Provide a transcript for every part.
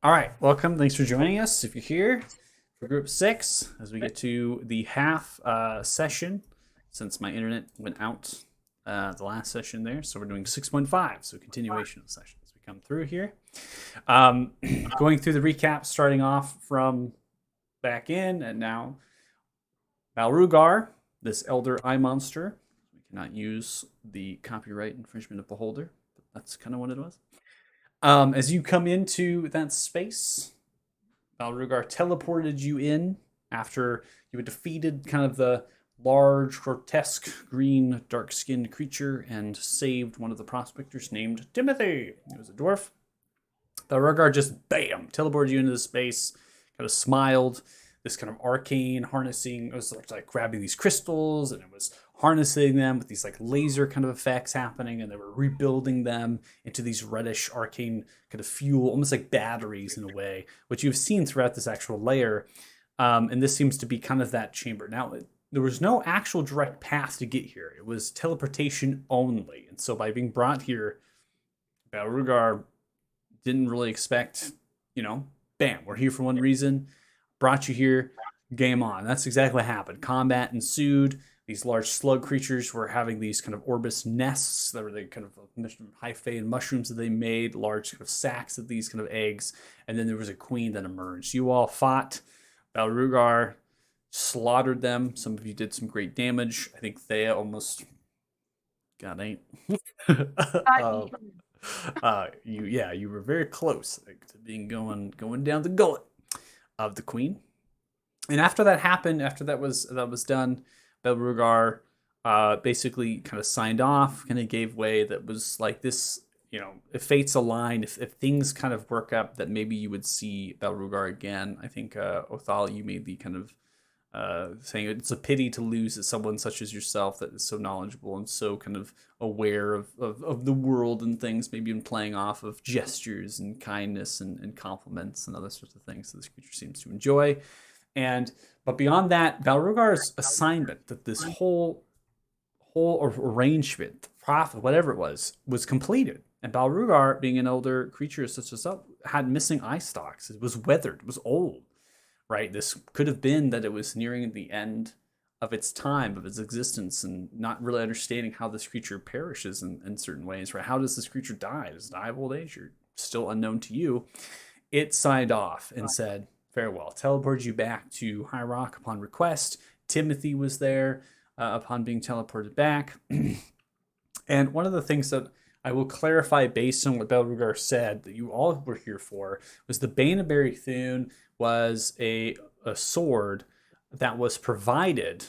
All right, welcome. Thanks for joining us. If you're here for Group 6, as we get to the half session, since my internet went out the last session there, so we're doing 6.5, so continuation of the session as we come through here. Um, Going through the recap, starting off from back in, and now Balrugar, this Elder Eye Monster. We cannot use the copyright infringement of Beholder, but that's kind of what it was. As you come into that space, Balrugar teleported you in after you had defeated kind of the large, grotesque, green, dark skinned creature and saved one of the prospectors named Timothy. He was a dwarf. Balrugar just bam teleported you into the space, kind of smiled. This kind of arcane harnessing, it was like grabbing these crystals and it was harnessing them with these like laser kind of effects happening, and they were rebuilding them into these reddish arcane kind of fuel, almost like batteries in a way, which you've seen throughout this actual layer. And this seems to be kind of that chamber. Now, there was no actual direct path to get here. It was teleportation only. And so by being brought here, Balrugar didn't really expect, bam, we're here for one reason, brought you here, game on. That's exactly what happened. Combat ensued. These large slug creatures were having these kind of orbis nests that were the kind of hyphae and mushrooms that they made, large kind of sacks of these kind of eggs, and then there was a queen that emerged. You all fought. Balrugar slaughtered them. Some of you did some great damage. I think Thea almost got ain't. uh, you were very close, like, to being going down the gullet of the queen. And after that happened, after that was done, Belrugar basically kind of signed off, kind of gave way. That was like this, if fates align, if things kind of work up, that maybe you would see Belrugar again. I think Othal, you made the kind of saying it's a pity to lose someone such as yourself that is so knowledgeable and so kind of aware of the world and things, maybe even playing off of gestures and kindness and compliments and other sorts of things that this creature seems to enjoy. But beyond that, Balrugar's assignment, that this whole arrangement, profit, whatever it was completed. And Balrugar, being an older creature such as up, had missing eye stalks. It was weathered. It was old. Right? This could have been that it was nearing the end of its time, of its existence, and not really understanding how this creature perishes in certain ways. Right? How does this creature die? Does it die of old age? Or still unknown to you? It signed off and said, farewell. Teleported you back to High Rock upon request. Timothy was there upon being teleported back. And one of the things that I will clarify based on what Belrugar said that you all were here for was the Bane of Barry-Thune was a sword that was provided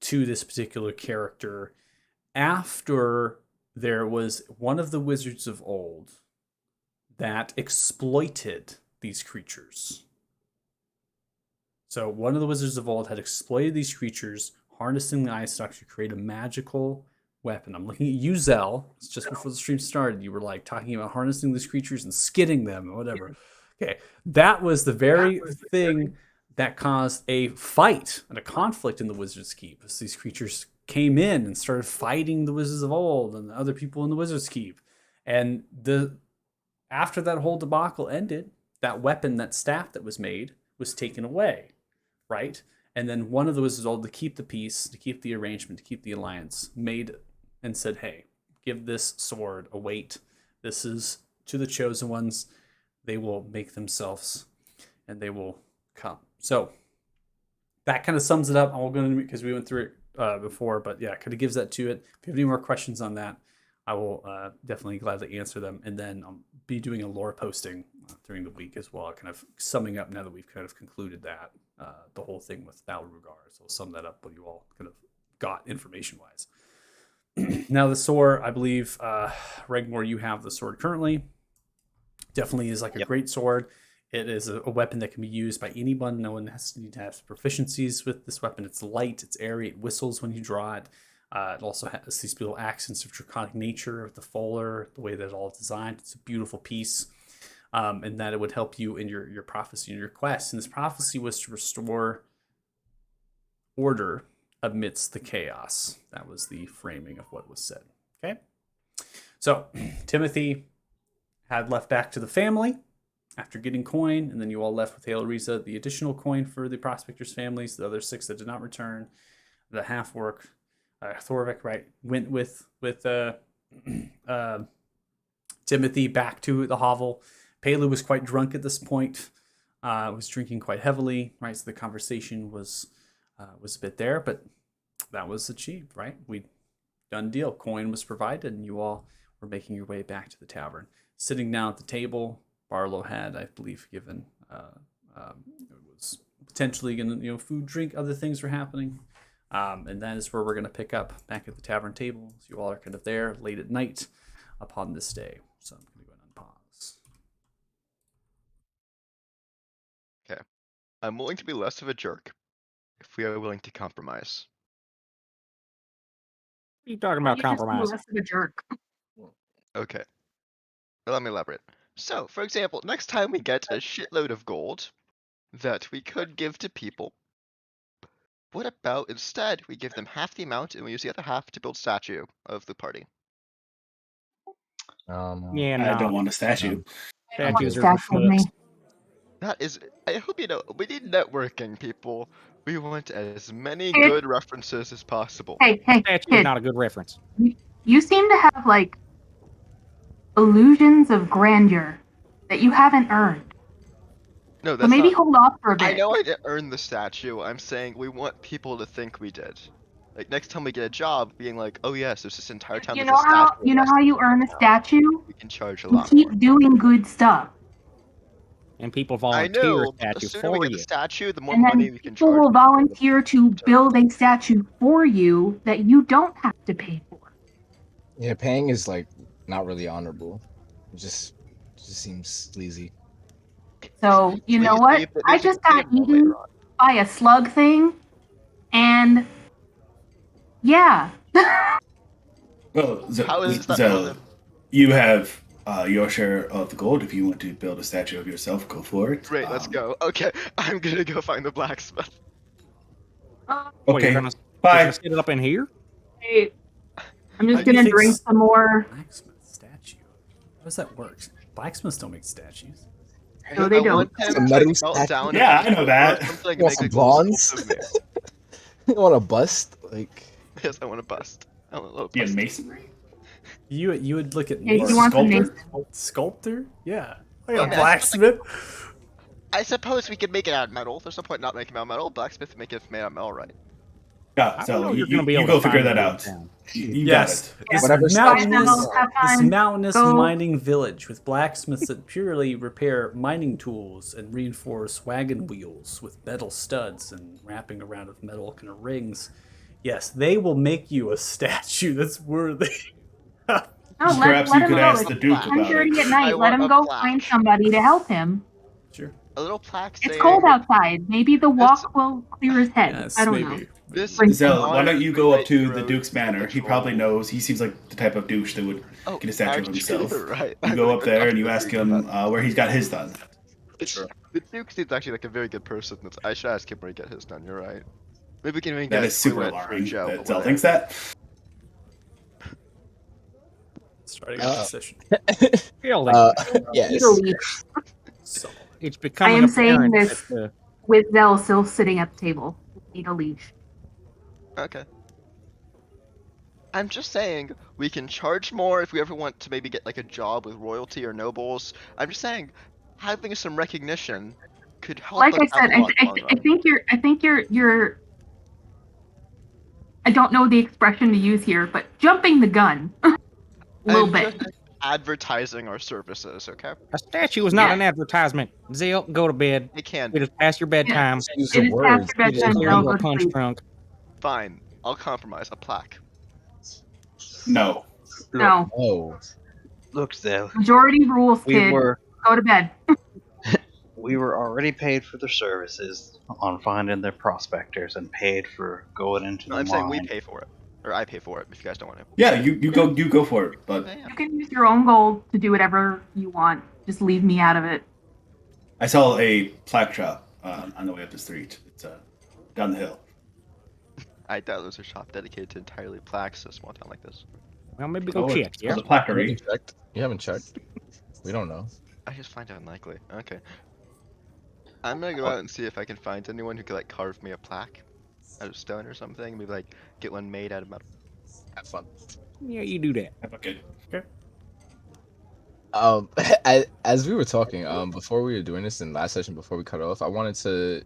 to this particular character after there was one of the wizards of old that exploited these creatures. So one of the wizards of old had exploited these creatures, harnessing the eye stalks to create a magical weapon. I'm looking at you, Zell. It's just before the stream started. You were like talking about harnessing these creatures and skidding them or whatever. Okay, that was the very thing that caused a fight and a conflict in the Wizard's Keep. As these creatures came in and started fighting the Wizards of Old and the other people in the Wizard's Keep. And after that whole debacle ended, that weapon, that staff that was made, was taken away, right? And then one of the Wizards of Old, to keep the peace, to keep the arrangement, to keep the alliance, made and said, hey, give this sword a weight. This is to the chosen ones. They will make themselves and they will come. So that kind of sums it up. I'm going to, because we went through it before, but yeah, kind of gives that to it. If you have any more questions on that, I will definitely gladly answer them. And then I'll be doing a lore posting during the week as well, kind of summing up now that we've kind of concluded that, the whole thing with Balrugar. So I'll sum that up what you all kind of got information-wise. Now the sword, I believe, Regmore, you have the sword currently. Definitely is like a great sword. It is a weapon that can be used by anyone. No one has to need to have proficiencies with this weapon. It's light, it's airy, it whistles when you draw it. It also has these little accents of draconic nature, the fuller, the way that it's all designed. It's a beautiful piece. And that it would help you in your prophecy and your quest. And this prophecy was to restore order amidst the chaos. That was the framing of what was said. Okay? So, Timothy had left back to the family, after getting coin, and then you all left with Hail Riza, the additional coin for the prospectors' families, the other 6 that did not return, the half orc, Thorvik, right, went with Timothy back to the hovel. Palu was quite drunk at this point, was drinking quite heavily, right? So the conversation was a bit there, but that was achieved, right? We done deal. Coin was provided, and you all were making your way back to the tavern. Sitting down at the table, Barlow had, I believe, given it was potentially going to, food, drink, other things were happening. And that is where we're going to pick up back at the tavern table. So you all are kind of there late at night upon this day. So I'm going to go ahead and pause. Okay. I'm willing to be less of a jerk if we are willing to compromise. What are you talking about compromise? Less of a jerk. Okay. Let me elaborate. So, for example, next time we get a shitload of gold that we could give to people, what about instead we give them half the amount and we use the other half to build a statue of the party? Yeah, I don't no. want a statue. Statues are Stack for with me. schmucks. That is, I hope you know, we need networking, people. We want as many Hey. good references as possible. Hey, Statue is kid, not a good reference. you seem to have like illusions of grandeur that you haven't earned. No, So that's maybe not. hold off for a bit. I know I didn't earn the statue. I'm saying we want people to think we did. Like next time we get a job, being like, oh yes, there's this entire time. You there's know a statue how of you know us how you that earn a now statue? We can charge a You lot keep more. doing good stuff, And people I volunteer know, but statue the sooner we for get the you. statue, the more and money then we can people charge. will volunteer to build a statue for you that you don't have to pay for. Yeah, paying is like not really honorable. It just seems sleazy. So you know Please what? leave, but I there's a just got cannonball eaten later on. by a slug thing, and yeah. Well, How is that Zell, relevant? you have your share of the gold. If you want to build a statue of yourself, go for it. Great, let's go. Okay, I'm gonna go find the blacksmith. What, you're Okay, gonna bye. set it up in here? Hey, I'm How just do you gonna think drink some more. Blacksmith statue. How does that work? Blacksmiths don't make statues. No, they I don't. want him Some to metal melt statue? down. Yeah, I know that. Something You want and make some a little bronze? sculpt of me. You want a bust? Like Yes, I want a bust. I want a little Yeah, bust. masonry. You would look at Yeah, Or you want some sculptor? mason. Sculptor? Yeah. I Well, got I mean, blacksmith. I suppose we could make it out of metal. There's no point not making it out of metal. Blacksmith make it made out of metal, right? Yeah, I so don't know you, you're gonna be you able go to figure find that it out. down. You Yes. got it. This Whatever mountainous, Have this fun. mountainous Go. mining village with blacksmiths that purely repair mining tools and reinforce wagon wheels with metal studs and wrapping around with metal kind of rings. Yes, they will make you a statue that's worthy. No, Perhaps let you him could go. ask It's the Duke about 10:30 it. at night. I Let want him a go plaque. find somebody to help him. Sure. A little plaque It's saying cold outside. Maybe the walk will clear his head. Yes, I don't know. maybe. this Bring Zell, some why don't you go up to the heroes Duke's manor? He probably knows. He seems like the type of douche that would Oh, get a statue of actually, himself. you're right. You I'm go gonna up there talk and to you the ask Duke him about where he's got his done. The Duke seems actually like a very good person. I should ask him where he got his done. You're right. Maybe we can even That get is super equivalent for alarming Joe. that but Zell whatever. thinks that. Starting off the session. Hell, then. yes. Italy. So, It's becoming I am saying apparent this. that With Zell still sitting at the table. Need a leash. Okay. I'm just saying we can charge more if we ever want to maybe get like a job with royalty or nobles. I'm just saying having some recognition could help Like us I said, out a lot in the long I run. think you're. I don't know the expression to use here, but jumping the gun a little I'm bit. just advertising our services, okay? a statue is not Yeah. an advertisement. Zell, go to bed. It can It be. is past your bedtime. Use It the is words. past your It is bedtime. clearing Zell, your go to punch sleep. drunk. Fine. I'll compromise. A plaque. No. No. Oh. Look, Zell, Majority rules, we kid. were Go to bed. already paid for their services on finding their prospectors and paid for going into No, the I'm saying we mine. pay for it. Or I pay for it if you guys don't want to. Yeah, you go for it. But You can use your own gold to do whatever you want. Just leave me out of it. I saw a plaque shop on the way up the street. It's down the hill. I doubt there's a shop dedicated to entirely plaques in a small town like this. Well, maybe go Oh, check, it's yeah? called a You plaquery. haven't checked. You haven't checked. We don't know. I just find it unlikely. Okay. I'm gonna go out and see if I can find anyone who could like carve me a plaque out of stone or something. Maybe like get one made out of metal. Have fun. Yeah, you do that. Okay. Um, as we were talking, before we were doing this in last session, before we cut off, I wanted to,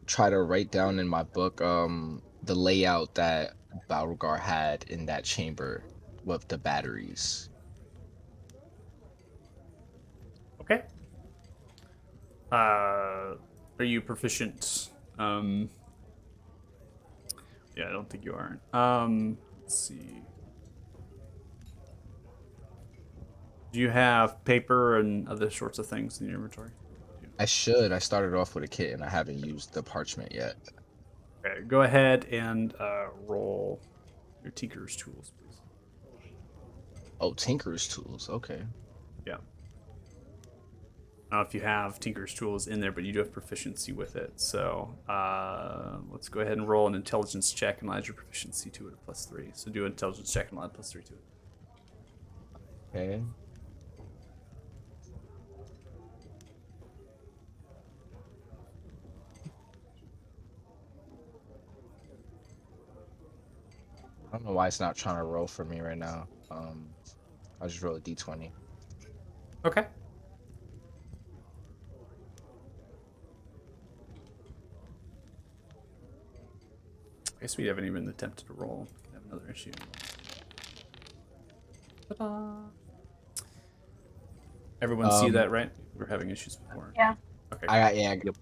try to write down in my book, the layout that Beauregard had in that chamber with the batteries. Okay. Are you proficient? Yeah, I don't think you are. Let's see. Do you have paper and other sorts of things in your inventory? I should. I started off with a kit and I haven't used the parchment yet. Okay, go ahead and roll your Tinker's tools, please. Oh, Tinker's tools. Okay. Yeah. I don't know if you have Tinker's tools in there, but you do have proficiency with it. So let's go ahead and roll an intelligence check and add your proficiency to it at +3. So do an intelligence check and add +3 to it. Okay. I don't know why it's not trying to roll for me right now. I'll just roll a d20. Okay. I guess we haven't even attempted to roll. We have another issue. Ta-da. Everyone see that, right? We were having issues before. Yeah. Okay.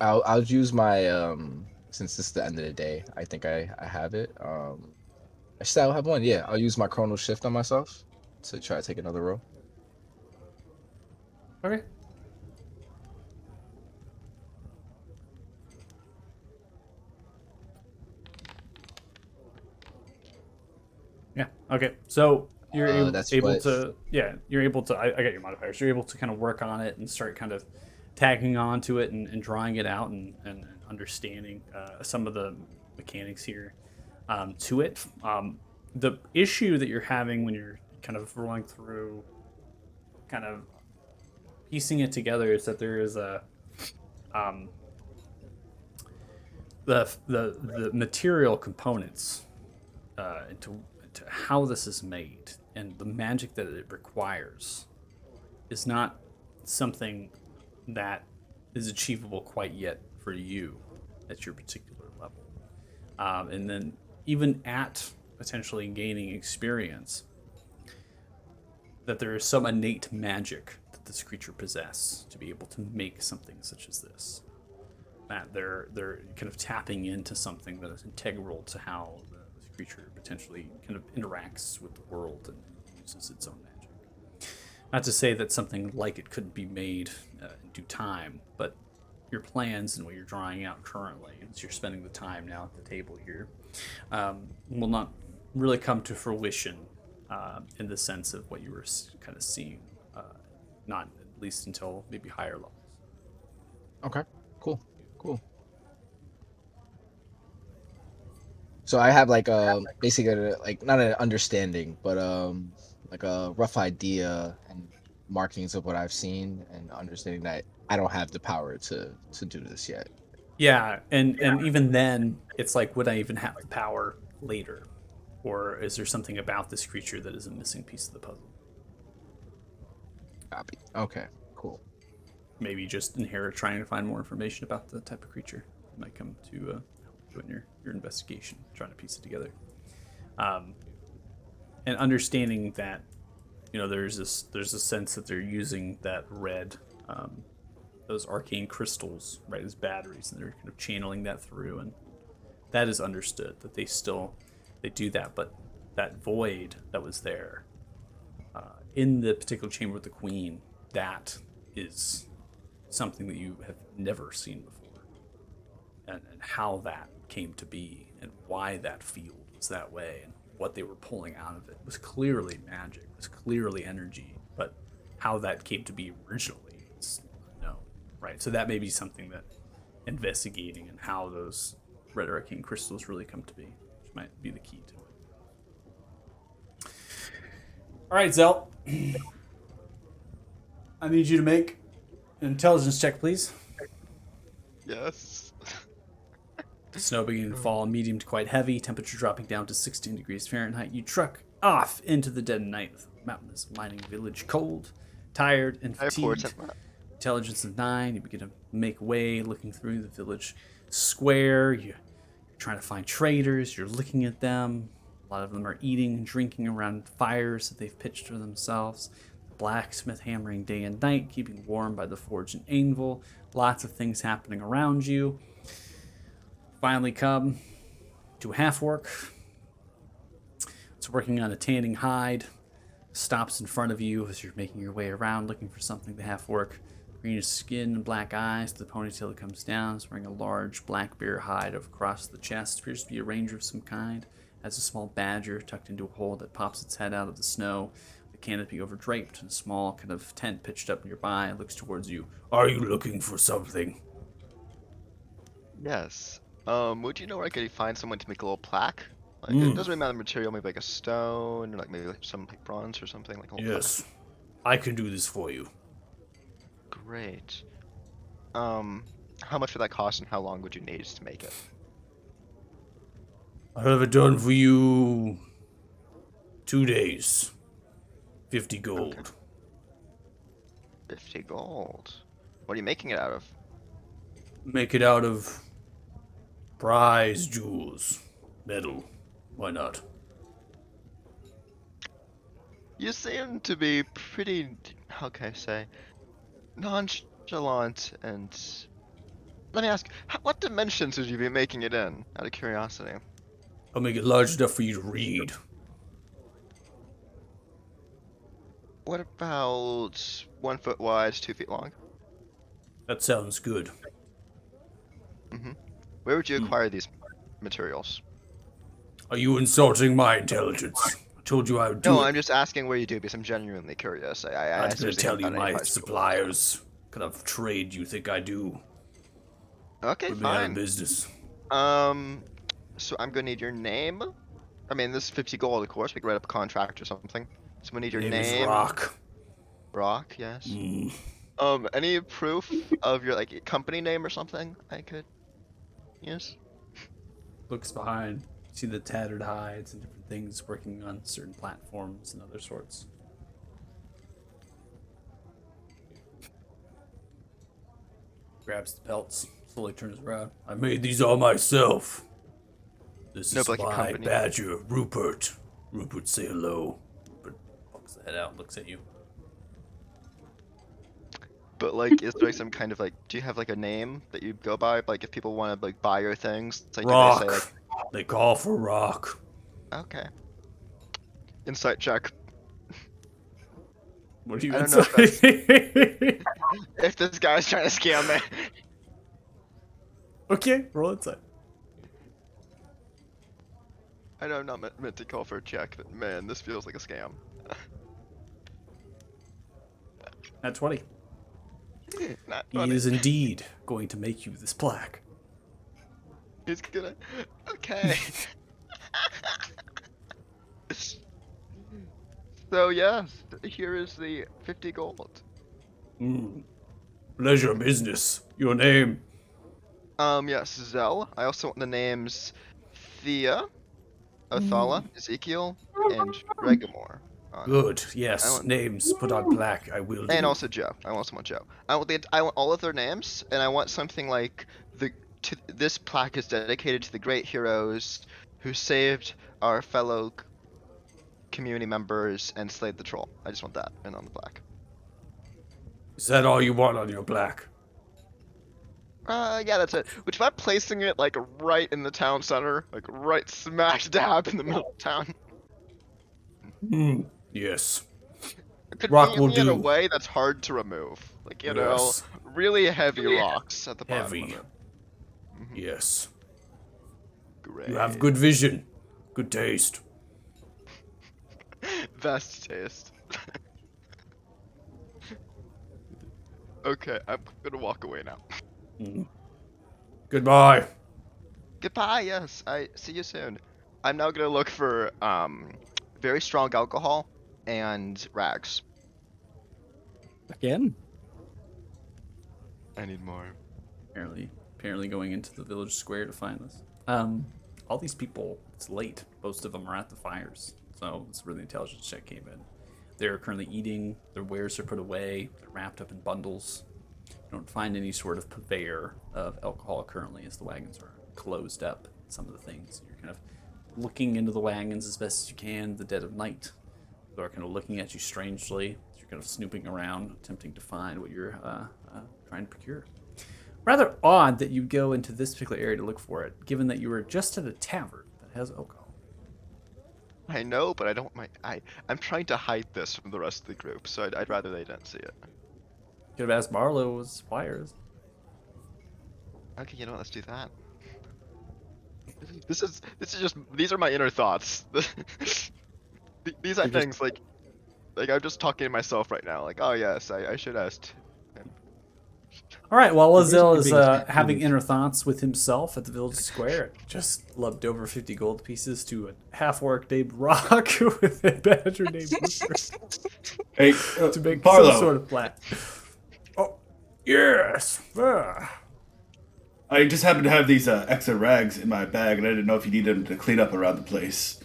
I'll use my since it's the end of the day. I think I have it. I still have one. Yeah, I'll use my chronal shift on myself to try to take another roll. Okay. Yeah. Okay. So you're able That's able what- to. Yeah. You're able to. I got your modifiers. You're able to kind of work on it and start kind of tagging on to it and drawing it out and understanding some of the mechanics here to it. The issue that you're having when you're kind of rolling through, kind of piecing it together, is that there is a the material components into how this is made and the magic that it requires is not something that is achievable quite yet for you at your particular level. And then even at potentially gaining experience, that there is some innate magic that this creature possesses to be able to make something such as this. That they're kind of tapping into something that is integral to how this creature potentially kind of interacts with the world and uses its own magic. Not to say that something like it couldn't be made in due time, but your plans and what you're drawing out currently, as you're spending the time now at the table here, will not really come to fruition in the sense of what you were kind of seeing, not at least until maybe higher levels. Okay. Cool. So I have like basically like not an understanding, but like a rough idea and markings of what I've seen and understanding that I don't have the power to do this yet. Yeah, and even then, it's like, would I even have the power later? Or is there something about this creature that is a missing piece of the puzzle? Copy. Okay. Cool. Maybe just inherit trying to find more information about the type of creature. It might come to help you in your investigation, trying to piece it together. And understanding that, there's a sense that they're using that red, those arcane crystals, right, as batteries, and they're kind of channeling that through, and that is understood that they do that, but that void that was there in the particular chamber with the queen, that is something that you have never seen before, and how that came to be and why that field was that way and what they were pulling out of it was clearly magic, was clearly energy, but how that came to be originally is unknown, right? So that may be something that investigating and how those red arcane crystals really come to be, which might be the key to it. All right, Zell. I need you to make an intelligence check, please. Yes. The snow beginning to fall, medium to quite heavy, temperature dropping down to 16 degrees Fahrenheit. You truck off into the dead night with mountainous mining village, cold, tired, and I have fatigued. fortune. Intelligence of 9, you begin to make way, looking through the village square. You're trying to find traders, you're looking at them. A lot of them are eating and drinking around fires that they've pitched for themselves. The blacksmith hammering day and night, keeping warm by the forge and anvil. Lots of things happening around you. Finally come to a half-orc. It's working on a tanning hide. Stops in front of you as you're making your way around, looking for something. The half-orc, greenish skin and black eyes. The ponytail that comes down is wearing a large black bear hide across the chest. Appears to be a ranger of some kind. Has a small badger tucked into a hole that pops its head out of the snow. The canopy overdraped and a small kind of tent pitched up nearby. It looks towards you. Are you looking for something? Yes. Would you know where I could find someone to make a little plaque? Like, it doesn't really matter the material, maybe like a stone, or like maybe like some like bronze or something, like a little Yes, I can do this for you. plaque. Great. How much would that cost and how long would you need to make it? I'll have it done for you 2 days. 50 gold. Okay. 50 gold. What are you making it out of? Make it out of prize jewels. Metal. Why not? You seem to be pretty, how can I say, nonchalant and... Let me ask, what dimensions would you be making it in, out of curiosity? I'll make it large enough for you to read. What about 1 foot wide, 2 feet long? That sounds good. Where would you acquire these materials? Are you insulting my intelligence? I told you I would do No, it. I'm just asking where you do because I'm genuinely curious. I'm seriously gonna tell haven't you found any my price tools. suppliers. What kind of trade you think I do? Okay, Put me out of fine. business. So I'm gonna need your name. I mean, this is 50 gold, of course. We can write up a contract or something. So I'm gonna need your Name name. is Rock. Rock, yes. Mm. Any proof of your like company name or something I could use? Looks behind. See the tattered hides and different things working on certain platforms and other sorts. Grabs the pelts, slowly turns around. I made these all myself. This No, is but like a my company. badger, Rupert. Rupert, say hello. Rupert pokes the head out and looks at you. But like, is there like some kind of like, do you have like a name that you go by? Like, if people want to like buy your things, it's like, Rock. do they say They call for Rock. like, okay. Insight check. What are you I don't know if inside? If this guy's trying to scam me. Okay, roll inside. I know I'm not meant to call for a check, but man, this feels like a scam. At 20. Not He funny. is indeed going to make you this plaque. He's gonna. Okay. So yes, here is the 50 gold. Pleasure business. Your name? Yes, Zell. I also want the names Thea, Othala, Ezekiel, and Regamore. Good. Yes. I want- Names put on plaque. I will do. And also Joe. I also want Joe. I want all of their names, and I want something like this plaque is dedicated to the great heroes who saved our fellow community members and slayed the troll. I just want that and on the plaque. Is that all you want on your plaque? Yeah, that's it. Which if I'm placing it like right in the town center, like right smack dab in the middle of town, Yes. conveniently will in a do. way that's hard to remove. Like, you know, Yes. really heavy rocks at the bottom Heavy. of it. Yes. Great. You have good vision. Good taste. Best taste. Okay, I'm gonna walk away now. Goodbye. Goodbye, yes. I see you soon. I'm now gonna look for very strong alcohol and rags. Again? I need more. Apparently going into the village square to find this. All these people, it's late. Most of them are at the fires. So it's where the intelligence check came in. They're currently eating, their wares are put away, they're wrapped up in bundles. You don't find any sort of purveyor of alcohol currently as the wagons are closed up. Some of the things. You're kind of looking into the wagons as best as you can in the dead of night. They're kind of looking at you strangely. You're kind of snooping around, attempting to find what you're trying to procure. Rather odd that you go into this particular area to look for it, given that you were just at a tavern that has alcohol. I know, but I don't mind. I'm trying to hide this from the rest of the group, so I'd rather they didn't see it. Could have asked Barlow what suppliers. Okay, you know what? Let's do that. This is just these are my inner thoughts. These are things like I'm just talking to myself right now. Like, oh yes, I should ask. All right, while Lazel is Basically being having inner thoughts with himself at the village square, just lubbed over 50 gold pieces to a half-orc named Rock with a badger named Whisper Hey, to make Barlow. some sort of plan. Oh, yes. I just happen to have these extra rags in my bag, and I didn't know if you needed them to clean up around the place.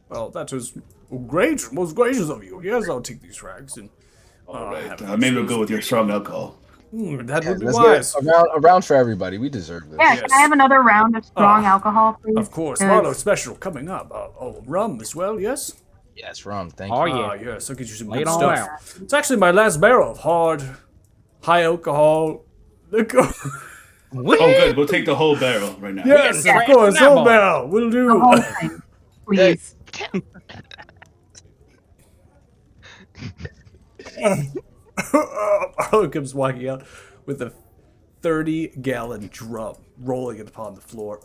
Well, that is great, most gracious of you. Yes, I'll take these rags and All right, have maybe we'll those. go with your strong alcohol. That would be Let's wise. get around for everybody. We deserve this. Yeah, Yes. can I have another round of strong alcohol, please? Of course, 'Cause Barlow special coming up. Rum as well, yes? Yes, Rum. Thank Oh, you. yeah. Yes, I'll get you some Lay good it on stuff. out. It's actually my last barrel of hard, high alcohol liquor. Oh, good. We'll take the whole barrel right now. Yes, Yeah. of course, Now, whole boy. barrel will the do. whole thing, please. Barlow comes walking out with a 30-gallon drum rolling it upon the floor.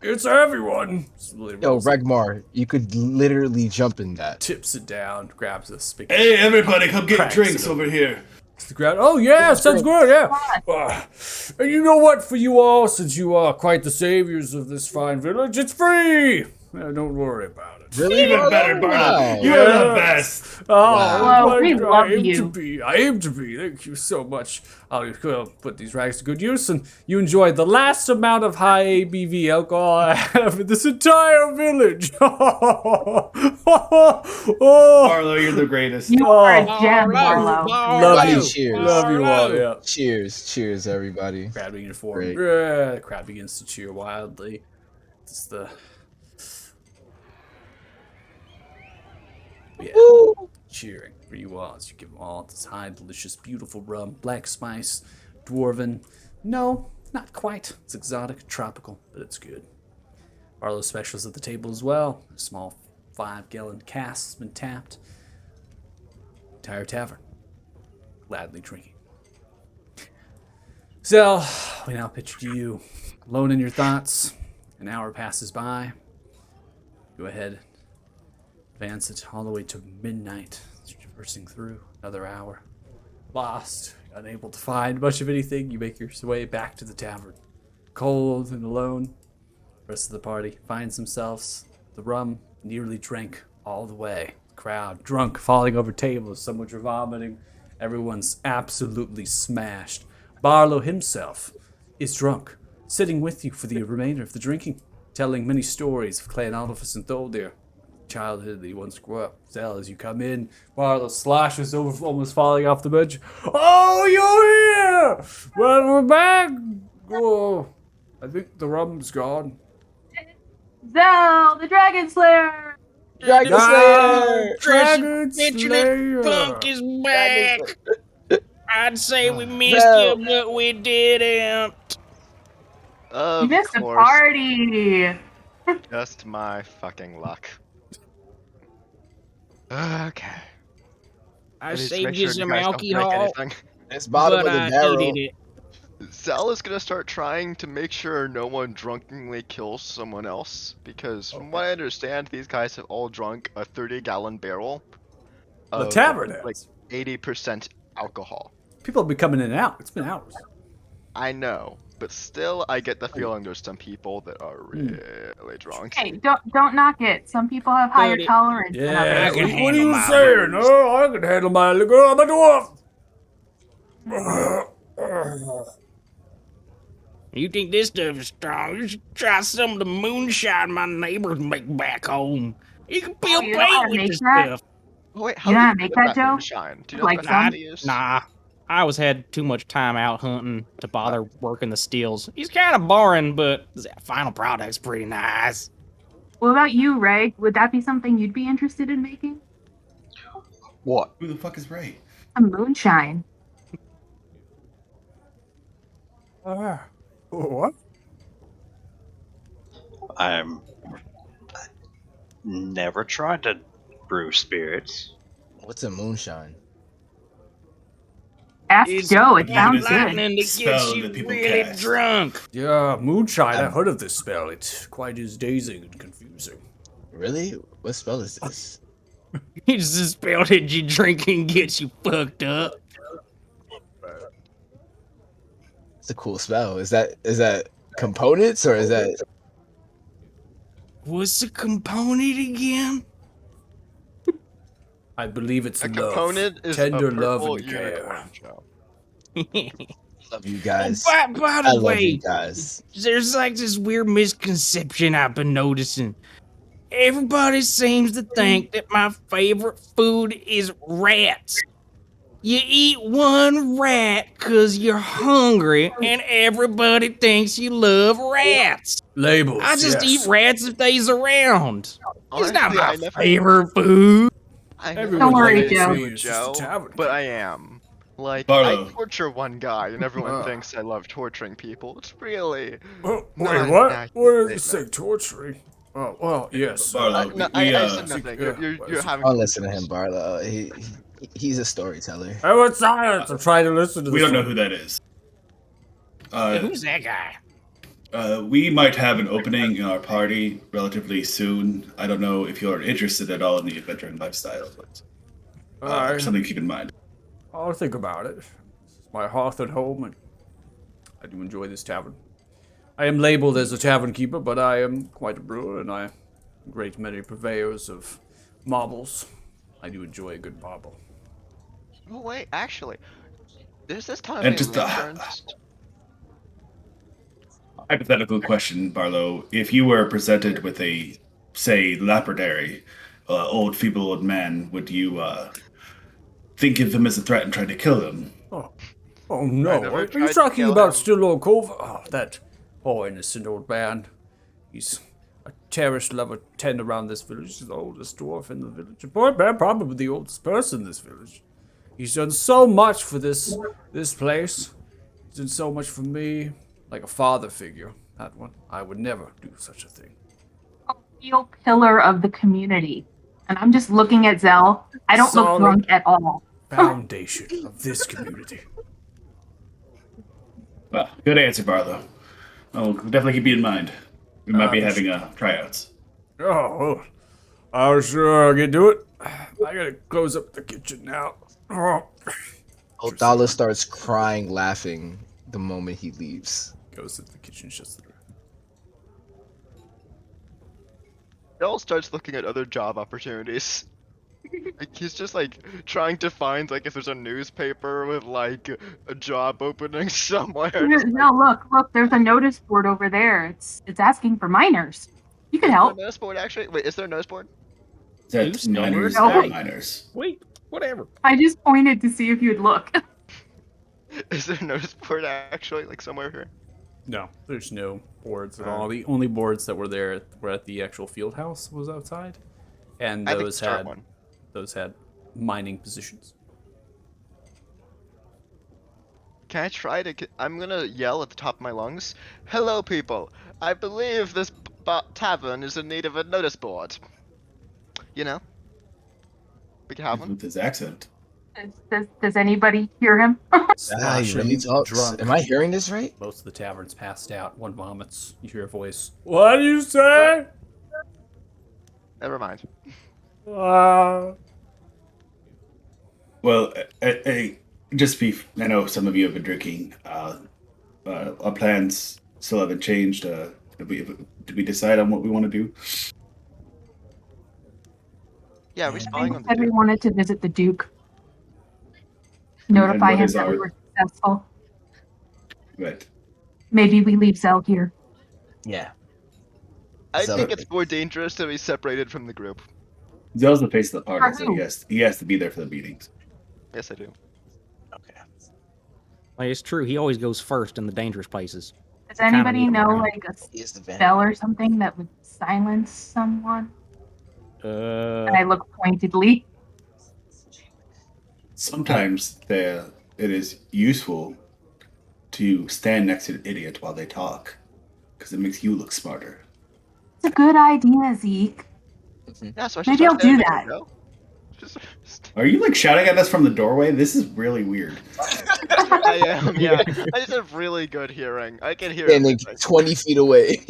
It's everyone. Yo, Regmar, you could literally jump in that. Tips it down, grabs a spigot. Hey, everybody, come get Cracks drinks it over here. The ground. Oh yeah, sounds good. Yeah. And you know what? For you all, since you are quite the saviors of this fine village, it's free. Don't worry about it. Really? Even better, Barlow. Wow. You're the Yeah. best. Oh, Well, we love I aim you. to be. I aim to be. Thank you so much. I'll put these rags to good use, and you enjoyed the last amount of high ABV alcohol I have in this entire village. Oh, Barlow, you're the greatest. You are a Oh, gem, Barlow. Barlow. love Everybody you. cheers. Love you all. Yeah. Cheers. Cheers, everybody. Crowd begins to form. Great. The crowd begins to cheer wildly. It's the cheering for you all as you give them all this high, delicious, beautiful rum, black spice, dwarven. No, not quite. It's exotic, tropical, but it's good. Barlow specials at the table as well. A small 5-gallon cask has been tapped. Entire tavern, gladly drinking. So, we now pitch to you, alone in your thoughts. An hour passes by. Go ahead, advance it all the way to midnight. Traversing through another hour. Lost, unable to find much of anything, you make your way back to the tavern. Cold and alone, the rest of the party finds themselves the rum nearly drank all the way. Crowd drunk, falling over tables, some which are vomiting. Everyone's absolutely smashed. Barlow himself is drunk, sitting with you for the remainder of the drinking, telling many stories of Clan Adolphus and Tholdir. Childhood that he once grew up. Zell, as you come in, Barlow slashes over, almost falling off the bench. Oh, you're here! Well, we're back! Oh, I think the rum's gone. Zell, the Dragon Slayer! Dragon Slayer! Dragon Mention Slayer! it, Funk is back. I'd say we missed Well. you, but we didn't. Of You missed a course, party! just my fucking luck. Okay. I need to saved make you sure some guys don't break alcohol, anything. It's bottom but of the I barrel. hated it. Zell is gonna start trying to make sure no one drunkenly kills someone else, because from what I understand, these guys have all drunk a 30-gallon barrel The of tavern has. like 80% alcohol. People have been coming in and out. It's been hours. I know, but still, I get the feeling there's some people that are really drunk. Hey, don't knock it. Some people have higher Dude, tolerance than Yeah, I others. can what are handle you my saying? booze. Oh, I can handle my liquor. I'm a dwarf. You think this stuff is strong? You should try some of the moonshine my neighbors make back home. You can feel you know how pain to with make this that? stuff. Oh, wait, how You know do how you to make get that, Joe? moonshine? Do you know Like what some? they use? Nah. I always had too much time out hunting to bother working the steels. He's kind of boring, but the final product's pretty nice. What about you, Ray? Would that be something you'd be interested in making? What? Who the fuck is Ray? A moonshine. What? I'm never tried to brew spirits. What's a moonshine? Ask It's Joe. It like sounds this good. lightning that spell gets you that people really cast. drunk. Yeah, moonshine. I've heard of this spell. It's quite as dazing and confusing. Really? What spell is this? It's the spell that you drink and gets you fucked up. It's a cool spell. Is that components or is that What's the component again? I believe it's A love. component is Tender a love purple and care. unicorn, Joe. love you guys? by I the love way, you guys. there's like this weird misconception I've been noticing. Everybody seems to think that my favorite food is rats. You eat one rat because you're hungry, and everybody thinks you love rats. Labels. I just yes. eat rats if they's around. It's not Honestly, my I never- favorite food. I Everyone never Don't worry, wanted to Joe. do It's just a Joe, tavern but keeper. I am. Like, Barlow. I torture one guy, and everyone Ah. thinks I love torturing people. It's really... Oh, Not wait, an what? accurate What does it say? statement. Torturing? Oh, well, yes. Barlow, no, we, I said nothing. yeah, You're having... I'll listen to him, Barlow. He's a storyteller. I want silence. I'm trying to listen to this. we don't know one. who that is. Who's that guy? We might have an opening in our party relatively soon. I don't know if you're interested at all in the adventuring lifestyle, but Alright. something to keep in mind. I'll think about it. This is my hearth at home, and I do enjoy this tavern. I am labeled as a tavern keeper, but I am quite a brewer, and I am a great many purveyors of marbles. I do enjoy a good marble. Oh, wait, actually. There's this time And of just, lanterns. Hypothetical question, Barlow. If you were presented with a, say, lapidary, old, feeble old man, would you think of him as a threat and try to kill him? Oh no, never are you tried to talking kill about him. still old Cove? Oh, that poor innocent old man. He's a cherished lover, tend around this village. He's the oldest dwarf in the village. Probably the oldest person in this village. He's done so much for this place. He's done so much for me, like a father figure. That one, I would never do such a thing. A real pillar of the community. And I'm just looking at Zell. I don't look Solid. drunk at all. Foundation of this community. Well, good answer, Barlow. I'll definitely keep you in mind. We might be having tryouts. Oh, I'll sure get to it. I gotta close up the kitchen now. Oh. Odala starts crying, laughing the moment he leaves. Goes into the kitchen, shuts the door. Joel starts looking at other job opportunities. Like, he's just like trying to find like if there's a newspaper with like a job opening somewhere. Just, No, look, there's a notice board over there. It's asking for miners. You can is there a help. notice board actually? Wait, is there a notice board? Is that Who's number miners No. or miners? Wait, whatever. I just pointed to see if you'd look. Is there a notice board actually like somewhere here? No, there's no boards at all. The only boards that were there were at the actual field house was outside, and I think those start had one. mining positions. Can I try to get... I'm gonna yell at the top of my lungs. Hello, people. I believe this tavern is in need of a notice board. You know? We can have one. With his accent. Does anybody hear him? He Sloshing, really talks. drunk. Am I hearing this right? Most of the tavern's passed out. One vomits. You hear a voice. What do you say? Never mind. Uh, Well, just be. I know some of you have been drinking. our plans still haven't changed. Did we decide on what we want to do? Yeah, we're We spying on the said we dude. wanted to visit the Duke, And notify what him is that we our were successful. right? Maybe we leave Zell here. Yeah. I So- think it's more dangerous to be separated from the group. Zell's the face of the party, For so who? he has to be there for the meetings. Yes, I do. Okay. Like, it's true. He always goes first in the dangerous places. Does Kinda anybody need him know around. like a He is the van. spell or something that would silence someone? And I Uh, look pointedly. Sometimes it is useful to stand next to an idiot while they talk, because it makes you look smarter. It's a good idea, Zeke. Yeah, so I should Maybe start I'll do standing next to that. Zell? Just- Are you like shouting at us from the doorway? This is really weird. I am, yeah. I just have really good hearing. I can hear Standing everything. 20 feet away.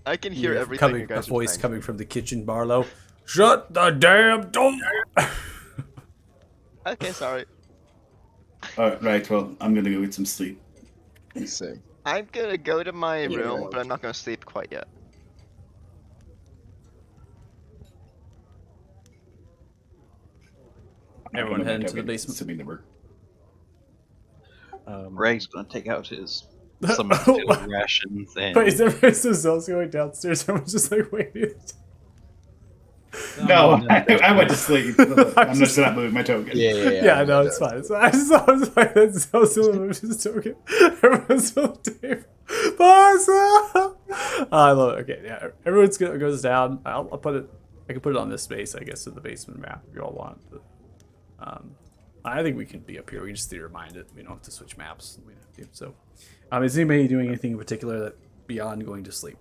I can hear You're everything you coming, a guys are voice saying. coming from the kitchen, Barlow. Shut the damn door! Okay, sorry. Right, well, I'm gonna go get some sleep. Same. I'm gonna go to my Yeah. room, but I'm not gonna sleep quite yet. Everyone I'm gonna head into go the get basement. Assuming that we're Ray's gonna take out some of the field rations and Wait, is there so Zell's going downstairs? Everyone's just like waiting. No, I went to sleep. I'm just- just not moving my token. Yeah. Yeah, no, it's fine. It's fine. I just thought it was like that's Zell's just token. Everyone's on the table. Awesome! I love it. Okay, yeah, everyone's goes down. I'll put it. I can put it on this space, I guess, in the basement map if you all want. But, I think we can be up here. We just need to remind it. We don't have to switch maps. We don't have to. So, is anybody doing anything in particular that beyond going to sleep?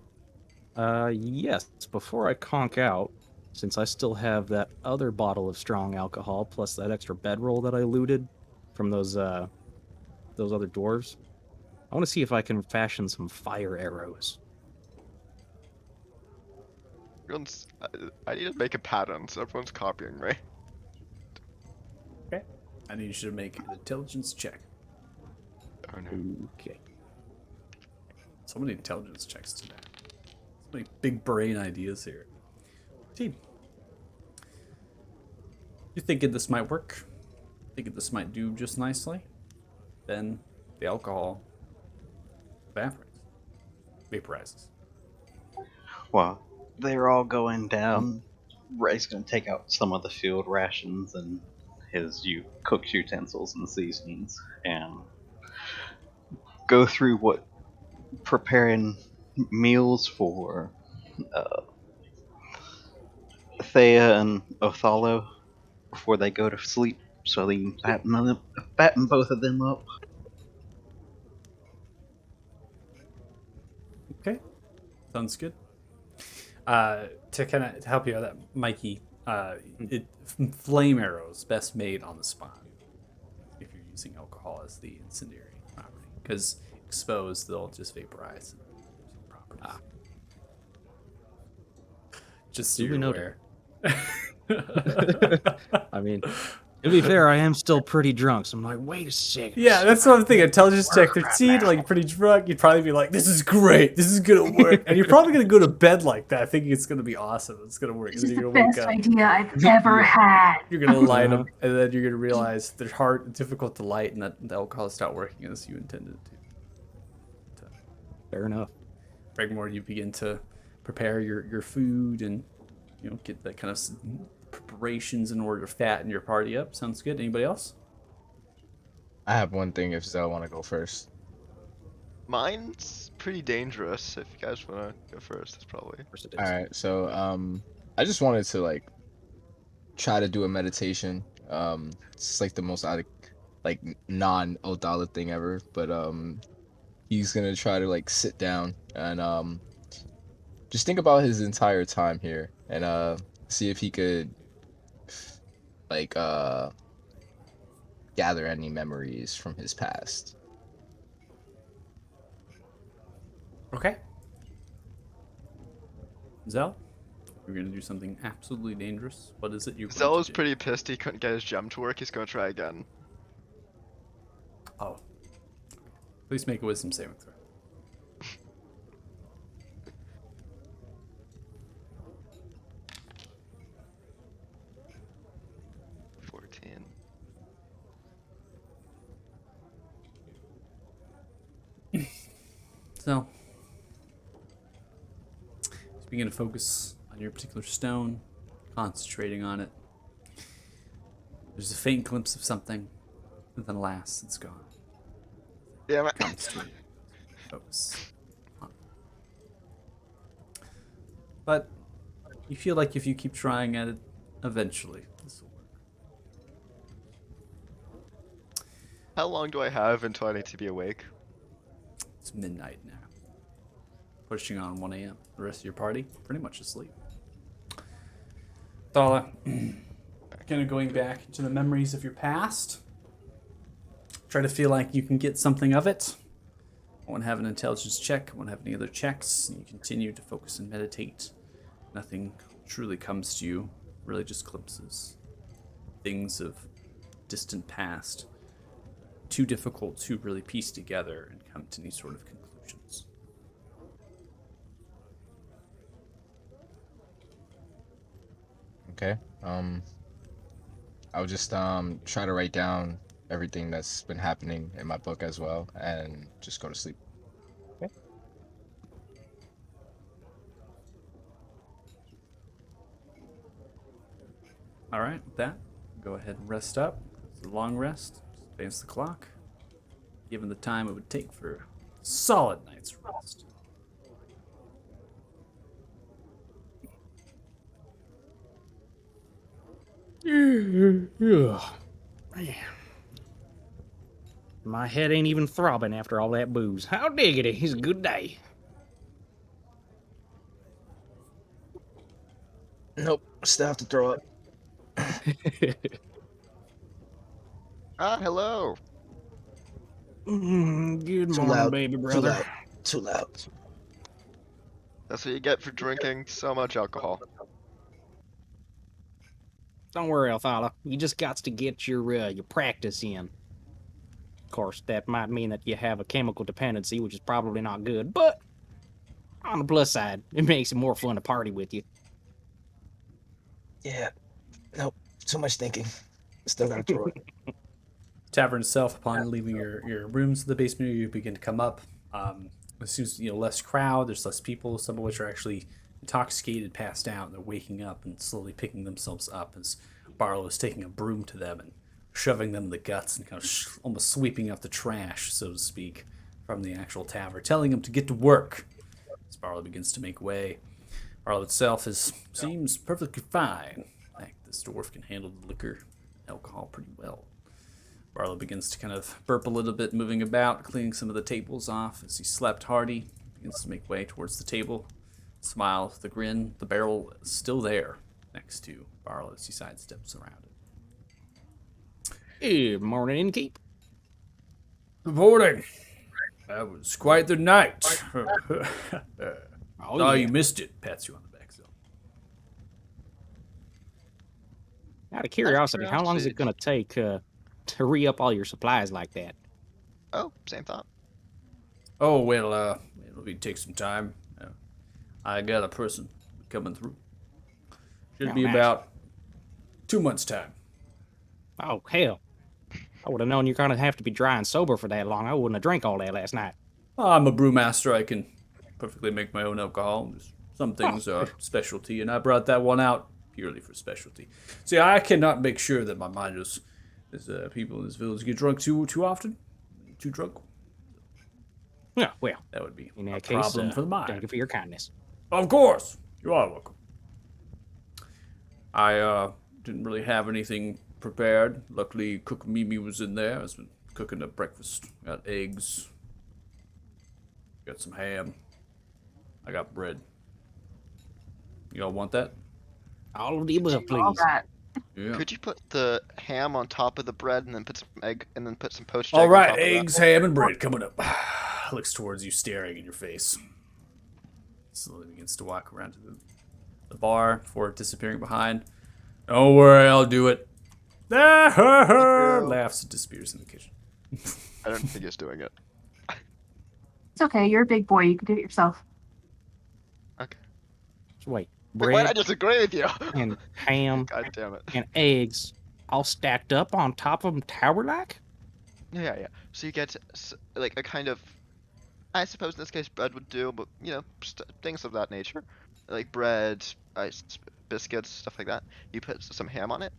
yes. Before I conk out, since I still have that other bottle of strong alcohol plus that extra bedroll that I looted from those other dwarves, I want to see if I can fashion some fire arrows. I need to make a pattern so everyone's copying me. Okay. I need you to make an intelligence check. Oh no. Okay. So many intelligence checks today. So many big brain ideas here. Team. You thinking this might work? Thinking this might do just nicely? Then the alcohol vaporizes. while they're all going down, Ray's gonna take out some of the field rations and his cooked utensils and seasonings and go through what preparing meals for Thea and Othello before they go to sleep, so they can fatten both of them up. Okay. Sounds good. To kind of help you out, that Mikey, flame arrows best made on the spot if you're using alcohol as the incendiary property, because exposed they'll just vaporize. Properties. Just so Duly you're noted. aware. I mean, to be fair, I am still pretty drunk, so I'm like, wait a second. Yeah, that's what I'm thinking. Intelligence check 13, like pretty drunk, you'd probably be like, "This is great. This is gonna work," and you're probably gonna go to bed like that, thinking it's gonna be awesome. It's gonna work. This And is then the you're gonna wake best up. idea I've ever had. You're gonna light them, and then you're gonna realize they're hard, difficult to light, and that the alcohol is not working as you intended it to. Fair enough. Regmore, you begin to prepare your food and get that kind of preparations in order to fatten your party up. Sounds good. Anybody else? I have one thing if Zell want to go first. Mine's pretty dangerous. If you guys wanna go first, that's probably. Of course it is. All right, so I just wanted to like try to do a meditation. It's like the most non-Odala thing ever, but he's gonna try to like sit down and just think about his entire time here and see if he could like gather any memories from his past. Okay. Zell? You're gonna do something absolutely dangerous. What is it you're going Zell to was do? pretty pissed he couldn't get his gem to work. He's gonna try again. Oh. Please make a wisdom saving throw. So, just begin to focus on your particular stone, concentrating on it. There's a faint glimpse of something, and then alas, it's gone. Damn it. Comes to you. Focus. But you feel like if you keep trying at it, eventually this will work. How long do I have until I need to be awake? It's midnight now. Pushing on 1 a.m. The rest of your party pretty much asleep. Thala, kind of going back into the memories of your past. Try to feel like you can get something of it. I won't have an intelligence check. I won't have any other checks. You continue to focus and meditate. Nothing truly comes to you. Really just glimpses. Things of distant past. Too difficult to really piece together and come to any sort of conclusions. Okay. I'll just try to write down everything that's been happening in my book as well, and just go to sleep. Okay. All right, with that, go ahead and rest up. It's a long rest. Just advance the clock. Given the time it would take for a solid night's rest. Man. My head ain't even throbbing after all that booze. How diggity, it's a good day. Nope. Still have to throw up. Ah, hello. Good Too morning, loud. baby Too brother. loud. Too loud. That's what you get for drinking so much alcohol. Don't worry, Othala. You just got to get your practice in. Of course, that might mean that you have a chemical dependency, which is probably not good, but on the plus side, it makes it more fun to party with you. Yeah. Nope. Too much thinking. Still gotta throw it. Tavern itself, upon leaving your rooms in the basement, you begin to come up. As soon as less crowd, there's less people. Some of which are actually intoxicated, passed out, and they're waking up and slowly picking themselves up as Barlow is taking a broom to them and shoving them in the guts and kind of almost sweeping up the trash, so to speak, from the actual tavern, telling them to get to work. As Barlow begins to make way, Barlow itself seems perfectly fine. In fact, this dwarf can handle the liquor, alcohol pretty well. Barlow begins to kind of burp a little bit, moving about, cleaning some of the tables off as he slept hearty, begins to make way towards the table. Smile with a grin, the barrel is still there next to Barlow as he sidesteps around it. Good morning, Innkeep. Good morning. That was quite the night. Oh, You missed it. Pats you on the back, so. Out of curiosity, how long is curiosity. it going to take to re-up all your supplies like that? Oh, same thought. Oh, well, it'll take some time. I got a person coming through. Should Oh, be nice. about 2 months' time. Oh, hell. I would have known you're going to have to be dry and sober for that long. I wouldn't have drank all that last night. I'm a brewmaster. I can perfectly make my own alcohol. Some things are specialty, and I brought that one out purely for specialty. See, I cannot make sure that my mind is people in this village get drunk too often. Too drunk. Yeah, well, That would be in a that case, problem for the mind. thank you for your kindness. Of course. You are welcome. I didn't really have anything prepared. Luckily, Cook Mimi was in there. I was been cooking a breakfast. Got eggs. Got some ham. I got bread. Y'all want that? All of the above, All please. that. Yeah. Could you put the ham on top of the bread and then put some egg and then put some poached All egg on right, top of that? eggs, ham, and bread coming up. Looks towards you, staring in your face. Slowly begins to walk around to the the bar before disappearing behind. Don't worry, I'll do it. Laughs and disappears in the kitchen. I don't think he's doing it. It's okay. You're a big boy. You can do it yourself. Wait, Wait, why did I bread disagree with you? and ham God damn it. and eggs all stacked up on top of them tower-like? Yeah. So you get like a kind of, I suppose in this case bread would do, but you know, things of that nature, like bread, ice, biscuits, stuff like that. You put some ham on it,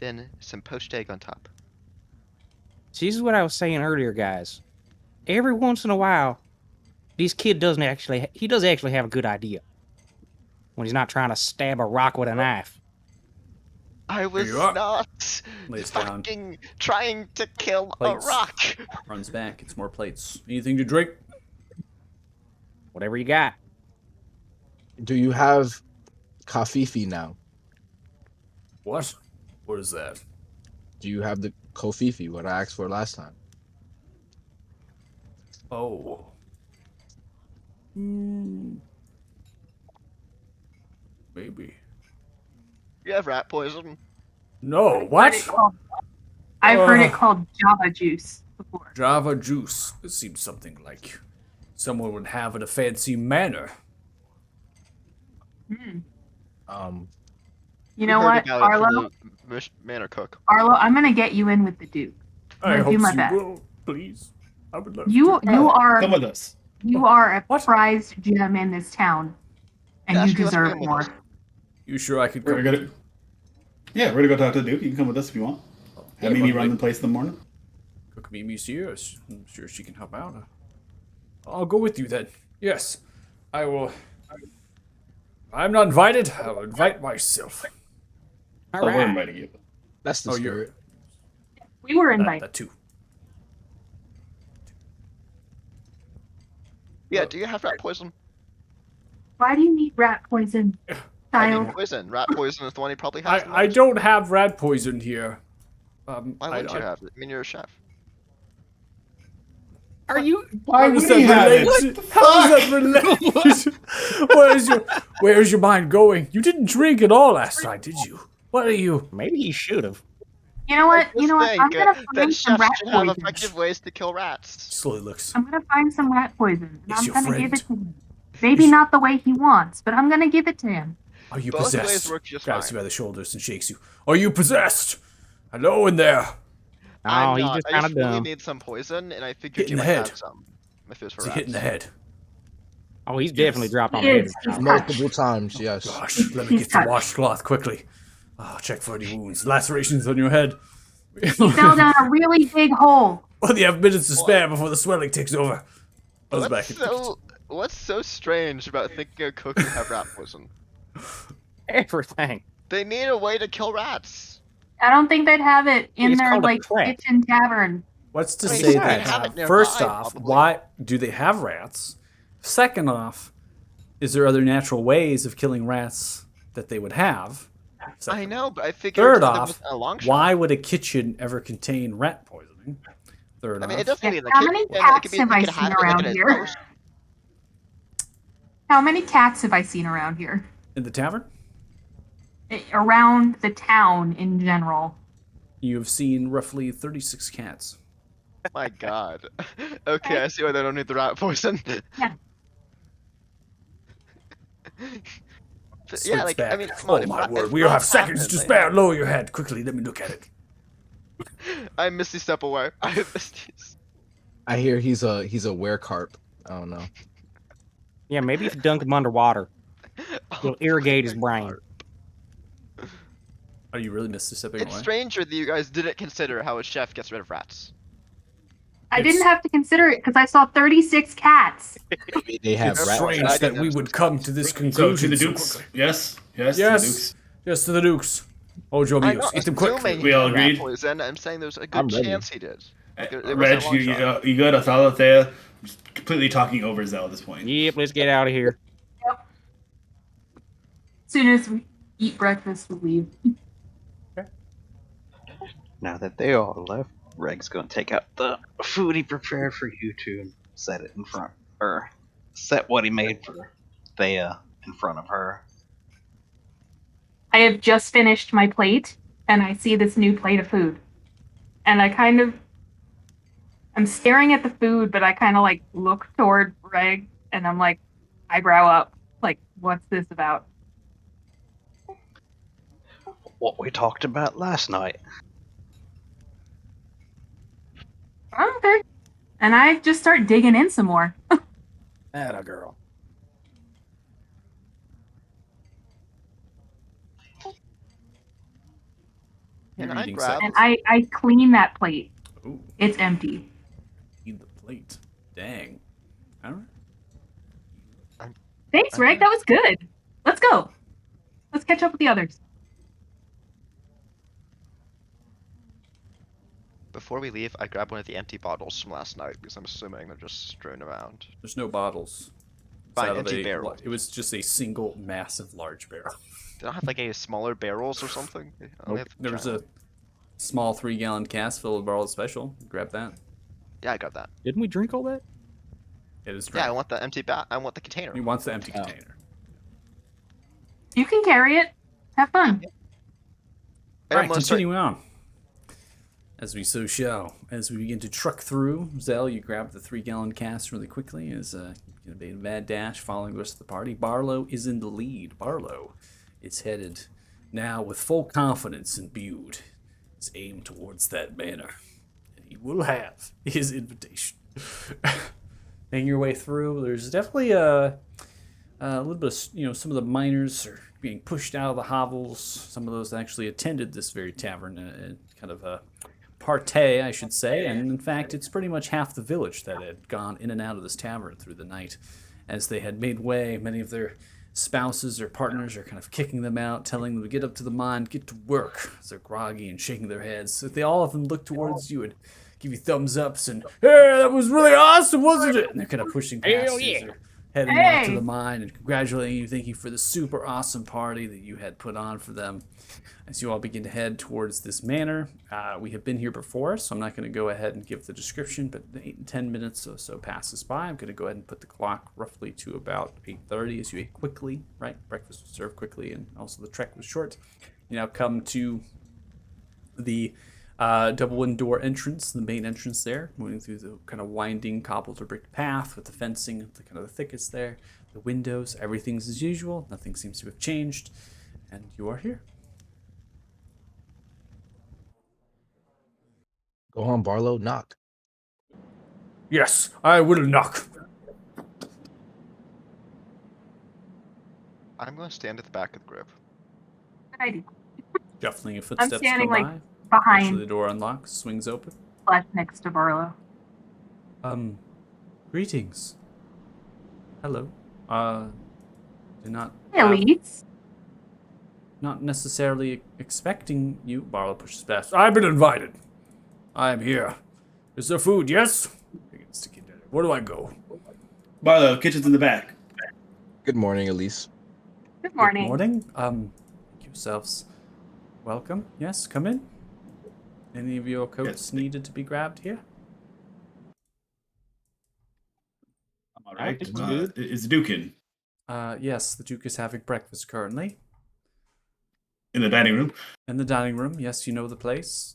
then some poached egg on top. See, this is what I was saying earlier, guys. Every once in a while, this kid does actually have a good idea. When he's not trying to stab a rock with a knife. I was you are. not Lays down. fucking trying to kill Plates. a rock. Runs back, gets more plates. Anything to drink? Whatever you got. Do you have Kafifi now? What? What is that? Do you have the Kofifi, what I asked for last time? Oh. Maybe. You have rat poison. No, what? I've heard it called Java juice before. Java juice. It seems something like someone would have in a fancy manner. You know what, Arlo? Manor cook. Arlo, I'm gonna get you in with the Duke. I I'm hope gonna do my you best. will, please. I would love You to. are Come with us. a What? prized gem in this town, and Yeah, you she wants to deserve come with more. us. You sure I could We're come? gonna. Yeah, we're gonna go talk to the Duke. You can come with us if you want. Have Mimi run the place in the morning. Cook me monsieur. I'm sure she can help out. I'll go with you then. Yes, I will. I'm not invited. I'll invite myself. All Oh, we're right. inviting you. That's the Oh, you're spirit. We were that, invited. that too. Yeah, do you have rat poison? Why do you need rat poison, I child? mean poison. Rat poison is the one he probably has. the I most. don't have rat poison here. Why wouldn't you have it? I mean, you're a chef. Are you? Why How does would he that have it? relate? How does that relate? Where's your mind going? You didn't drink at all last night, did you? What are you? Maybe he should have. You know what? I You know what? just I'm think, gonna that find some chefs rat should have poison. effective ways to kill rats. Slowly looks. I'm gonna find some rat poison, and It's I'm your gonna give friend. it to him. Maybe not the way he wants, but I'm gonna give it to him. Are you Both ways possessed? work just Grabs fine. you by the shoulders and shakes you. Are you possessed? Hello in there. Oh, I'm he's not. just I kind just of really dumb. need some poison, and I Hit figured in you the might head. have some. If it was for It's a rats. hit in the head. Oh, he's definitely dropped on He the head. is. He's Multiple touched. times, yes. Gosh, let me He's get some touched. washcloth quickly. Oh, check for any wounds, lacerations on your head. Fell down a really big hole. Well, you have minutes to spare before the swelling takes over. I was back. What's so strange about thinking a cook would have rat poison? Everything. They need a way to kill rats. I don't think they'd have it in It's their called a like trap. kitchen tavern. What's to I mean, say they that? have it nearby, First off, probably. why do they have rats? Second off, is there other natural ways of killing rats that they would have? I Second know, but I figured Third there off, was a long shot. why would a kitchen ever contain rat poisoning? Third I mean, off, it doesn't need the How kitchen. many It cats could be, have you I could seen have it, like, around in a here? toast. How many cats have I seen around here? in the tavern, Around the town in general. you have seen roughly 36 cats. My God. Okay, I see why they don't need the rat poison. Yeah. But Slips yeah, like back. I mean, come on, Oh if my rat- word, if we don't have rats seconds happen, to they spare. have- Lower your head quickly. Let me look at it. I misty step away. I misty. I hear he's a werecarp. I don't know. Yeah, maybe if you dunk him underwater, you'll irrigate his brain. Are you really misstepping It's away? stranger that you guys didn't consider how a chef gets rid of rats. I It's- didn't have to consider it because I saw 36 cats. Maybe they have It's rat. strange I that didn't we know would so. come to this So conclusion to the so Dukes. quickly. Yes. Yes. To Yes. the Dukes. Yes, to the Dukes. Hold your I'm abuse. not Eat them quick. assuming We all he had rat agreed? poison. I'm saying there's a I'm good ready. chance he did. Like, it wasn't Reg, a long you shot. you good? Athalathea? Completely talking over Zell at this point. Yep, let's get out of here. As soon as we eat breakfast, we leave. Now that they all left, Reg's gonna take out the food he prepared for you two and set it in front, or set what he made for Thea in front of her. I have just finished my plate, and I see this new plate of food. And I'm staring at the food, but I kind of like look toward Reg, and I'm like, eyebrow up. Like, what's this about? What we talked about last night. Oh, okay. And I just start digging in some more. Atta girl. And You're I eating grab. And I clean that plate. Ooh, It's empty. eat the plate. Dang. All right. Thanks, Reg. That was good. Let's go. Let's catch up with the others. Before we leave, I grab one of the empty bottles from last night because I'm assuming they're just strewn around. There's no bottles. It's Fine, out of empty a- barrel. It was just a single massive large barrel. They don't have like any smaller barrels or something? They only have There was giant- a small 3-gallon cask filled with Barrel Special. Grab that. Yeah, I got that. Didn't we drink all that? It is Yeah, I drank. want the empty I want the container. He wants the empty Oh. container. You can carry it. Have fun. And All I'm right, gonna start- continuing on. As we so shall. As we begin to truck through, Zell, you grab the 3-gallon cask really quickly as you made a mad dash following the rest of the party. Barlow is in the lead. Barlow is headed now with full confidence imbued. His aim towards that banner. And he will have his invitation. Making your way through, there's definitely a little bit of, some of the miners are being pushed out of the hovels. Some of those actually attended this very tavern, kind of a partay, I should say. And in fact, it's pretty much half the village that had gone in and out of this tavern through the night. As they had made way, many of their spouses or partners are kind of kicking them out, telling them to get up to the mine, get to work. As they're groggy and shaking their heads. So they all of them look towards you and give you thumbs ups and, hey, that was really awesome, wasn't it? And they're kind of pushing past Hell you as yeah. they're heading out to Hey. the mine and congratulating you, thank you for the super awesome party that you had put on for them. As you all begin to head towards this manor, we have been here before, so I'm not going to go ahead and give the description, but 10 minutes or so passes by. I'm going to go ahead and put the clock roughly to about 8:30 as you ate quickly, right? Breakfast was served quickly, and also the trek was short. You now come to the double wooden door entrance, the main entrance there, moving through the kind of winding cobbled or brick path with the fencing, the kind of the thickets there, the windows, everything's as usual, nothing seems to have changed, and you are here. Go on, Barlow, knock. Yes, I will knock. I'm gonna stand at the back of the group. Good idea. Shuffling your footsteps standing, go like, by. Eventually the Behind, door unlocks, swings open. left next to Barlow. Greetings. Hello. Do not Hey, have- Elise. not necessarily expecting you. Barlow pushes past. I've been invited. I am here. Is there food? Yes? Begins to get at it. Where do I go? Barlow, kitchen's in the back. Good morning, Elise. Good morning. Good morning. Make yourselves welcome. Yes, come in. Any of your coats needed to be grabbed here? All right. it's good. Is Dukin Yes, the Duke is having breakfast currently. in the dining room? In the dining room. Yes, you know the place.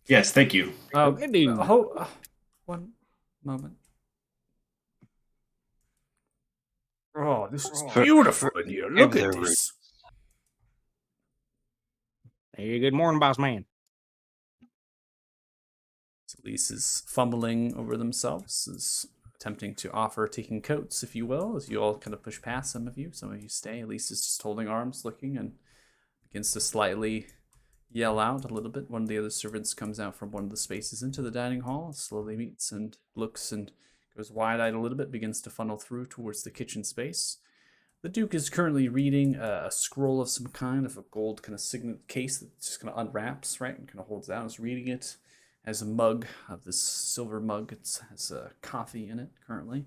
Yes, thank you. Okay, dude. One moment. Oh, this is beautiful in here. Look at this. Hey, good morning, boss man. Elise is fumbling over themselves, is attempting to offer taking coats, if you will, as you all kind of push past some of you. Some of you stay. Elise is just holding arms, looking, and begins to slightly yell out a little bit. One of the other servants comes out from one of the spaces into the dining hall, slowly meets and looks and goes wide-eyed a little bit, begins to funnel through towards the kitchen space. The Duke is currently reading a scroll of some kind, of a gold kind of signet case that just kind of unwraps, right, and kind of holds out, is reading it. Has a mug of this silver mug. It has coffee in it currently,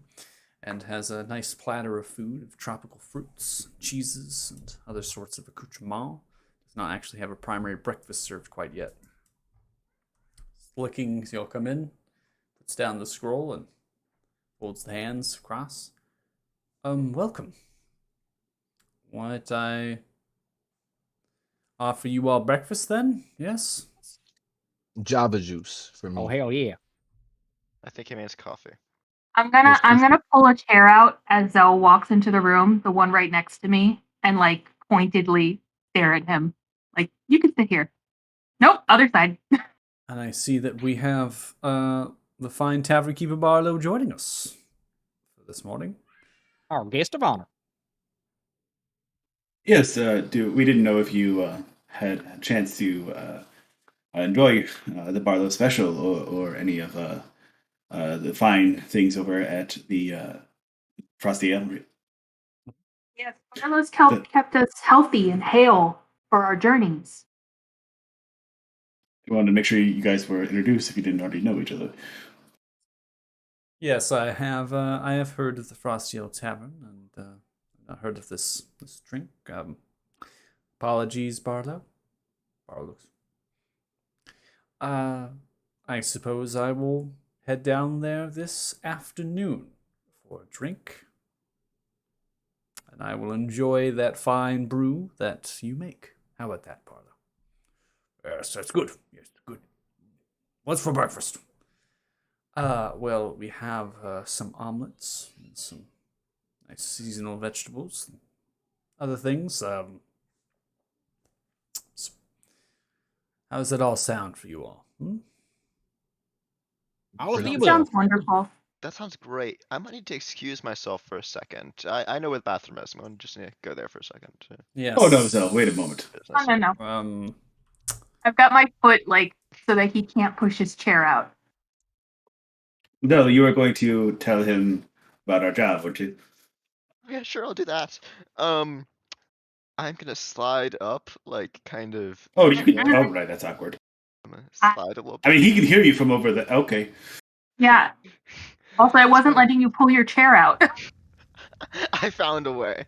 and has a nice platter of food of tropical fruits, cheeses, and other sorts of accoutrement. Does not actually have a primary breakfast served quite yet. Looking, so he'll come in, puts down the scroll, and folds the hands across. Welcome. offer you all breakfast then. Yes. Java juice for me. Oh hell yeah! I think he means coffee. Yes, I'm please. gonna pull a chair out as Zell walks into the room, the one right next to me, and like pointedly stare at him. Like, you can sit here. Nope, other side. And I see that we have the fine tavern keeper Barlow joining us for this morning. Our guest of honor. Yes, we didn't know if you had a chance to enjoy the Barlow special or any of the fine things over at the Frosty Elm. Yes, Barlow's kept us healthy and hale for our journeys. I wanted to make sure you guys were introduced if you didn't already know each other. Yes, I have. I have heard of the Frosty Old Tavern, and I heard of this drink. Apologies, Barlow. Barlow's. I suppose I will head down there this afternoon for a drink, and I will enjoy that fine brew that you make. How about that, Barlow? Yes, that's good. Yes, good. What's for breakfast? Well, we have some omelets and some nice seasonal vegetables, and other things. How does that all sound for you all? Hmm? All of the Pretty above. Sounds wonderful. That sounds great. I might need to excuse myself for a second. I know where the bathroom is. I'm going to just need to go there for a second. Yes. Oh no, Zell, wait a moment. Oh, no. I've got my foot like so that he can't push his chair out. No, you were going to tell him about our job, weren't you? Yeah, sure, I'll do that. I'm gonna slide up, like, kind of. Oh, you can. Oh, right, that's awkward. I'm gonna slide a little I bit. mean, he can hear you from over there. Okay. Yeah. Also, I wasn't letting you pull your chair out. I found a way.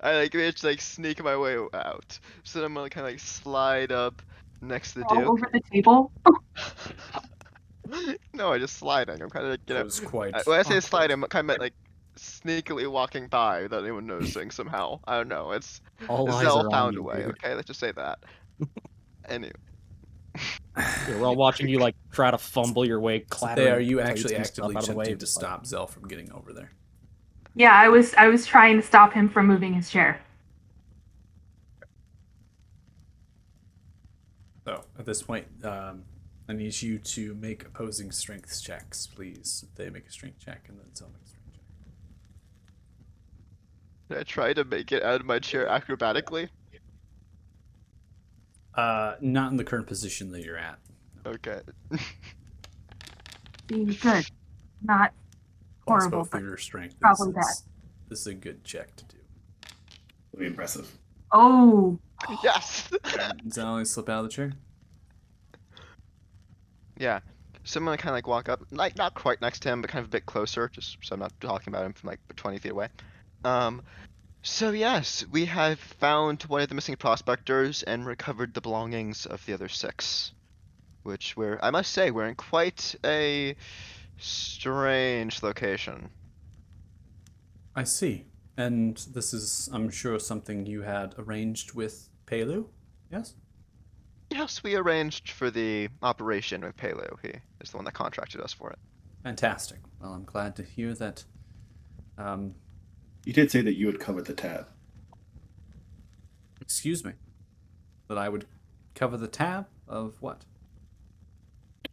I like managed to like sneak my way out. So then I'm gonna kind of like slide up next to the All Duke. over the table. No, I just sliding. I'm kind of like that was quite. when I say awkward. sliding, I'm kind of like sneakily walking by without anyone noticing somehow. I don't know. It's All eyes Zell are on found you, a way. dude. Okay, let's just say that. Anyway. Yeah, we're all watching you like try to fumble your way, So clattering. they are you plates actually and stuff actively out of the way, attempting to just like- stop Zell from getting over there? Yeah, I was trying to stop him from moving his chair. So at this point, I need you to make opposing strength checks, please. They make a strength check, and then Zell make a strength check. Did I try to make it out of my chair acrobatically? Not in the current position that you're at. Okay. Being good. Not Plus horrible, both but of your strength. probably This is a good check to do. Really impressive. oh. Yes. Zell, you slip out of the chair. Yeah. So I'm gonna kind of like walk up, like not quite next to him, but kind of a bit closer, just so I'm not talking about him from like 20 feet away. So yes, we have found one of the missing prospectors and recovered the belongings of the other 6, which I must say, we're in quite a strange location. I see. And this is, I'm sure, something you had arranged with Pelu? Yes? Yes, we arranged for the operation with Paleo. He is the one that contracted us for it. Fantastic. Well, I'm glad to hear that. You did say that you would cover the tab. Excuse me. That I would cover the tab of what?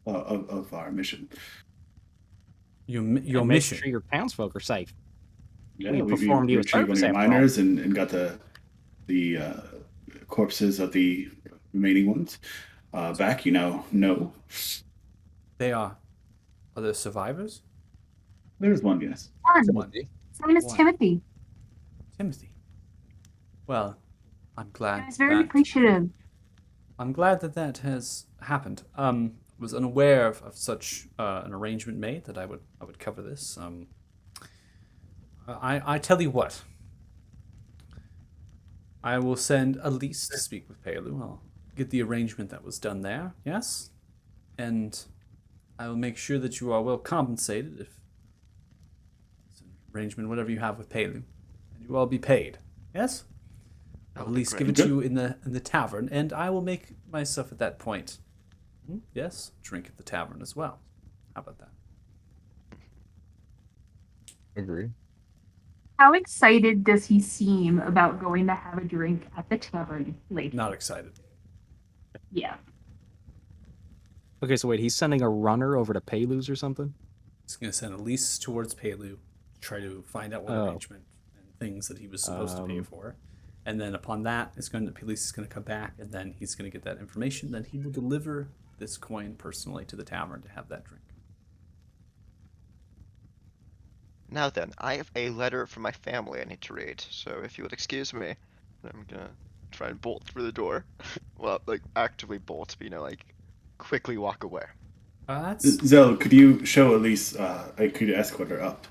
Of our mission. Your And make mission. sure your townsfolk are safe. Yeah, We performed you a retrieved one of service your after all. miners and got the corpses of the remaining ones back. No. They are. Are there survivors? There's one, yes. Fun. His name is What? Timothy. Timothy. Well, I'm glad. I was very that- appreciative. I'm glad that has happened. Was unaware of such an arrangement made that I would cover this. I tell you what. I will send Elise to speak with Pelu. I'll get the arrangement that was done there. Yes, and I will make sure that you are well compensated if it's an arrangement, whatever you have with Pelu, and you will all be paid. Yes. I'll at would be least give it great. to you in the tavern, and I will make myself at that point. Yes, drink at the tavern as well. How about that? Agree. How excited does he seem about going to have a drink at the tavern later? Not excited. Yeah. Okay, so wait, he's sending a runner over to Paylus or something? He's going to send Elise towards Palu, try to find out what arrangement and things that he was supposed to pay for. And then upon that, Elise is going to come back, and then he's going to get that information. Then he will deliver this coin personally to the tavern to have that drink. Now then, I have a letter from my family I need to read, so if you would excuse me, I'm gonna try and bolt through the door. Well, like, actively bolt, but, like, quickly walk away. That's Zell, could you show Elise, could you escort her up?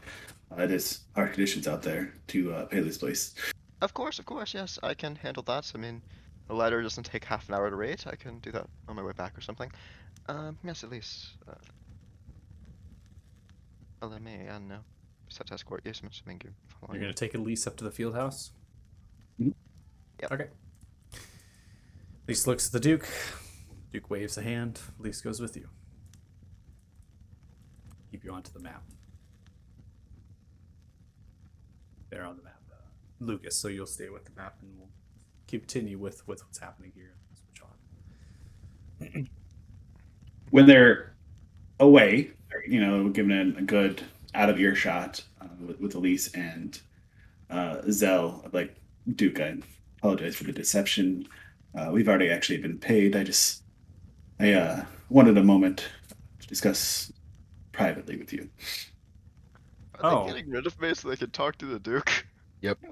It is hard conditions out there to Paley's place. Of course, yes, I can handle that. I mean, a letter doesn't take half an hour to read. I can do that on my way back or something. Yes, Elise. Allow me, no. Set escort, yes, Mr. Mingu. You're going to take Elise up to the field house? Yep. Okay. Elise looks at the Duke. Duke waves a hand. Elise goes with you. Keep you onto the map. They're on the map, Lucas, so you'll stay with the map and we'll continue with what's happening here. Switch on. When they're away, given a good out of earshot with Elise and Zell, like, Duke, I apologize for the deception. We've already actually been paid. I wanted a moment to discuss privately with you. Are they getting rid of me so they can talk to the Duke?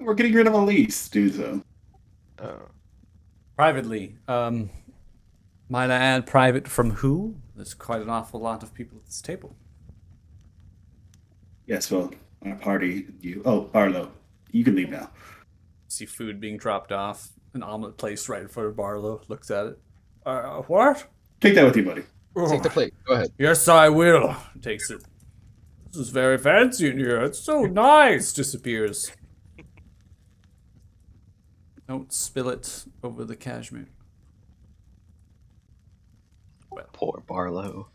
We're getting rid of Elise, do so. Oh. Privately, might I add private from who? There's quite an awful lot of people at this table. Yes, well, our party, Barlow, you can leave now. See food being dropped off, an omelet placed right in front of Barlow, looks at it. What? Take that with you, buddy. Take the plate. Go ahead. Yes, I will. Takes it. This is very fancy in here. It's so nice. Disappears. Don't spill it over the cashmere. Well, Poor Barlow.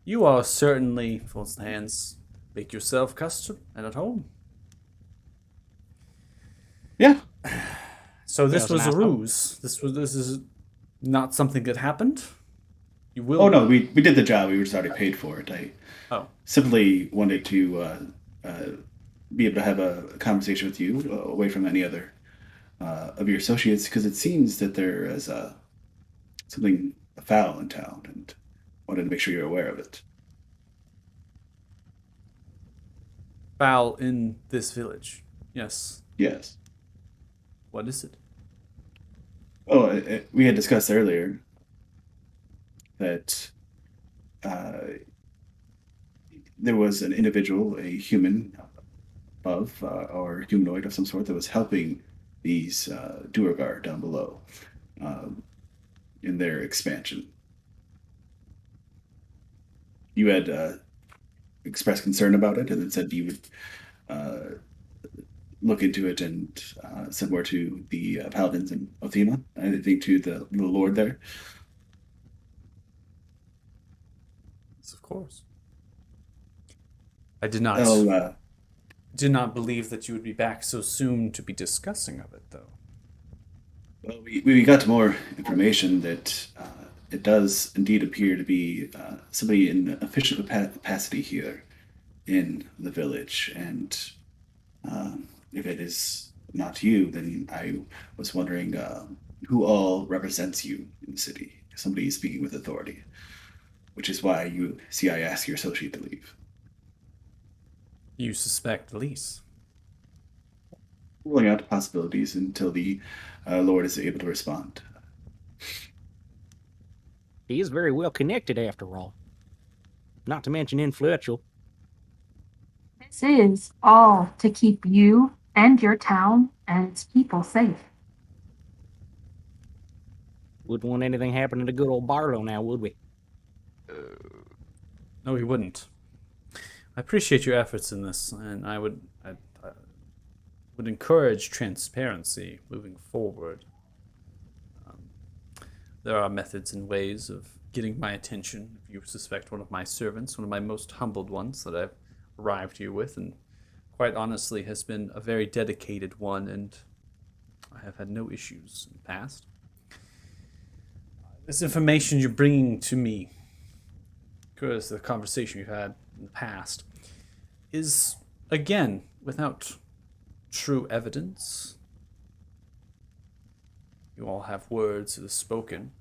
you are certainly, folds the hands, make yourself custom and at home. Yeah. So this That was was an a asshole. ruse. This is not something that happened. You will. Oh, no, we did the job. We were just already paid for it. I Oh. simply wanted to be able to have a conversation with you away from any other of your associates, because it seems that there is something foul in town, and wanted to make sure you're aware of it. Foul in this village. Yes. Yes. What is it? Well, we had discussed earlier that there was an individual, a human or humanoid of some sort, that was helping these Duergar down below in their expansion. You had expressed concern about it, and then said you would look into it and send word to the paladins in Othema, I think to the lord there. Yes, of course. I did not believe that you would be back so soon to be discussing of it, though. Well, we got more information that it does indeed appear to be somebody in official capacity here in the village, and if it is not you, then I was wondering who all represents you in the city. Somebody is speaking with authority, which is why I asked your associate to leave. You suspect Elise. Ruling out possibilities until the Lord is able to respond. He is very well connected, after all. Not to mention influential. This is all to keep you and your town and its people safe. Wouldn't want anything happening to good old Barlow now, would we? No, we wouldn't. I appreciate your efforts in this, and I would encourage transparency moving forward. there are methods and ways of getting my attention. If you suspect one of my servants, one of my most humbled ones that I've arrived here with, and quite honestly has been a very dedicated one, and I have had no issues in the past. This information you're bringing to me, because of the conversation you've had in the past, is, again, without true evidence. You all have words that are spoken,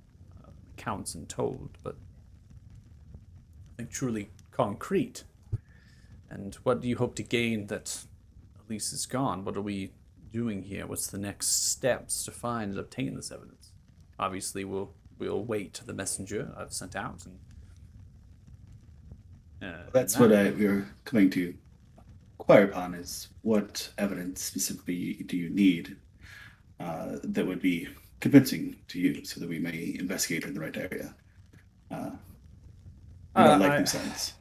accounts and told, but nothing truly concrete. And what do you hope to gain that Elise is gone? What are we doing here? What's the next steps to find and obtain this evidence? Obviously, we'll wait the messenger I've sent out, and That's what we were coming to inquire upon, is what evidence specifically do you need that would be convincing to you, so that we may investigate in the right area. Not like themselves.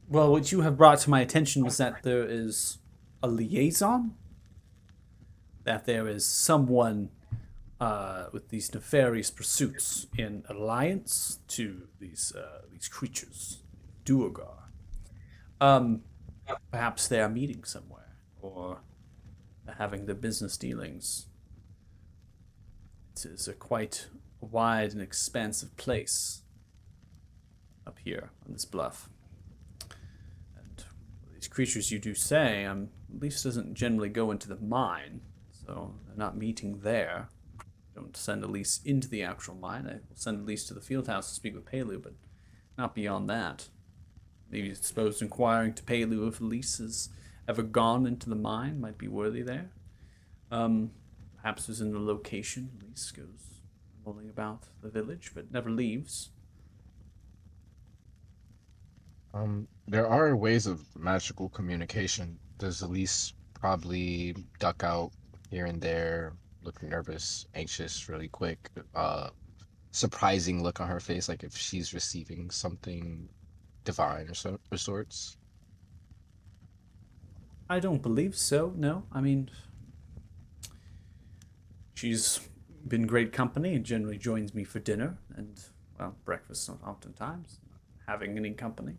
Well, what you have brought to my attention was that there is a liaison, that there is someone with these nefarious pursuits in alliance to these creatures, Duergar. Perhaps they are meeting somewhere, or having their business dealings. It is a quite wide and expansive place up here on this bluff. And these creatures you do say, at least doesn't generally go into the mine, so they're not meeting there. Don't send Elise into the actual mine. I will send Elise to the field house to speak with Palu, but not beyond that. Maybe I suppose inquiring to Palu if Elise has ever gone into the mine might be worthy there. Perhaps was in the location. Elise goes rolling about the village, but never leaves. There are ways of magical communication. Does Elise probably duck out here and there, look nervous, anxious, really quick, surprising look on her face, like if she's receiving something divine or sorts? I don't believe so, no. I mean, she's been great company and generally joins me for dinner and, well, breakfast oftentimes, having any company.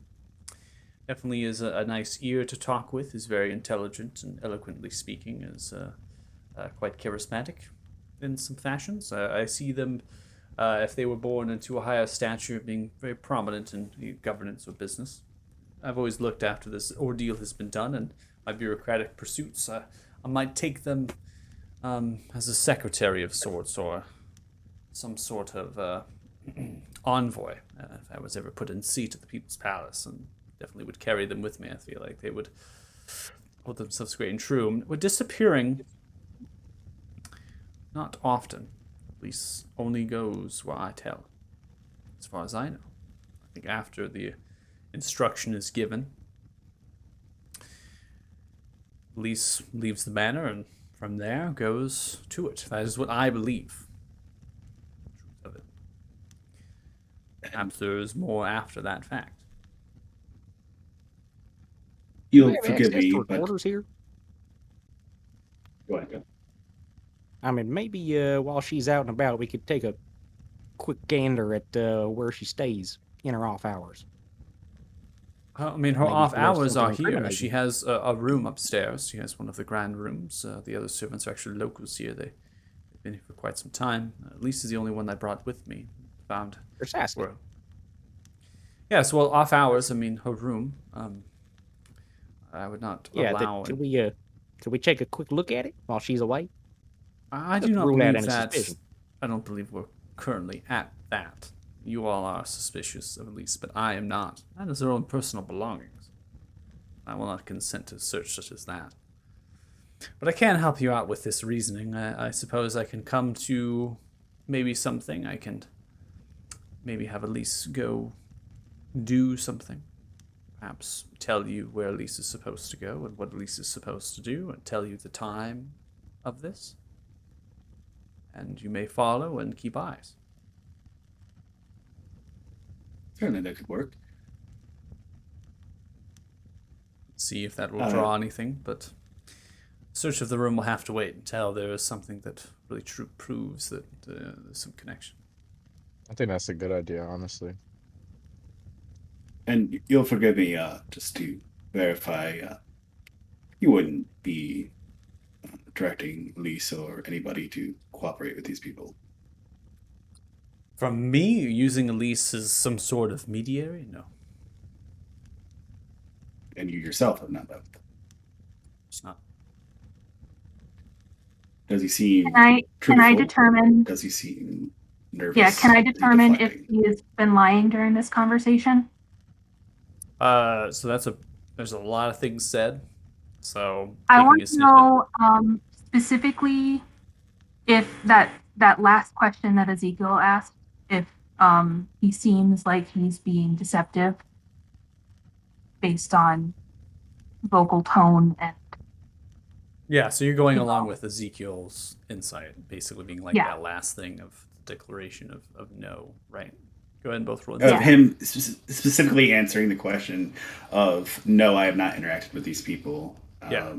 Definitely is a nice ear to talk with, is very intelligent and eloquently speaking, is quite charismatic in some fashions. I see them, if they were born into a higher stature, being very prominent in the governance of business. I've always looked after this ordeal has been done and my bureaucratic pursuits. I might take them as a secretary of sorts, or some sort of envoy, if I was ever put in seat at the People's Palace, and definitely would carry them with me. I feel like they would hold themselves great and true. We're disappearing not often. At least only goes where I tell, as far as I know. I think after the instruction is given, Elise leaves the manor and from there goes to it. That is what I believe. The truth of it. Perhaps there is more after that fact. You'll forgive me, but Orders here. go ahead. I mean, maybe while she's out and about, we could take a quick gander at where she stays in her off hours. I mean, her Maybe off if there's hours are something here. incriminating. She has a room upstairs. She has one of the grand rooms. The other servants are actually locals here. They've been here for quite some time. Elise is the only one I brought with me. Found Just asking. where. Yes, well, off hours. I mean, her room. I would not allow. Could we take a quick look at it while she's away? I do Let's not rule out believe any that. suspicion. I don't believe we're currently at that. You all are suspicious of Elise, but I am not. That is her own personal belongings. I will not consent to search such as that. But I can help you out with this reasoning. I suppose I can come to maybe something. I can maybe have Elise go do something. Perhaps tell you where Elise is supposed to go and what Elise is supposed to do, and tell you the time of this. And you may follow and keep eyes. Certainly that could work. See if that will draw anything, but search of the room will have to wait until there is something that really proves that there's some connection. I think that's a good idea, honestly. And you'll forgive me, just to verify, you wouldn't be directing Lisa or anybody to cooperate with these people. From me, using Elise as some sort of mediary? No, And you yourself have not met with them. it's not. Does he seem Can I truthful? determine? Does he seem nervous? Yeah, can I Is he determine if deflecting? he has been lying during this conversation? So there's a lot of things said. So I taking want a to snippet. know specifically if that last question that Ezekiel asked, if he seems like he's being deceptive based on vocal tone and Yeah, so you're going you along know, with Ezekiel's insight, basically being like yeah, that last thing of the declaration of no, right? Go ahead and both roll Of insight. yeah, him specifically answering the question of, no, I have not interacted with these people. Yeah.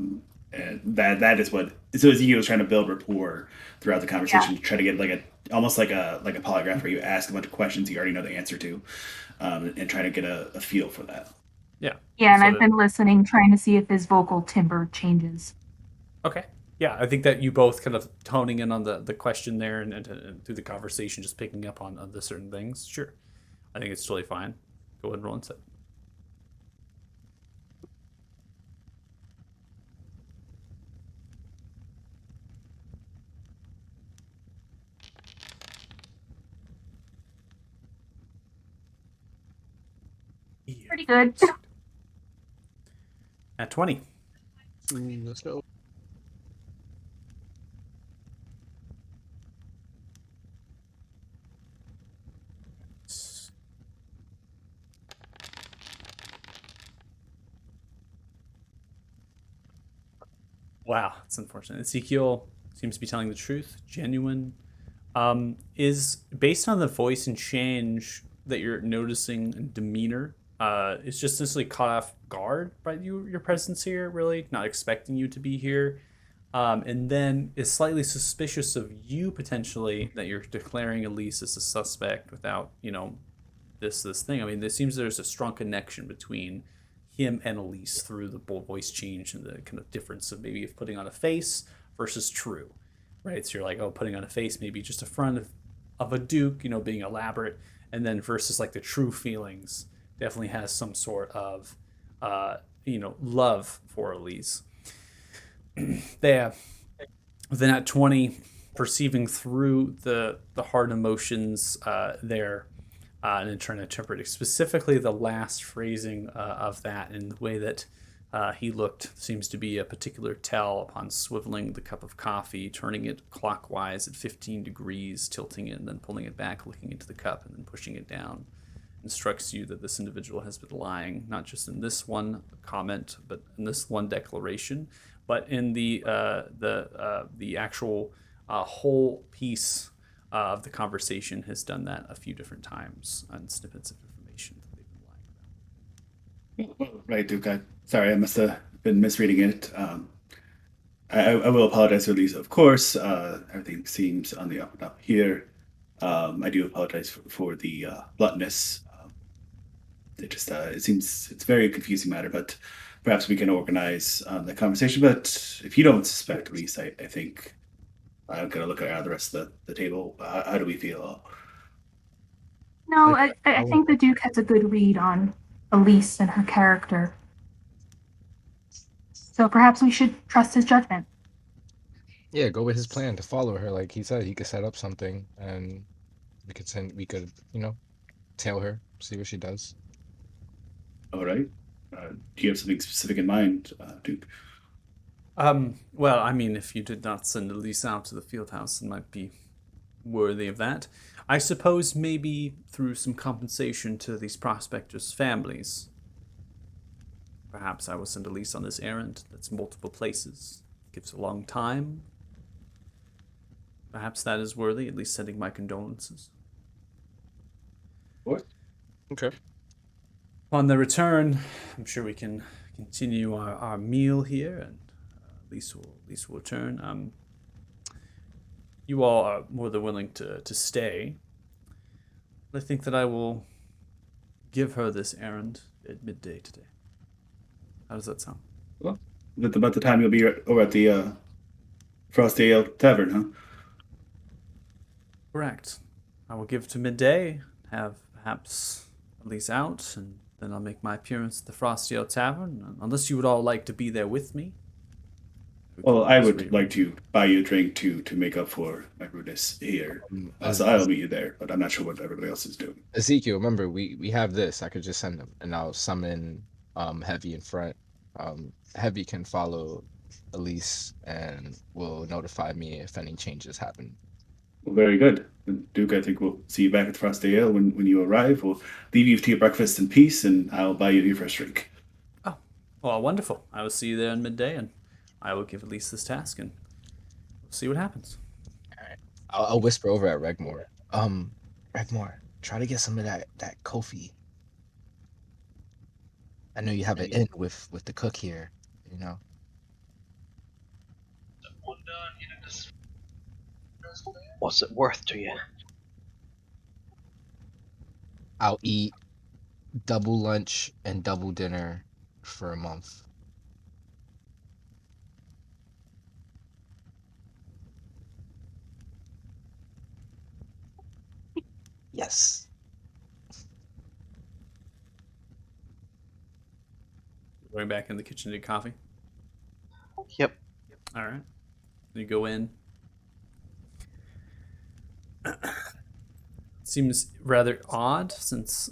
And that is what, so Ezekiel was trying to build rapport throughout the yeah, conversation, to try to get almost like a polygraph where you ask a bunch of questions you already know the answer to, and try to get a feel for that. Yeah. yeah. And So I've been listening, trying to see if his vocal timbre changes. okay. Yeah, I think that you both kind of toning in on the question there and through the conversation, just picking up on the certain things. Sure. I think it's totally fine. Go ahead and roll insight. Yeah. Pretty good. At 20. Let's go. Wow, it's unfortunate. Ezekiel seems to be telling the truth, genuine. Is based on the voice and change that you're noticing in demeanor. It's just necessarily caught off guard by your presence here, really, not expecting you to be here. And then is slightly suspicious of you potentially that you're declaring Elise as a suspect without, this thing. I mean, it seems there's a strong connection between him and Elise through the voice change and the kind of difference of maybe of putting on a face versus true, right? So you're like, oh, putting on a face, maybe just a front of a duke, being elaborate, and then versus like the true feelings definitely has some sort of, love for Elise. They then at 20, perceiving through the hard emotions there, and then trying to interpret it. Specifically the last phrasing of that and the way that he looked seems to be a particular tell upon swiveling the cup of coffee, turning it clockwise at 15 degrees, tilting it, and then pulling it back, looking into the cup, and then pushing it down. Instructs you that this individual has been lying, not just in this one comment, but in this one declaration, but in the actual whole piece of the conversation has done that a few different times on snippets of information that they've been lying about. Right, Duke. Sorry, I must have been misreading it. I will apologize for Lisa, of course. Everything seems on the up and up here. I do apologize for the bluntness. It seems it's a very confusing matter, but perhaps we can organize the conversation. But if you don't suspect Lisa, I think I'm gonna look at the rest of the table. How do we feel? No, Like, I think the Duke has a good read on Elise and her character. So perhaps we should trust his judgment. yeah, go with his plan to follow her. Like he said, he could set up something, and we could, tail her, see what she does. All right. Do you have something specific in mind, Duke? Well, I mean, if you did not send Elise out to the field house, it might be worthy of that. I suppose maybe through some compensation to these prospectors' families. Perhaps I will send Elise on this errand that's multiple places, gives a long time. Perhaps that is worthy, at least sending my condolences. What? Okay. Upon the return, I'm sure we can continue our meal here, and Elise will return. You all are more than willing to stay. I think that I will give her this errand at midday today. How does that sound? Well, that's about the time you'll be over at the Frosty Ale Tavern, huh? Correct. I will give to midday, have perhaps at least out, and then I'll make my appearance at the Frosty Ale Tavern, unless you would all like to be there with me. Well, I would like to buy you a drink to make up for my rudeness here. So I'll meet you there, but I'm not sure what everybody else is doing. Ezekiel, remember we have this. I could just send him, and I'll summon Heavy in front. Heavy can follow Elise and will notify me if any changes happen. Well, very good. And Duke, I think we'll see you back at Frosty Ale when you arrive. We'll leave you to your breakfast in peace, and I'll buy you your first drink. Oh, well, wonderful. I will see you there in midday, and I will give Elise this task, and we'll see what happens. I'll whisper over at Regmore. Regmore, try to get some of that Kofi. I know you have it in with the cook here, you know. What's it worth to you? I'll eat double lunch and double dinner for a month. Yes. Going back in the kitchen to get coffee. Yep. All right. You go in. Seems rather odd since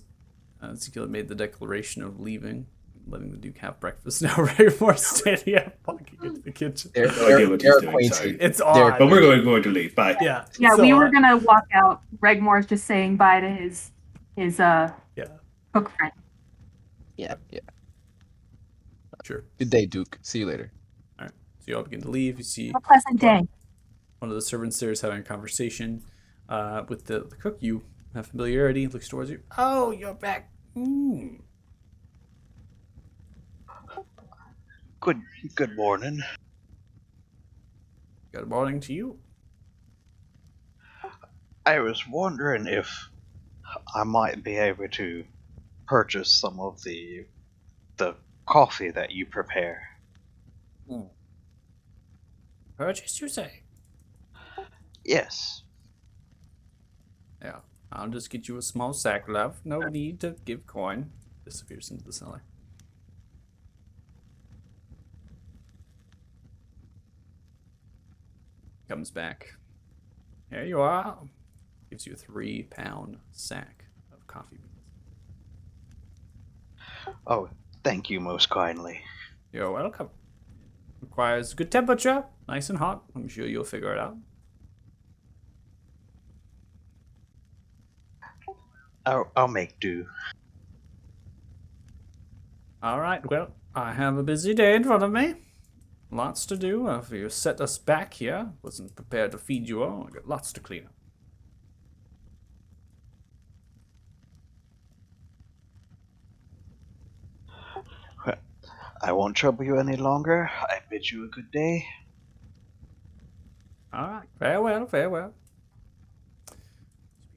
Ezekiel made the declaration of leaving, letting the Duke have breakfast. Now Regmore standing up, walking into the kitchen. They're what he's doing, acquainted. sorry. It's They're- odd. But we're going to leave. Bye. Yeah. Yeah, so we were odd. gonna walk out. Regmore's just saying bye to his Yeah. cook friend. Yeah. Sure. Good day, Duke. See you later. So you all begin to leave. You see Have a pleasant day. one of the servants there is having a conversation with the cook. You have familiarity. Looks towards you. Oh, you're back. Good morning. Good morning to you. I was wondering if I might be able to purchase some of the coffee that you prepare. Purchase, you say? Yes. Yeah. I'll just get you a small sack, love. No need to give coin. Disappears into the cellar. Comes back. Here you are. Gives you a 3-pound sack of coffee beans. Oh, thank you most kindly. You're welcome. Requires good temperature, nice and hot. I'm sure you'll figure it out. I'll make do. All right, well, I have a busy day in front of me. Lots to do. If you set us back here, wasn't prepared to feed you all. I got lots to clean up. I won't trouble you any longer. I bid you a good day. All right, farewell, farewell.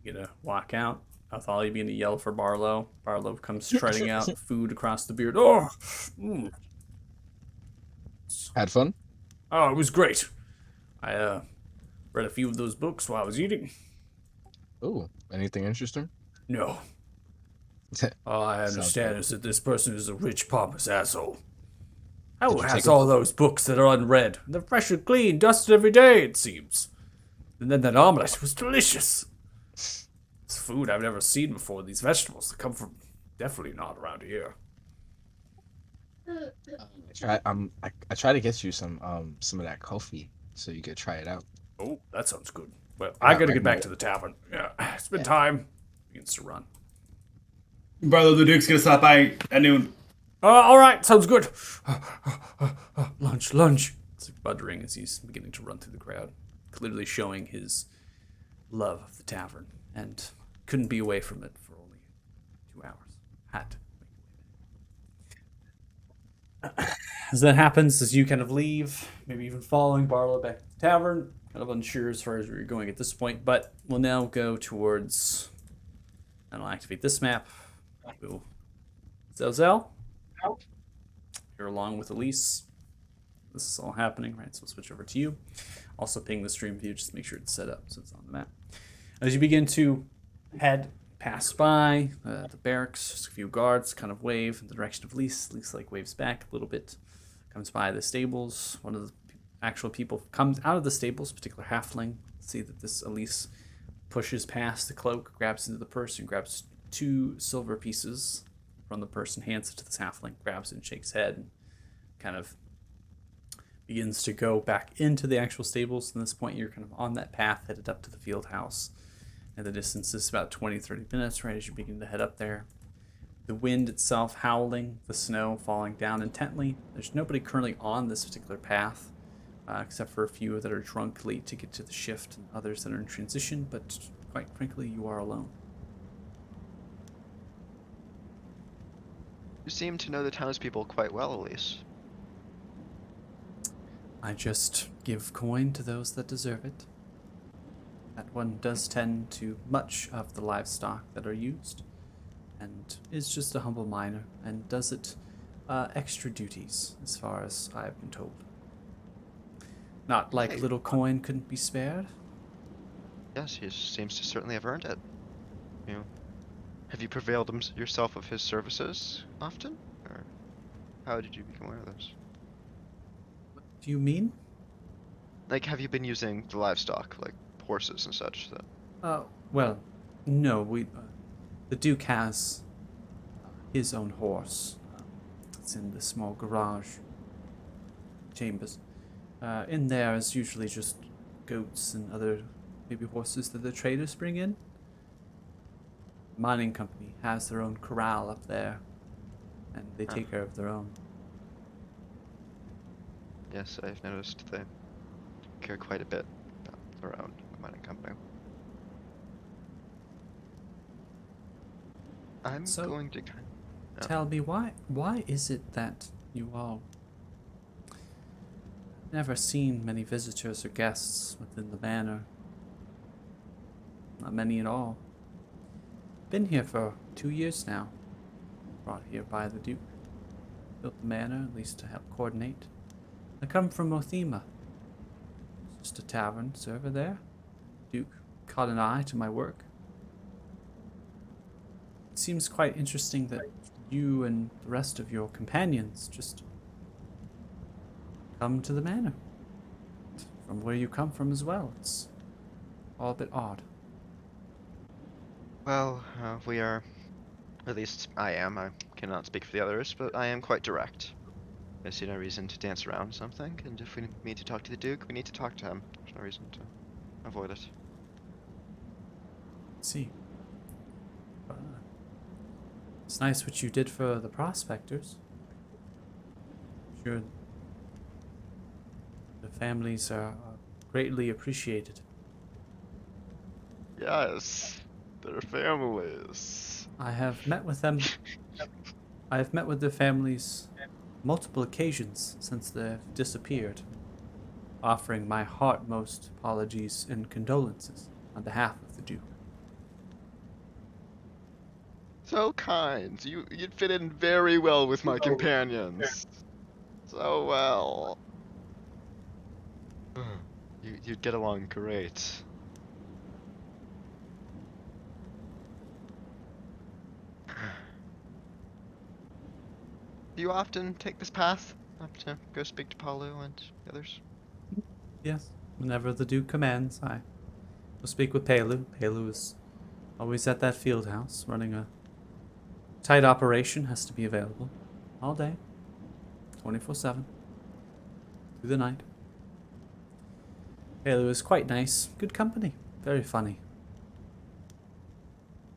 You're gonna walk out. I thought you'd be gonna yell for Barlow. Barlow comes striding out, food across the beard. Oh, Had fun? Oh, it was great. I read a few of those books while I was eating. Ooh, anything interesting? No. All I Sounds understand good. is that this person is a rich, pompous asshole. Who Did you has take all those books that are unread? They're fresh and clean, dusted every day, it seems. And then that omelet was delicious. It's food I've never seen before. These vegetables that come from definitely not around here. I try to get you some of that coffee so you could try it out. Oh, that sounds good. Well, I gotta right, get back right. to the tavern. Yeah, it's been time. Begins to run. Barlow the Duke's gonna stop by at noon. All right, sounds good. Lunch. It's buttering as he's beginning to run through the crowd, clearly showing his love of the tavern, and couldn't be away from it for only 2 hours. Had to. As that happens, as you kind of leave, maybe even following Barlow back to the tavern, kind of unsure as far as where you're going at this point, but we'll now go towards And I'll activate this map. We'll Zelzel, you're along with Elise. This is all happening, right? So we'll switch over to you. Also ping the stream view, just to make sure it's set up so it's on the map. As you begin to pass by the barracks, just a few guards kind of wave in the direction of Elise. Elise like waves back a little bit, comes by the stables. One of the actual people comes out of the stables, particular halfling. See that this Elise pushes past the cloak, grabs into the purse, and grabs 2 silver pieces from the purse and hands it to this halfling, grabs it and shakes head, and kind of begins to go back into the actual stables. At this point, you're kind of on that path headed up to the field house. And the distance is about 20-30 minutes, right, as you begin to head up there. The wind itself howling, the snow falling down intently. There's nobody currently on this particular path, except for a few that are drunk late to get to the shift and others that are in transition, but quite frankly, you are alone. You seem to know the townspeople quite well, Elise. I just give coin to those that deserve it. That one does tend to much of the livestock that are used, and is just a humble miner, and does it extra duties, as far as I have been told. Not like Hey. little coin couldn't be spared. Yes, he seems to certainly have earned it. You know, have you prevailed yourself of his services often, or how did you become aware of this? What do you mean? Like, have you been using the livestock, like horses and such? That Well, no, the Duke has his own horse. It's in the small garage chambers. In there is usually just goats and other maybe horses that the traders bring in. Mining company has their own corral up there, and they take care of their own. Yes, I've noticed they care quite a bit around the mining company. I'm So- going to kind Yeah. Tell me, why is it that you all never seen many visitors or guests within the manor? Not many at all. Been here for 2 years now. Brought here by the Duke. Built the manor, at least to help coordinate. I come from Mothema. Just a tavern server there. Duke caught an eye to my work. It seems quite interesting that you and the rest of your companions just come to the manor. From where you come from as well. It's all a bit odd. Well, we are, at least I am, I cannot speak for the others, but I am quite direct. I see no reason to dance around something, and if we need to talk to the Duke, we need to talk to him. There's no reason to avoid it. See. It's nice what you did for the prospectors. Sure. The families are greatly appreciated. Yes, their families. I have met with them. I have met with their families multiple occasions since they've disappeared, offering my heartmost apologies and condolences on behalf of the Duke. So kind. You'd fit in very well with my companions. So well. You'd get along great. Do you often take this path up to go speak to Paolo and the others? Yes, whenever the Duke commands, I will speak with Pelu. Pelu is always at that field house, running a tight operation, has to be available all day, 24/7, through the night. Pelu is quite nice, good company, very funny.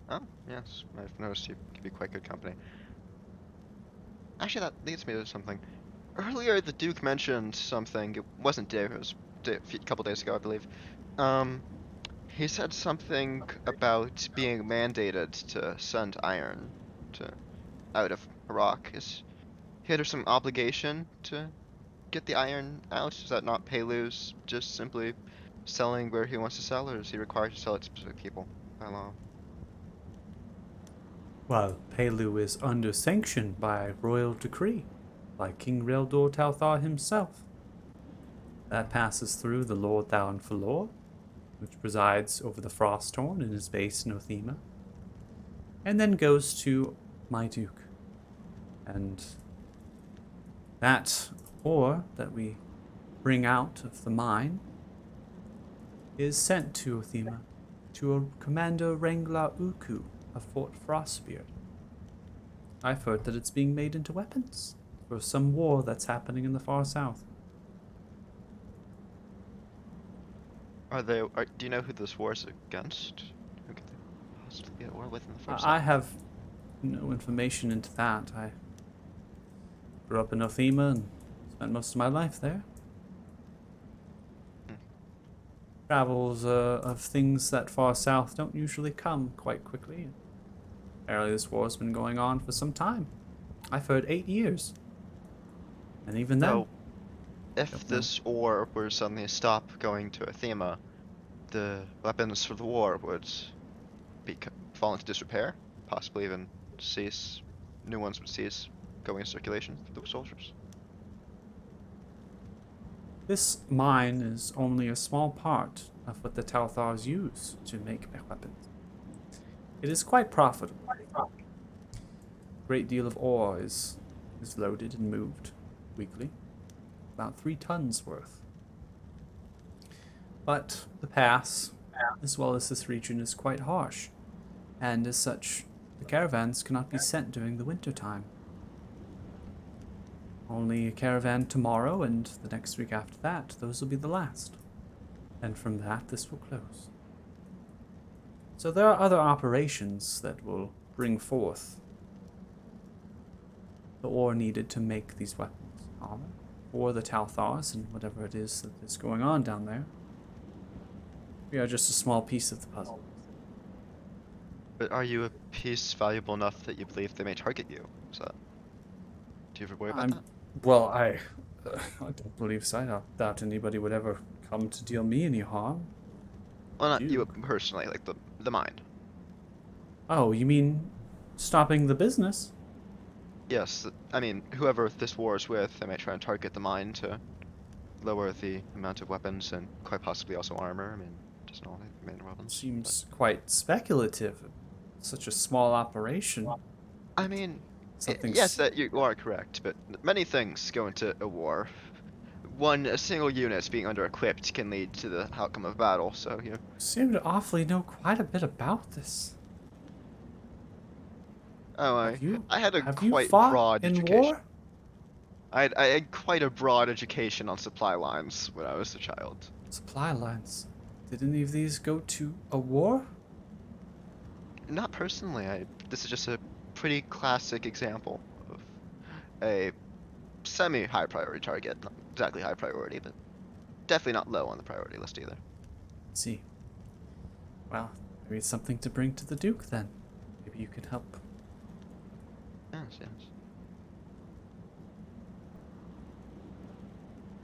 Oh, yes, I've noticed you can be quite good company. Actually, that leads me to something. Earlier, the Duke mentioned something. It wasn't Dave, it was a couple days ago, I believe. He said something about being mandated to send iron out of Iraq. Is he under some obligation to get the iron out? Is that not Pelu's just simply selling where he wants to sell, or is he required to sell it to specific people by law? Well, Pelu is under sanction by royal decree, by King Reldor Talthar himself. That passes through the Lord Thaun Falor, which presides over the Frosthorn in his base in Othema, and then goes to my Duke. And that ore that we bring out of the mine is sent to Othema, to a Commander Rangla Uku of Fort Frostbeard. I've heard that it's being made into weapons for some war that's happening in the far south. Do you know who this war is against? Who could they possibly be at war with in the first? I have no information into that. I grew up in Othema and spent most of my life there. Travels of things that far south don't usually come quite quickly. Apparently this war's been going on for some time. I've heard 8 years. And even then... So, if Don't know. this war were to suddenly stop going to Athema, the weapons for the war would fall into disrepair, possibly even cease. New ones would cease going into circulation for the soldiers. This mine is only a small part of what the Talthars use to make weapons. It is quite profitable. A great deal of ore is loaded and moved weekly. About 3 tons worth. But the pass, as well as this region, is quite harsh, and as such, the caravans cannot be sent during the winter time. Only a caravan tomorrow and the next week after that, those will be the last. And from that, this will close. So there are other operations that will bring forth the ore needed to make these weapons, armor, or the Talthars and whatever it is that is going on down there. We are just a small piece of the puzzle. But are you a piece valuable enough that you believe they may target you? Do you ever worry about that? Well, I don't believe so. I doubt anybody would ever come to deal me any harm. Well, not you Duke. personally, like the mine. Oh, you mean stopping the business? Yes, I mean, whoever this war is with, they may try and target the mine to lower the amount of weapons and quite possibly also armor. I mean, just all the main weapons. Seems quite speculative. Such a small operation. I mean, Something's... yes, that you are correct, but many things go into a war. A single unit being under-equipped can lead to the outcome of battle, so, you know. seem to awfully know quite a bit about this. Oh, I had a Have you quite fought broad in education. war? I had quite a broad education on supply lines when I was a child. Supply lines. Did any of these go to a war? Not personally. This is just a pretty classic example of a semi-high priority target. Not exactly high priority, but definitely not low on the priority list either. Let's see. Well, maybe it's something to bring to the Duke then. Maybe you can help. Yes, yes.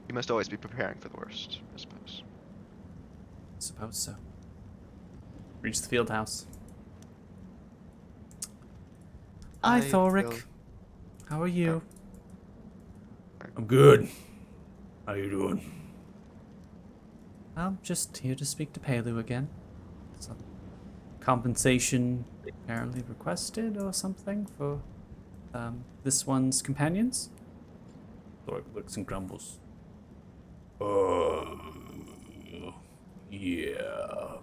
You must always be preparing for the worst, I suppose. Suppose so. Reach the field house. Hi, I Thoric. feel- How are you? I'm good. How you doing? I'm just here to speak to Pelu again. Some compensation apparently requested or something for this one's companions. Thoric looks and grumbles. Yeah.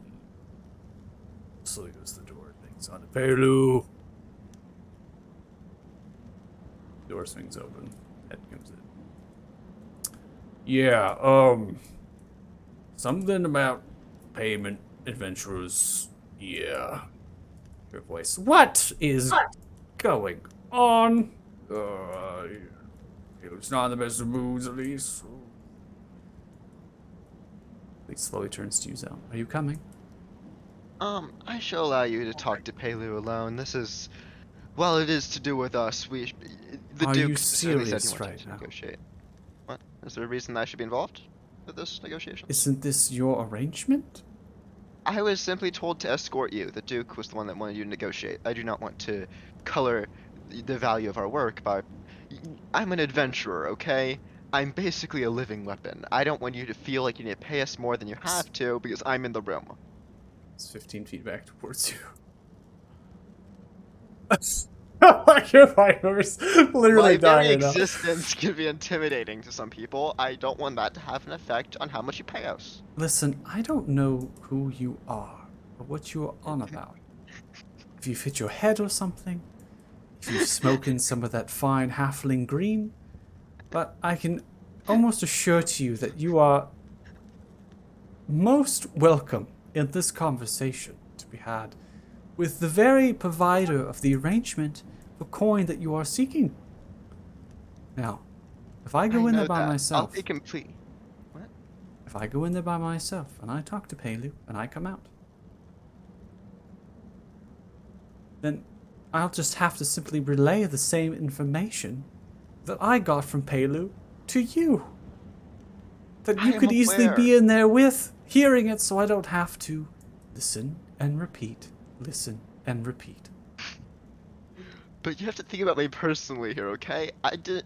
So goes the door. Things on to Pelu. Door swings open. Head comes in. Yeah, something about payment adventurers. Yeah. Your voice. What is going on? It's not in the best of moods, at least. He slowly turns to you, Zell. Are you coming? I shall allow you to talk to Pelu alone. This is, while it is to do with us, the Are Duke you specifically said he serious wanted right to now? negotiate. What? Is there a reason I should be involved with this negotiation? Isn't this your arrangement? I was simply told to escort you. The Duke was the one that wanted you to negotiate. I do not want to color the value of our work by. I'm an adventurer, okay? I'm basically a living weapon. I don't want you to feel like you need to pay us more than you have to because I'm in the room. It's 15 feet back towards you. Your fireworks literally My dying very right now. existence can be intimidating to some people. I don't want that to have an effect on how much you pay us. Listen, I don't know who you are or what you are on about. If you've hit your head or something, if you've smoking some of that fine halfling green, but I can almost assure to you that you are most welcome in this conversation to be had with the very provider of the arrangement for coin that you are seeking. Now, if I go in there know by that. myself, I'll be complete. What? if I go in there by myself and I talk to Pelu and I come out, then I'll just have to simply relay the same information that I got from Pelu to you. That I you am could easily aware. be in there with, hearing it, so I don't have to listen and repeat, listen and repeat. But you have to think about me personally here, okay?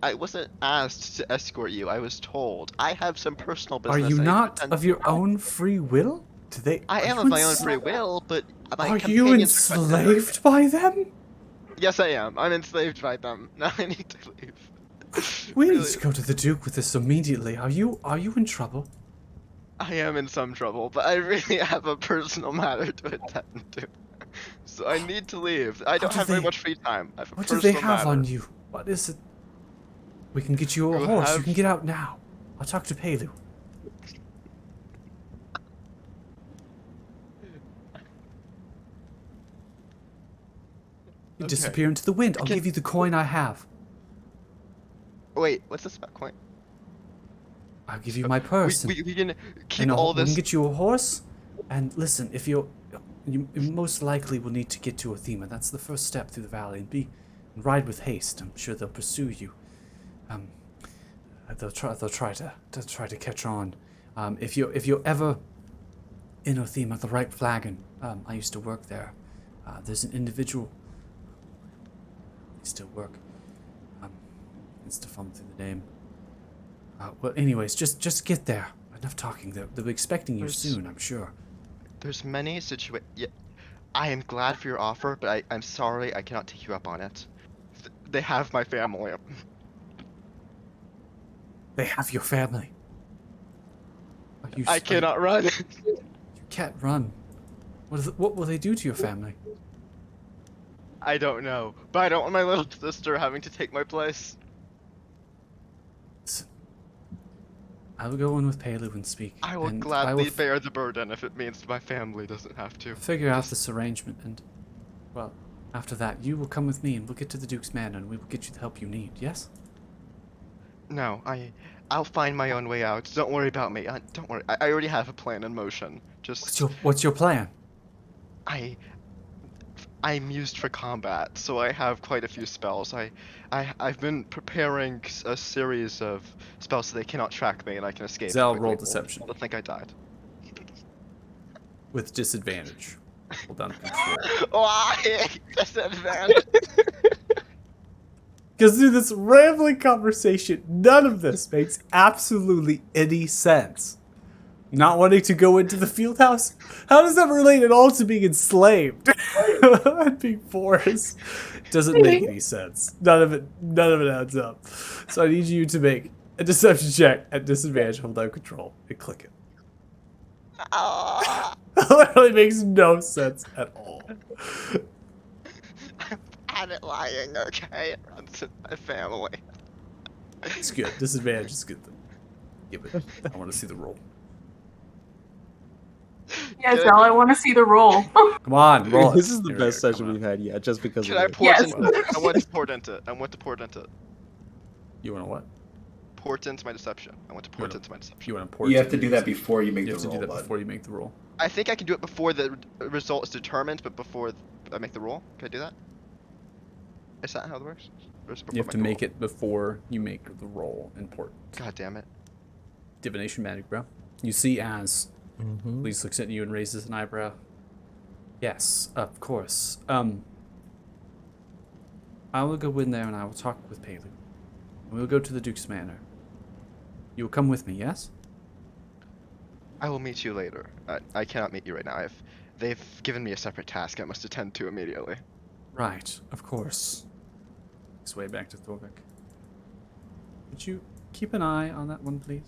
I wasn't asked to escort you. I was told. I have some personal business. Are you I need to not attend of to. your own free will? Do they? I are am you of my own ens- free will, but my Are you companions requested it. enslaved by them? Yes, I am. I'm enslaved by them. Now I need to leave. We need Really, to go to the Duke with this immediately. Are you in trouble? I am in some trouble, but I really have a personal matter to attend to. So I need to leave. I don't do have very they- much free time. I have a What do personal they have matter. on you? What is it? We can get you a You horse. You have- can get out now. I'll talk to Pelu. You Okay. disappear into the wind. I'll can- give you the coin I have. Wait, what's this about coin? I'll give you my purse. We can keep and all we can this. get you a horse. And listen, if you most likely will need to get to Othema. That's the first step through the valley. And ride with haste. I'm sure they'll pursue you. They'll try to catch on. If you're ever in Othema, the Ripe Flagon. I used to work there. There's an individual. They still work. It's to fumble through the name. Well, anyways, just get there. Enough talking. They'll be expecting you There's- soon, I'm sure. There's many Yeah, I am glad for your offer, but I'm sorry I cannot take you up on it. They have my family. They have your family. I cannot run. You can't run. What will they do to your family? I don't know, but I don't want my little sister having to take my place. Listen, I will go in with Pelu and speak. I will and gladly bear the burden if it means my family doesn't have to. figure out this arrangement, and, well, after that, you will come with me, and we'll get to the Duke's Manor, and we will get you the help you need, yes? No, I'll find my own way out. Don't worry about me. Don't worry. I already have a plan in motion. Just What's your plan? I'm used for combat, so I have quite a few spells. I've been preparing a series of spells so they cannot track me and I can escape. Zell, quickly. roll deception. I think I died. With disadvantage. Hold down control. Why? Disadvantage. Because through this rambling conversation, none of this makes absolutely any sense. Not wanting to go into the field house? How does that relate at all to being enslaved? And being forced? Doesn't make any sense. None of it adds up. So I need you to make a deception check at disadvantage, hold down control, and click it. It literally makes no sense at all. I'm bad at lying, okay? It runs in my family. It's good. Disadvantage is good. Give it. I want to see the roll. Yes, Al, I want to see the roll. Come on, roll. This is the Here, best here, session coming we've up. had yet, just because Can of I it. port Yes. into it? I want to port into it. I want to port into it. You want to what? Port into my deception. I want to port wanna- into my deception. You want to port? You have to do that before you make You the have to roll. do that bud. before you make the roll. I think I can do it before the result is determined, but before I make the roll. Can I do that? Is that how it works? Or is it You have before to I make it before you make the roll in port. God damn it. Divination magic, bro. You see as Please looks at you and raises an eyebrow. Yes, of course. I will go in there and I will talk with Palu. We will go to the Duke's Manor. You will come with me, yes? I will meet you later. I cannot meet you right now. They've given me a separate task I must attend to immediately. Right, of course. His way back to Thorvik. Would you keep an eye on that one, please?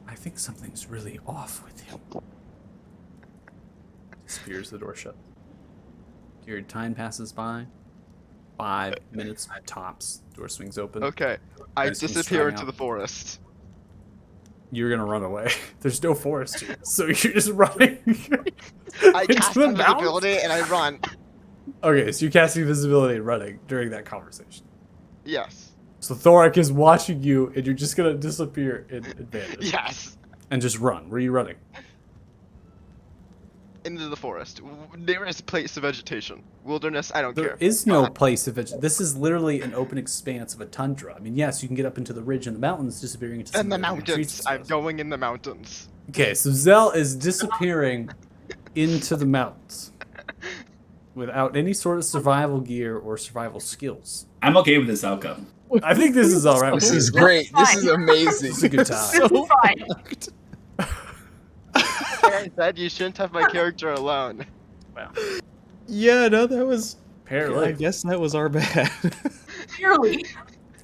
I think something's really off with him. Disappears, the door shut. Your time passes by. 5 minutes tops. Door swings open. Okay, I Guys, he's disappear trying into out. the forest. You're gonna run away. There's no forest here, so you're just running. I into cast the invisibility mountains? and I run. Okay, so you're casting visibility and running during that conversation. Yes. So Thorak is watching you, and you're just gonna disappear in advantage. Yes. And just run. Where are you running? Into the forest. Nearest place of vegetation. Wilderness, I don't There care. is no place of it. This is literally an open expanse of a tundra. I mean, yes, you can get up into the ridge and the mountains, disappearing into some In the of trees mountains. and I'm stuff. going in the mountains. Okay, so Zell is disappearing into the mountains without any sort of survival gear or survival skills. I'm okay with this outcome. I think this is all right. This with is me. great. This is amazing. This is a good time. This is fine. Like I said, you shouldn't have my character alone. Wow. Yeah, no, that was. Apparently. I guess that was our bad. Clearly.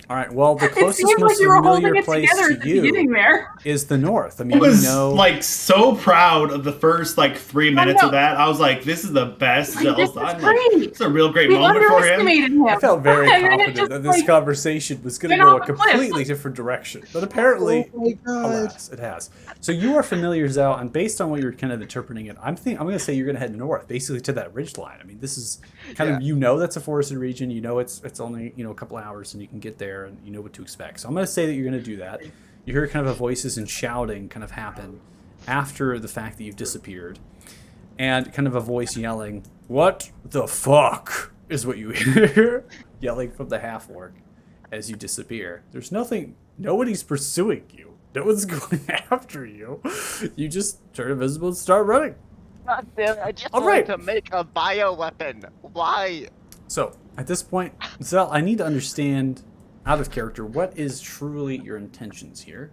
All right. Well, the It closest, seems most like you were holding familiar it place together at to the beginning you there. is the north. I I mean, was you know. like so proud of the first like 3 minutes of that. I was like, this is the best. Like, this is I'm like, great. it's a real great We moment for him. underestimated him. I felt very And then it confident just, that this like, conversation was going to went go a off the cliff. completely different direction, but apparently, Oh my god. alas, it has. So you are familiar, Zell, and based on what you're kind of interpreting it, I'm going to say you're going to head north, basically to that ridge line. I mean, this is kind of, you know, that's a forested region. You know, it's only, you know, a couple hours and you can get there and you know what to expect. So I'm going to say that you're going to do that. You hear kind of a voices and shouting kind of happen after the fact that you've disappeared, and kind of a voice yelling, "What the fuck?" is what you hear yelling from the half-orc as you disappear. There's nothing, nobody's pursuing you. No one's going after you. You just turn invisible and start running. God damn it, I just All wanted right. to make a bioweapon. Why? So, at this point, Zell, I need to understand, out of character, what is truly your intentions here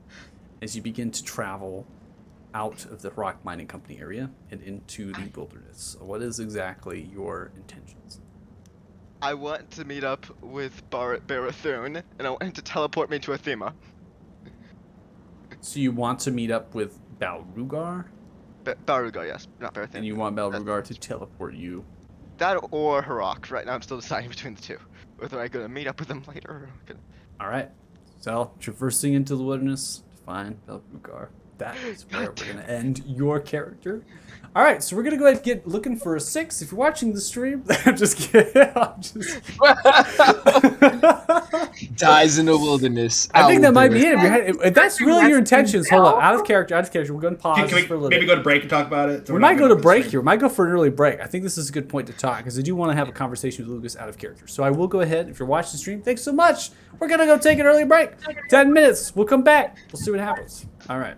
as you begin to travel out of the rock mining company area and into the wilderness. What is exactly your intentions? I want to meet up with Barathune, and I want him to teleport me to Athema. So you want to meet up with Balrugar, Barugar, yes, not Barathune. and you want Balrugar to teleport you. That or Harok. Right now I'm still deciding between the two. Whether I'm gonna meet up with him later or All right. Zell, traversing into the wilderness to find Balrugar. That is where we're going to end your character. All right, so we're going to go ahead and get looking for a 6. If you're watching the stream, I'm just kidding. I'm just... Dies in the wilderness. I think that will might do be it. If that's really your intentions, hold on. Out of character. We're going to pause Can for a we little maybe bit. go to break and talk about it? So We we're not might go to going break stream. here. We might go for an early break. I think this is a good point to talk because I do want to have a conversation with Lucas out of character. So I will go ahead. If you're watching the stream, thanks so much. We're going to go take an early break. 10 minutes. We'll come back. We'll see what happens. All right.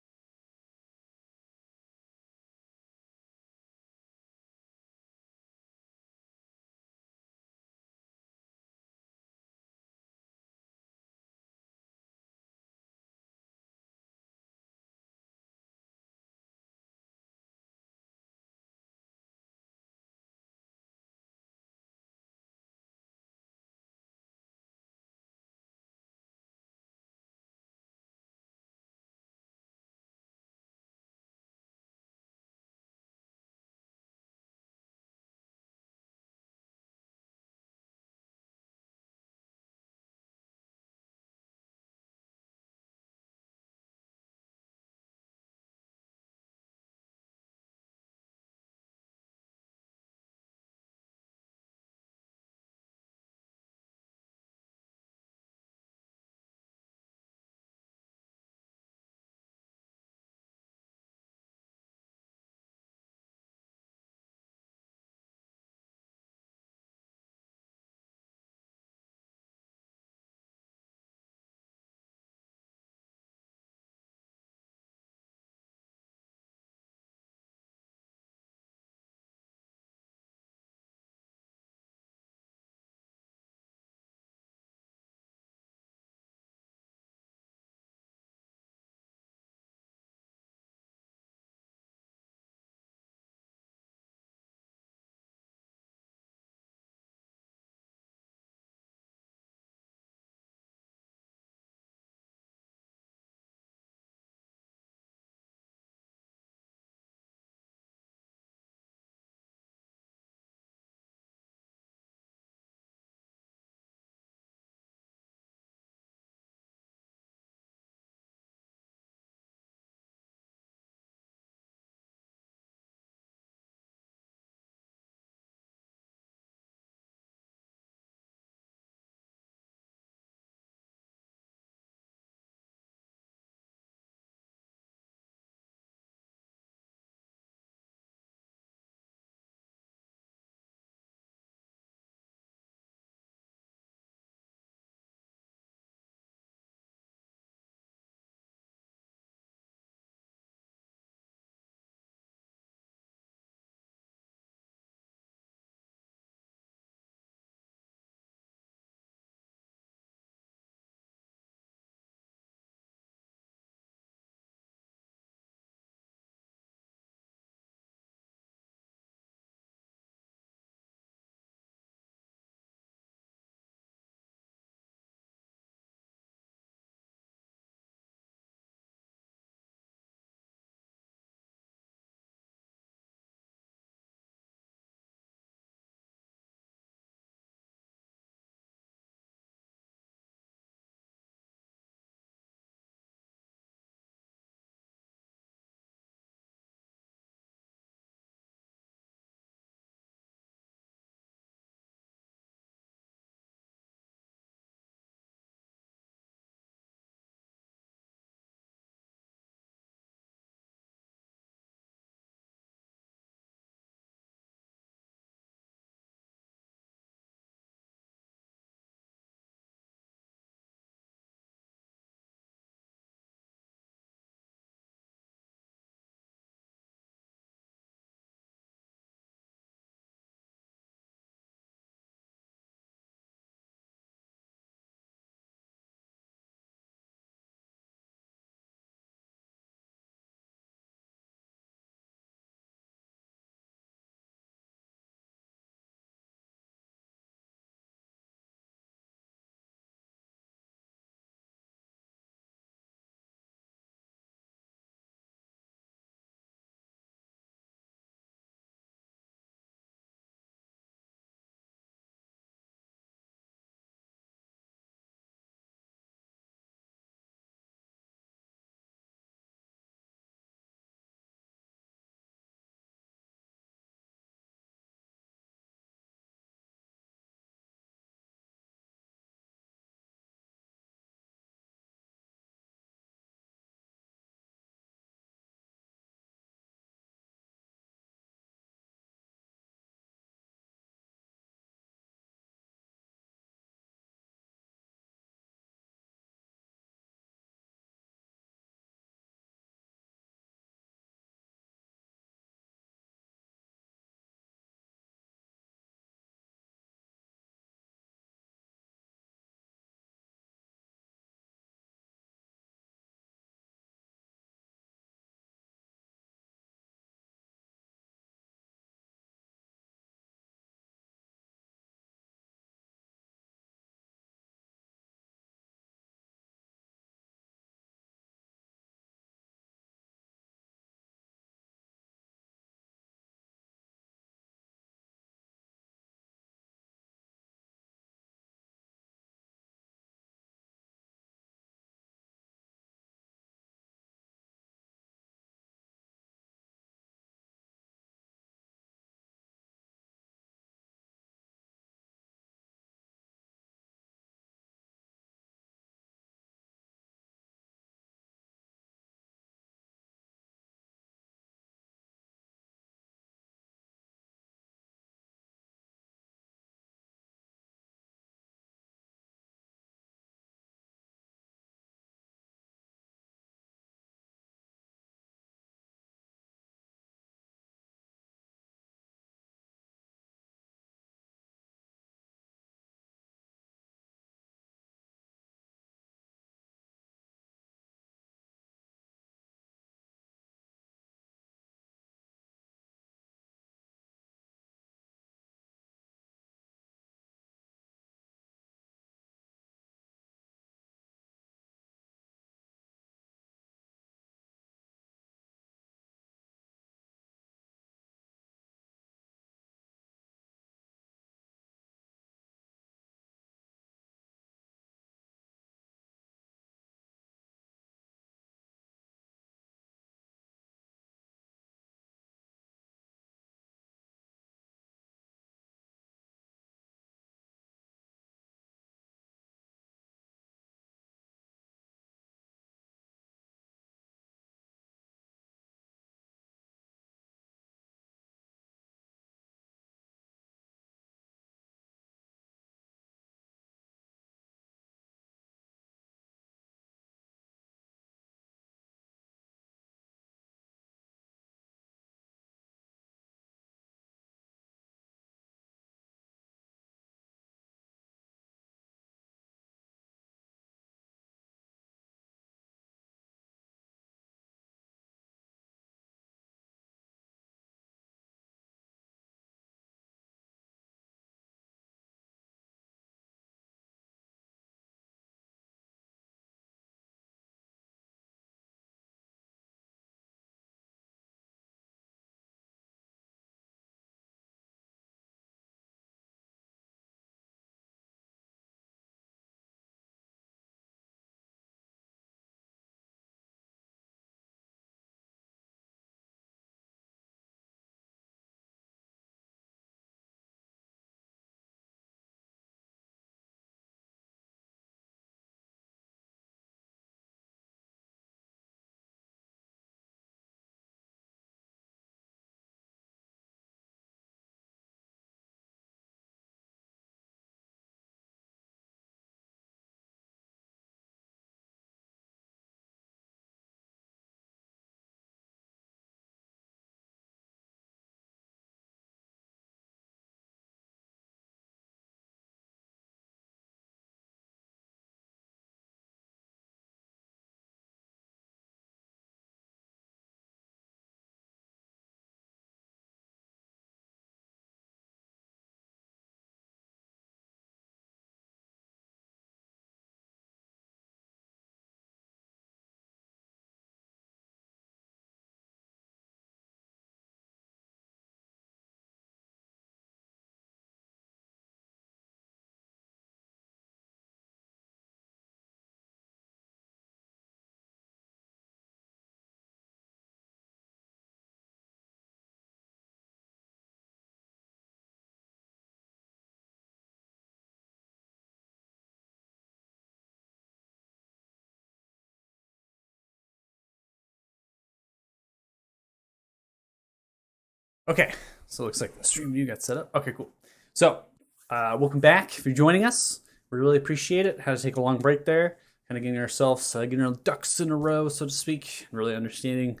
Okay, so it looks like the stream view got set up. Okay, cool. So, welcome back. If you're joining us, we really appreciate it. Had to take a long break there, kind of getting ourselves, getting our ducks in a row, so to speak, really understanding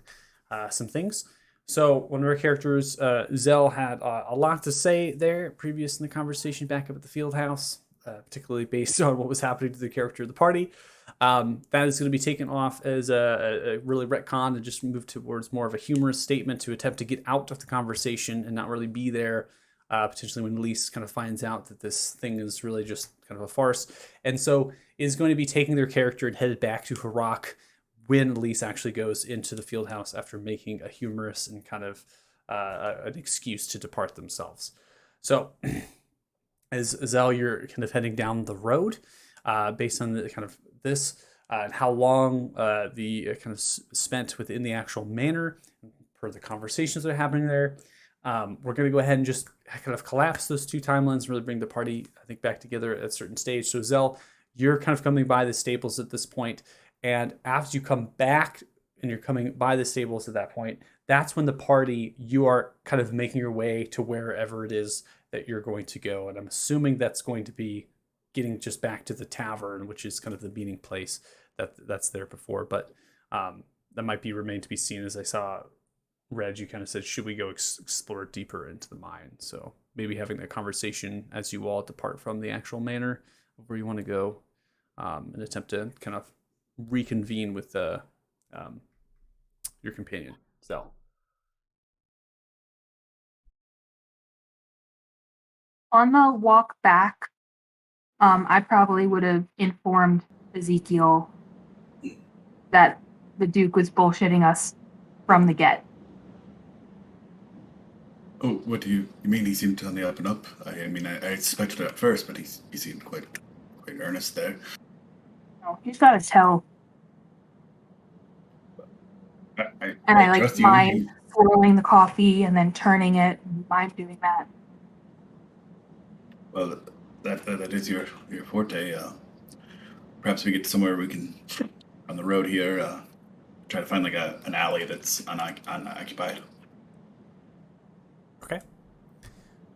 some things. So, one of our characters, Zell, had a lot to say there previous in the conversation back up at the field house, particularly based on what was happening to the character of the party. That is going to be taken off as a really retcon and just move towards more of a humorous statement to attempt to get out of the conversation and not really be there, potentially when Elise kind of finds out that this thing is really just kind of a farce. And so is going to be taking their character and headed back to Harak when Elise actually goes into the field house after making a humorous and kind of an excuse to depart themselves. So as Zell, you're kind of heading down the road based on the kind of this and how long the kind of spent within the actual manor per the conversations that are happening there. We're going to go ahead and just kind of collapse those two timelines, really bring the party, I think, back together at a certain stage. So Zell, you're kind of coming by the stables at this point, and after you come back and you're coming by the stables at that point, that's when the party, you are kind of making your way to wherever it is that you're going to go. And I'm assuming that's going to be getting just back to the tavern, which is kind of the meeting place that's there before. But that might be remain to be seen. As I saw, Reg, you kind of said, should we go explore deeper into the mine? So maybe having that conversation as you all depart from the actual manor of where you want to go, and attempt to kind of reconvene with your companion, Zell. On the walk back, I probably would have informed Ezekiel that the Duke was bullshitting us from the get. Oh, what do you mean? He seemed on the up and up. I mean, I suspected it at first, but he seemed quite earnest there. No, he's got to tell. I I trust like you. mime swirling the coffee and then turning it, and mime doing that. Well, that is your forte. Perhaps we get somewhere we can, on the road here, try to find like an alley that's unoccupied. Okay.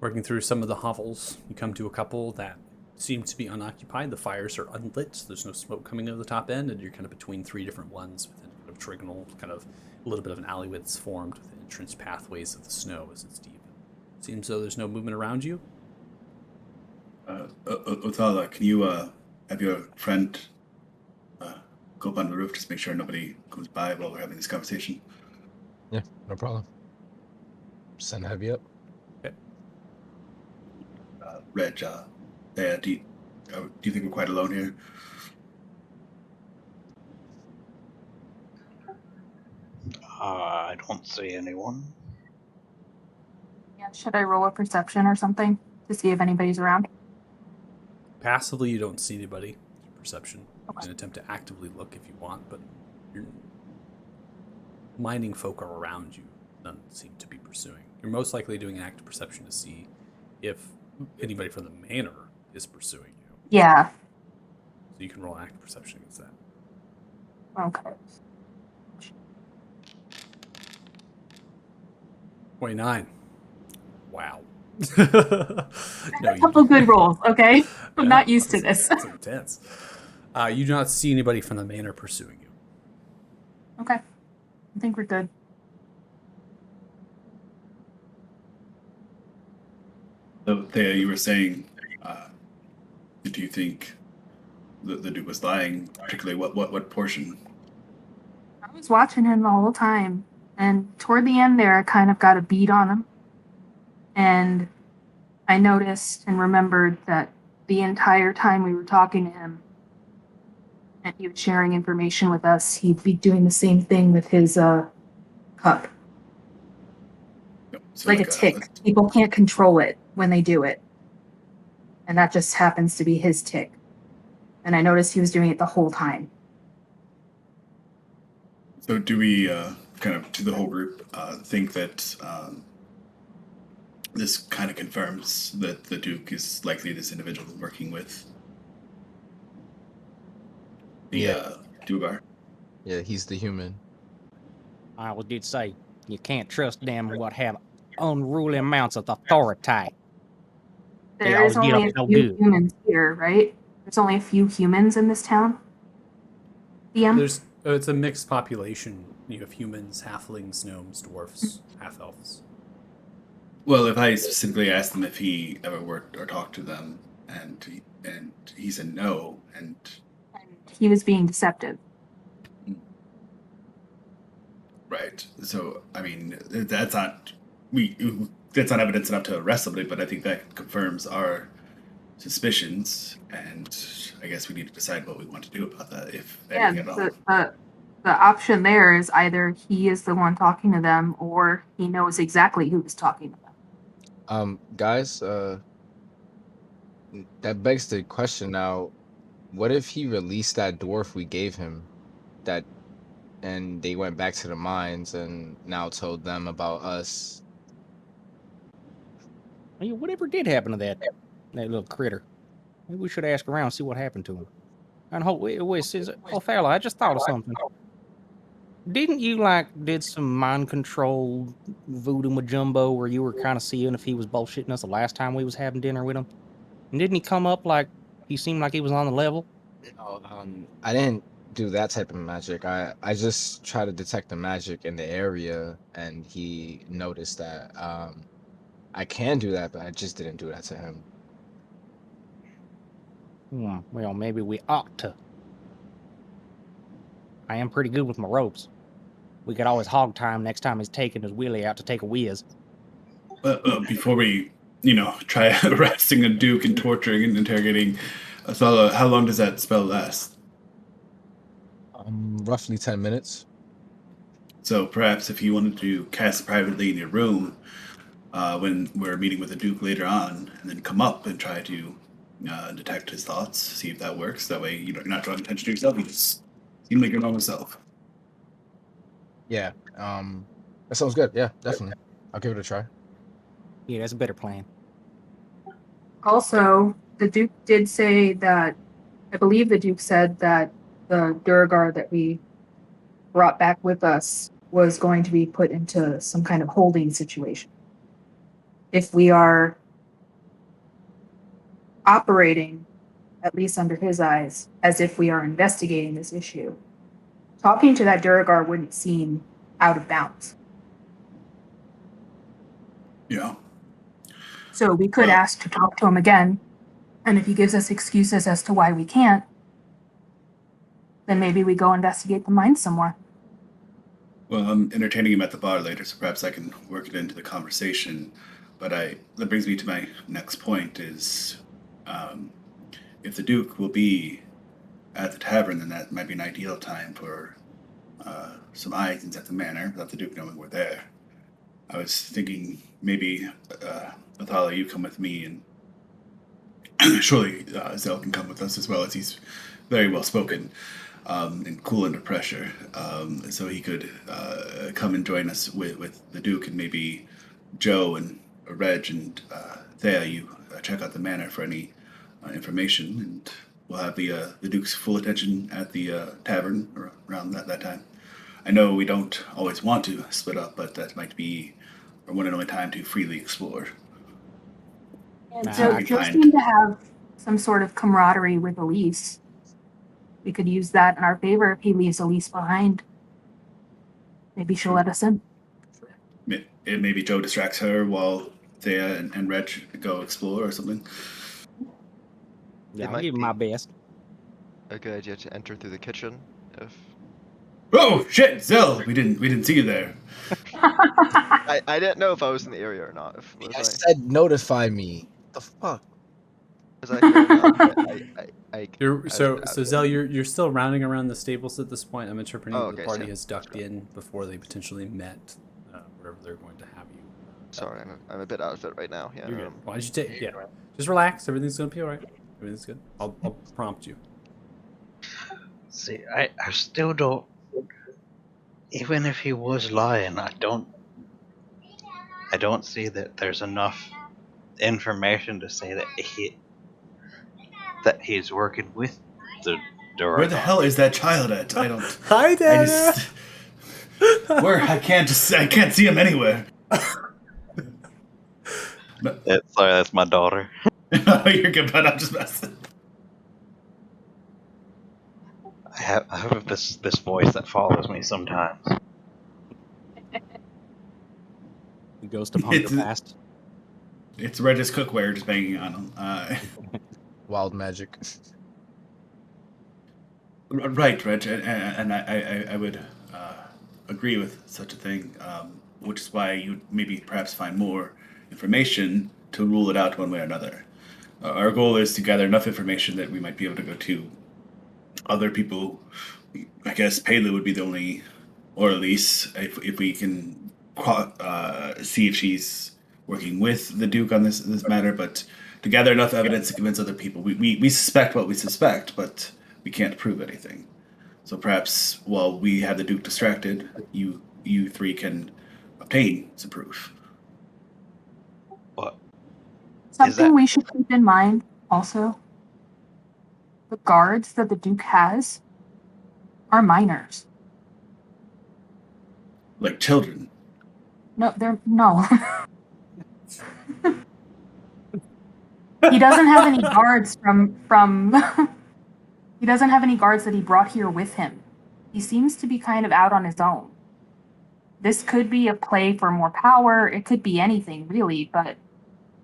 Working through some of the hovels, you come to a couple that seem to be unoccupied. The fires are unlit. There's no smoke coming out of the top end, and you're kind of between three different ones within kind of trigonal, kind of a little bit of an alleyway that's formed with entrance pathways of the snow as it's deep. Seems though there's no movement around you. Othala, can you have your friend go up on the roof just make sure nobody comes by while we're having this conversation? Yeah, no problem. Send Heavy up. Okay. Reg, do you think we're quite alone here? I don't see anyone. Yeah, should I roll a perception or something to see if anybody's around? Passively, you don't see anybody. Perception. You Okay. can attempt to actively look if you want, but your mining folk are around you. None seem to be pursuing. You're most likely doing an active perception to see if anybody from the manor is pursuing you. Yeah. So you can roll an active perception against that. Okay. 29. Wow. A couple good rolls, okay? I'm not used to this. That's intense. You do not see anybody from the manor pursuing you. Okay. I think we're good. So, Thea, you were saying, do you think the Duke was lying? Particularly, what portion? I was watching him the whole time, and toward the end there, I kind of got a beat on him. And I noticed and remembered that the entire time we were talking to him, and he was sharing information with us, he'd be doing the same thing with his cup. No, so Like a tick. People can't control it when they do it. And that just happens to be his tick. And I noticed he was doing it the whole time. So do we, kind of to the whole group, think that this kind of confirms that the Duke is likely this individual working with the Duergar? Yeah, he's the human. I did say you can't trust them what have unruly amounts of authority. They There is always get only up a so few good. humans here, right? There's only a few humans in this town. DM? There's it's a mixed population. You have humans, halflings, gnomes, dwarfs, half elves. Well, if I specifically asked him if he ever worked or talked to them, and he said no, and And he was being deceptive. right, so I mean that's not evidence enough to arrest somebody, but I think that confirms our suspicions, and I guess we need to decide what we want to do about that, if Yeah, anything at all. the option there is either he is the one talking to them or he knows exactly who is talking to them. Guys, that begs the question now, what if he released that dwarf we gave him, that and they went back to the mines and now told them about us? Hey, whatever did happen to that little critter? Maybe we should ask around, see what happened to him. And wait, Othello, I just thought of something. Didn't you did some mind control voodoo majumbo where you were kind of seeing if he was bullshitting us the last time we was having dinner with him? And didn't he come up like he seemed like he was on the level? No, I didn't do that type of magic. I just try to detect the magic in the area, and he noticed that I can do that, but I just didn't do that to him. Well, maybe we ought to. I am pretty good with my ropes. We could always hog time next time he's taking his Willie out to take a whiz. Before we, try arresting a duke and torturing and interrogating Othello, how long does that spell last? Roughly 10 minutes. So perhaps if you wanted to cast privately in your room when we're meeting with the duke later on, and then come up and try to detect his thoughts, see if that works. That way, you're not drawing attention to yourself. You just seem like your normal self. Yeah, that sounds good. Yeah, definitely. I'll give it a try. Yeah, that's a better plan. Also, the Duke did say that, I believe the Duke said that the Durgar that we brought back with us was going to be put into some kind of holding situation. If we are operating, at least under his eyes, as if we are investigating this issue, talking to that Durgar wouldn't seem out of bounds. Yeah. So we could ask to talk to him again, and if he gives us excuses as to why we can't, then maybe we go investigate the mine some more. Well, I'm entertaining him at the bar later, so perhaps I can work it into the conversation. But that brings me to my next point is, if the Duke will be at the tavern, then that might be an ideal time for some eye-ins at the manor, without the Duke knowing we're there. I was thinking maybe, Othello, you come with me, and surely Zell can come with us as well, as he's very well spoken and cool under pressure. So he could come and join us with the Duke, and maybe Joe and Reg and Thea, you check out the manor for any information, and we'll have the Duke's full attention at the tavern around that time. I know we don't always want to split up, but that might be our one and only time to freely explore. And Joe seemed to have some sort of camaraderie with Elise. We could use that in our favor if he leaves Elise behind. Maybe she'll let us in. Maybe Joe distracts her while Thea and Reg go explore or something. Yeah, I'll give him my best. A good idea to enter through the kitchen if... Oh shit, Zell! We didn't see you there. I didn't know if I was in the area or not. I said notify me. The fuck? So Zell, you're still rounding around the stables at this point. I'm interpreting that the party has ducked in before they potentially met wherever they're going to have you. Sorry, I'm a bit out of it right now. Yeah. You're good. Why did you take? Yeah, just relax. Everything's gonna be all right. Everything's good. I'll prompt you. See, I still don't. Even if he was lying, I don't see that there's enough information to say that he's working with the Durgar. Where the hell is that child at? I don't. Hi, Dad. I can't see him anywhere. But Sorry, that's my daughter. you're good, but I'm just messing. I have this voice that follows me sometimes. The ghost of hunger It's past. it's Regis cookware just banging on him. Wild magic. Right, Reg, and I would agree with such a thing, which is why you maybe perhaps find more information to rule it out one way or another. Our goal is to gather enough information that we might be able to go to other people. I guess Pele would be the only, or at least if we can see if she's working with the Duke on this matter, but to gather enough evidence to convince other people. We suspect what we suspect, but we can't prove anything. So perhaps while we have the Duke distracted, you three can obtain some proof. What? Something that- we should keep in mind also. The guards that the Duke has are minors. Like children. No, they're no. He doesn't have any guards from he doesn't have any guards that he brought here with him. He seems to be kind of out on his own. This could be a play for more power, it could be anything really, but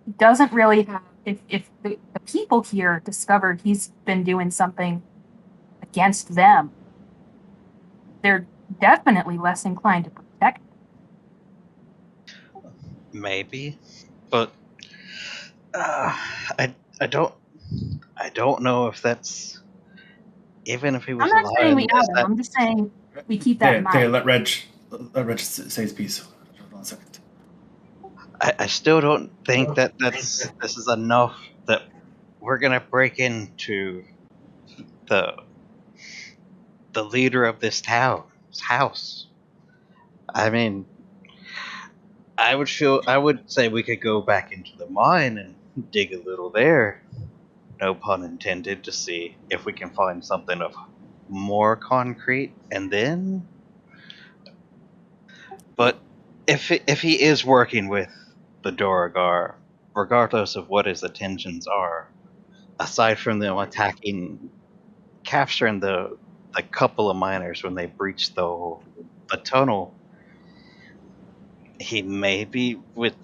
he doesn't really have if the people here discovered he's been doing something against them, they're definitely less inclined to protect him. Maybe, but I don't know if that's, even if he was I'm not saying we lying. out him, I'm just saying we keep that in Okay, mind. let Reg say his piece. Hold on a second. I still don't think that this is enough. That we're gonna break into the leader of this town's house. I mean, I would say we could go back into the mine and dig a little there, no pun intended, to see if we can find something of more concrete, and then. But if he is working with the Dorogar, regardless of what his intentions are, aside from them capturing the couple of miners when they breached the tunnel, he may be with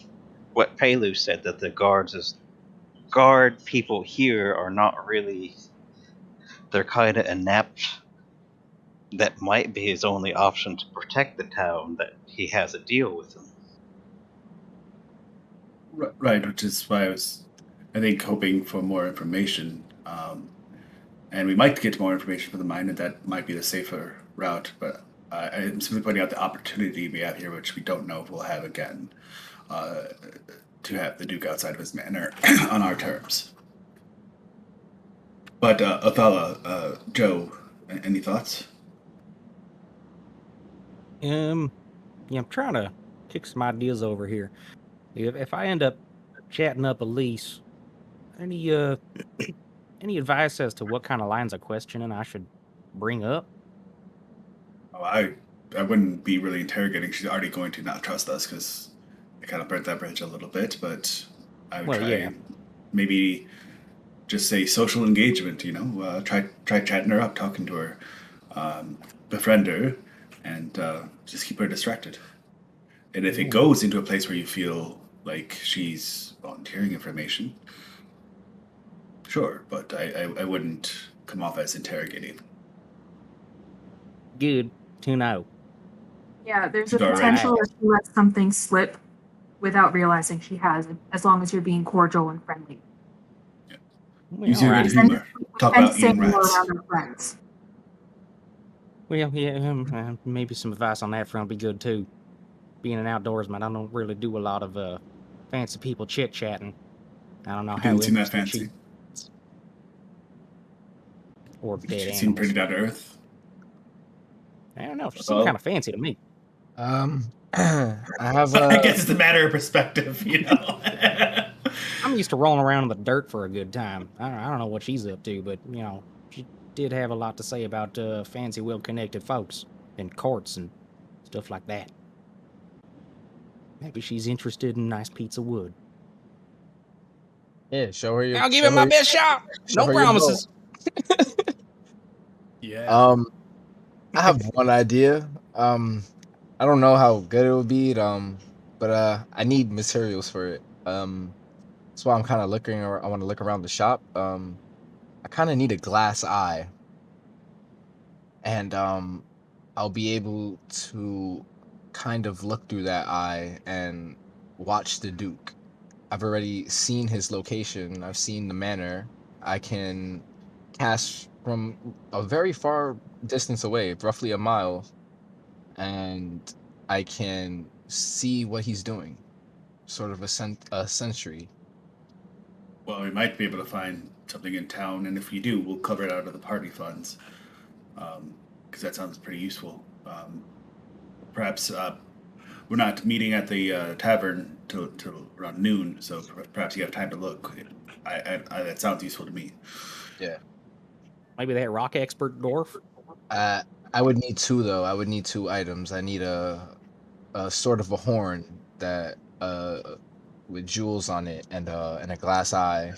what Pelu said, that the guard people here are not really. They're kind of inept. That might be his only option to protect the town, that he has a deal with them. Right, which is why I was, I think, hoping for more information. And we might get more information from the mine, and that might be the safer route. But I'm simply pointing out the opportunity we have here, which we don't know if we'll have again, to have the Duke outside of his manor on our terms. But Othala, Joe, any thoughts? Yeah, I'm trying to kick some ideas over here. If I end up chatting up Elise, any any advice as to what kind of lines of questioning I should bring up? Oh, I wouldn't be really interrogating. She's already going to not trust us because I kind of burnt that bridge a little bit. But I would Well, try yeah. maybe just say social engagement. Try chatting her up, talking to her, befriend her, and just keep her distracted. And if it goes into a place where you feel like she's volunteering information, sure, but I wouldn't come off as interrogating. Good to know. Yeah, there's a She's already- potential that she lets something slip without realizing she has it, as long as you're being cordial and friendly. Well, Use your alright. good humor. Talk And about say eating more rats. around her friends. Well, yeah, maybe some advice on that front would be good too. Being an outdoorsman, I don't really do a lot of fancy people chit chatting. I don't know how Didn't seem that interested fancy. she is. Or dead She animals. seemed pretty down to earth. I don't know. She seemed kind of fancy to me. I have I guess it's a matter of perspective, I'm used to rolling around in the dirt for a good time. I don't know what she's up to, but she did have a lot to say about fancy, well-connected folks and courts and stuff like that. Maybe she's interested in nice pizza wood. Yeah, show her your. I'll give show it my her- best shot. show No her your promises. Yeah. I have one idea. I don't know how good it would be. But I need materials for it. That's why I'm kind of looking, or I want to look around the shop. I kind of need a glass eye, and I'll be able to kind of look through that eye and watch the Duke. I've already seen his location. I've seen the manor. I can cast from a very far distance away, roughly a mile, and I can see what he's doing. Sort of a sentry. Well, we might be able to find something in town, and if we do, we'll cover it out of the party funds. Because that sounds pretty useful. Perhaps we're not meeting at the tavern till around noon, so perhaps you have time to look. That sounds useful to me. Yeah. Maybe that rock expert dwarf. I would need two though. I would need two items. I need a sort of a horn that with jewels on it and a glass eye.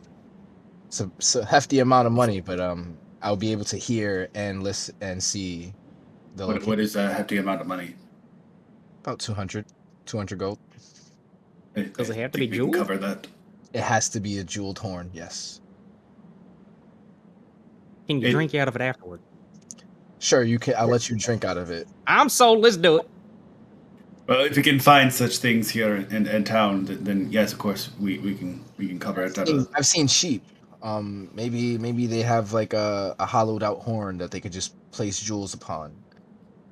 It's a hefty amount of money, but I'll be able to hear and listen and see the location. What is a hefty amount of money? About 200 gold. Does it have to think be we can jeweled? cover that. It has to be a jeweled horn, yes. Can you It- drink out of it afterward? Sure, you can. I'll let you drink out of it. I'm sold. Let's do it. Well, if we can find such things here in town, then yes, of course we can cover it out of. I've seen sheep. Maybe they have like a hollowed out horn that they could just place jewels upon.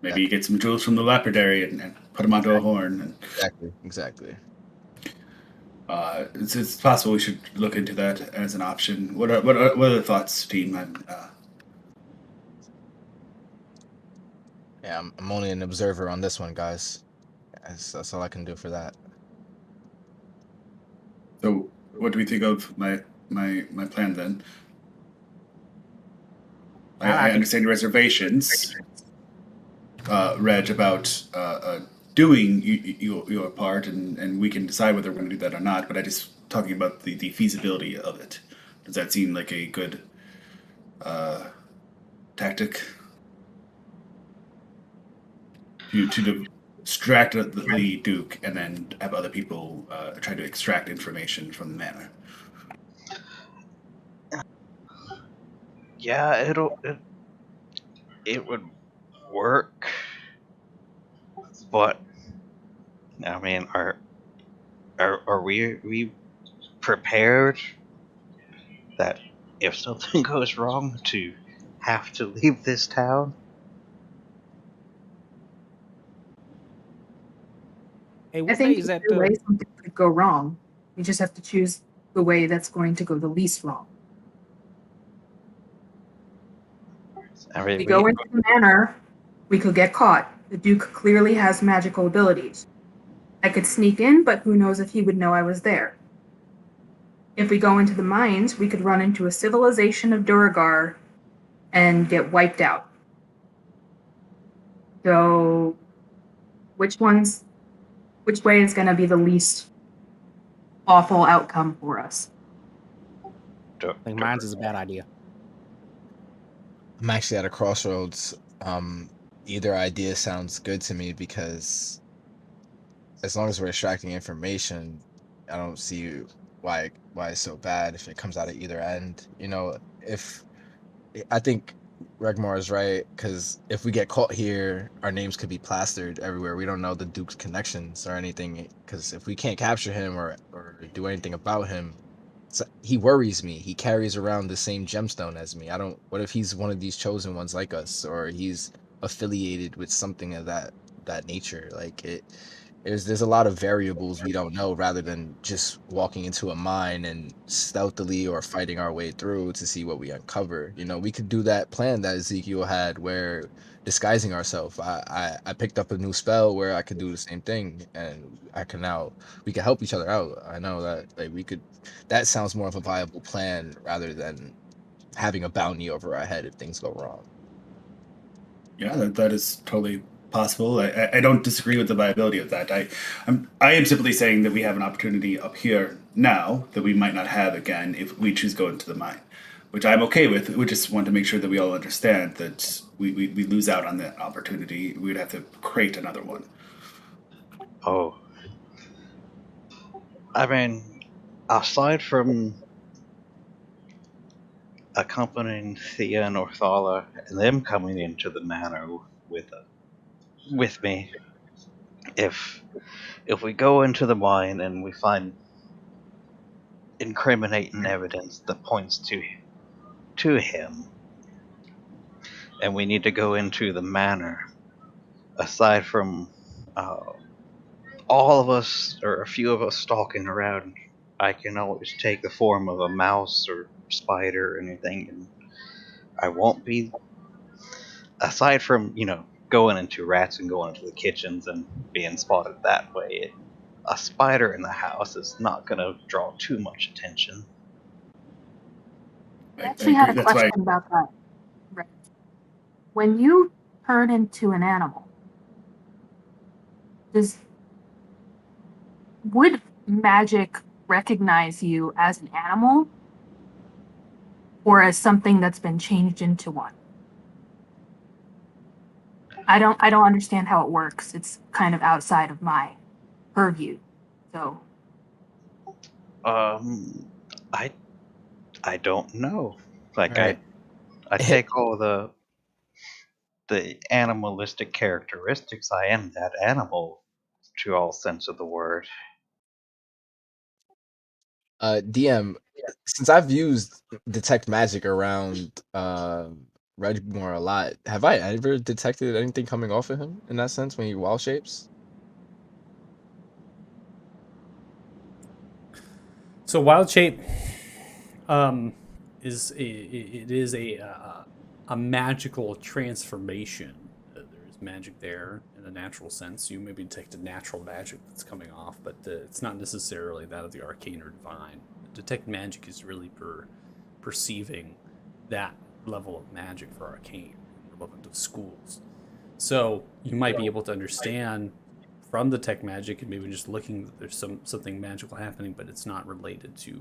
Maybe you get some jewels from the lapidary and put them onto a horn. And, Exactly. it's possible we should look into that as an option. What are the thoughts, team? Yeah, I'm only an observer on this one, guys. That's all I can do for that. So, what do we think of my plan then? I understand your reservations, Reg, about doing your part, and we can decide whether we're going to do that or not. But I just talking about the feasibility of it. Does that seem like a good tactic? To distract the Duke and then have other people try to extract information from the manor. Yeah, it would work, but I mean, are we prepared that if something goes wrong to have to leave this town? Hey, I what day think is that? either way something could go wrong. You just have to choose the way that's going to go the least wrong. I If mean, we go into the manor, we could get caught. The Duke clearly has magical abilities. I could sneak in, but who knows if he would know I was there. If we go into the mines, we could run into a civilization of Duragar and get wiped out. So, which way is going to be the least awful outcome for us? I think mine's is a bad idea. I'm actually at a crossroads. Either idea sounds good to me because as long as we're extracting information, I don't see why it's so bad if it comes out of either end. You know, if I think Regmar is right, because if we get caught here, our names could be plastered everywhere. We don't know the Duke's connections or anything, because if we can't capture him or do anything about him, he worries me. He carries around the same gemstone as me. What if he's one of these chosen ones like us, or he's affiliated with something of that nature? Like there's a lot of variables we don't know, rather than just walking into a mine and stealthily or fighting our way through to see what we uncover. You know, we could do that plan that Ezekiel had where disguising ourselves. I picked up a new spell where I could do the same thing, and we can help each other out. I know that that sounds more of a viable plan rather than having a bounty over our head if things go wrong. Yeah, that is totally possible. I don't disagree with the viability of that. I am simply saying that we have an opportunity up here now that we might not have again if we choose to go into the mine, which I'm okay with. We just want to make sure that we all understand that we lose out on that opportunity. We would have to create another one. Oh. I mean, aside from accompanying Thea and Orthala and them coming into the manor with me, if we go into the mine and we find incriminating evidence that points to him, and we need to go into the manor, aside from all of us or a few of us stalking around, I can always take the form of a mouse or spider or anything, and I won't be. Aside from going into rats and going into the kitchens and being spotted that way, a spider in the house is not going to draw too much attention. I actually had a That's why question about that. Red. When you turn into an animal, would magic recognize you as an animal or as something that's been changed into one? I don't understand how it works. It's kind of outside of my purview. So I don't know. Like Right. I take all the animalistic characteristics. I am that animal to all sense of the word. DM, since I've used detect magic around Redmore a lot, have I ever detected anything coming off of him in that sense when he wild shapes? So wild shape is a magical transformation. There's magic there in a natural sense. You maybe detect a natural magic that's coming off, but it's not necessarily that of the arcane or divine. Detect magic is really perceiving that level of magic for arcane relevant to schools. So you might be able to understand from the tech magic and maybe just looking that there's something magical happening, but it's not related to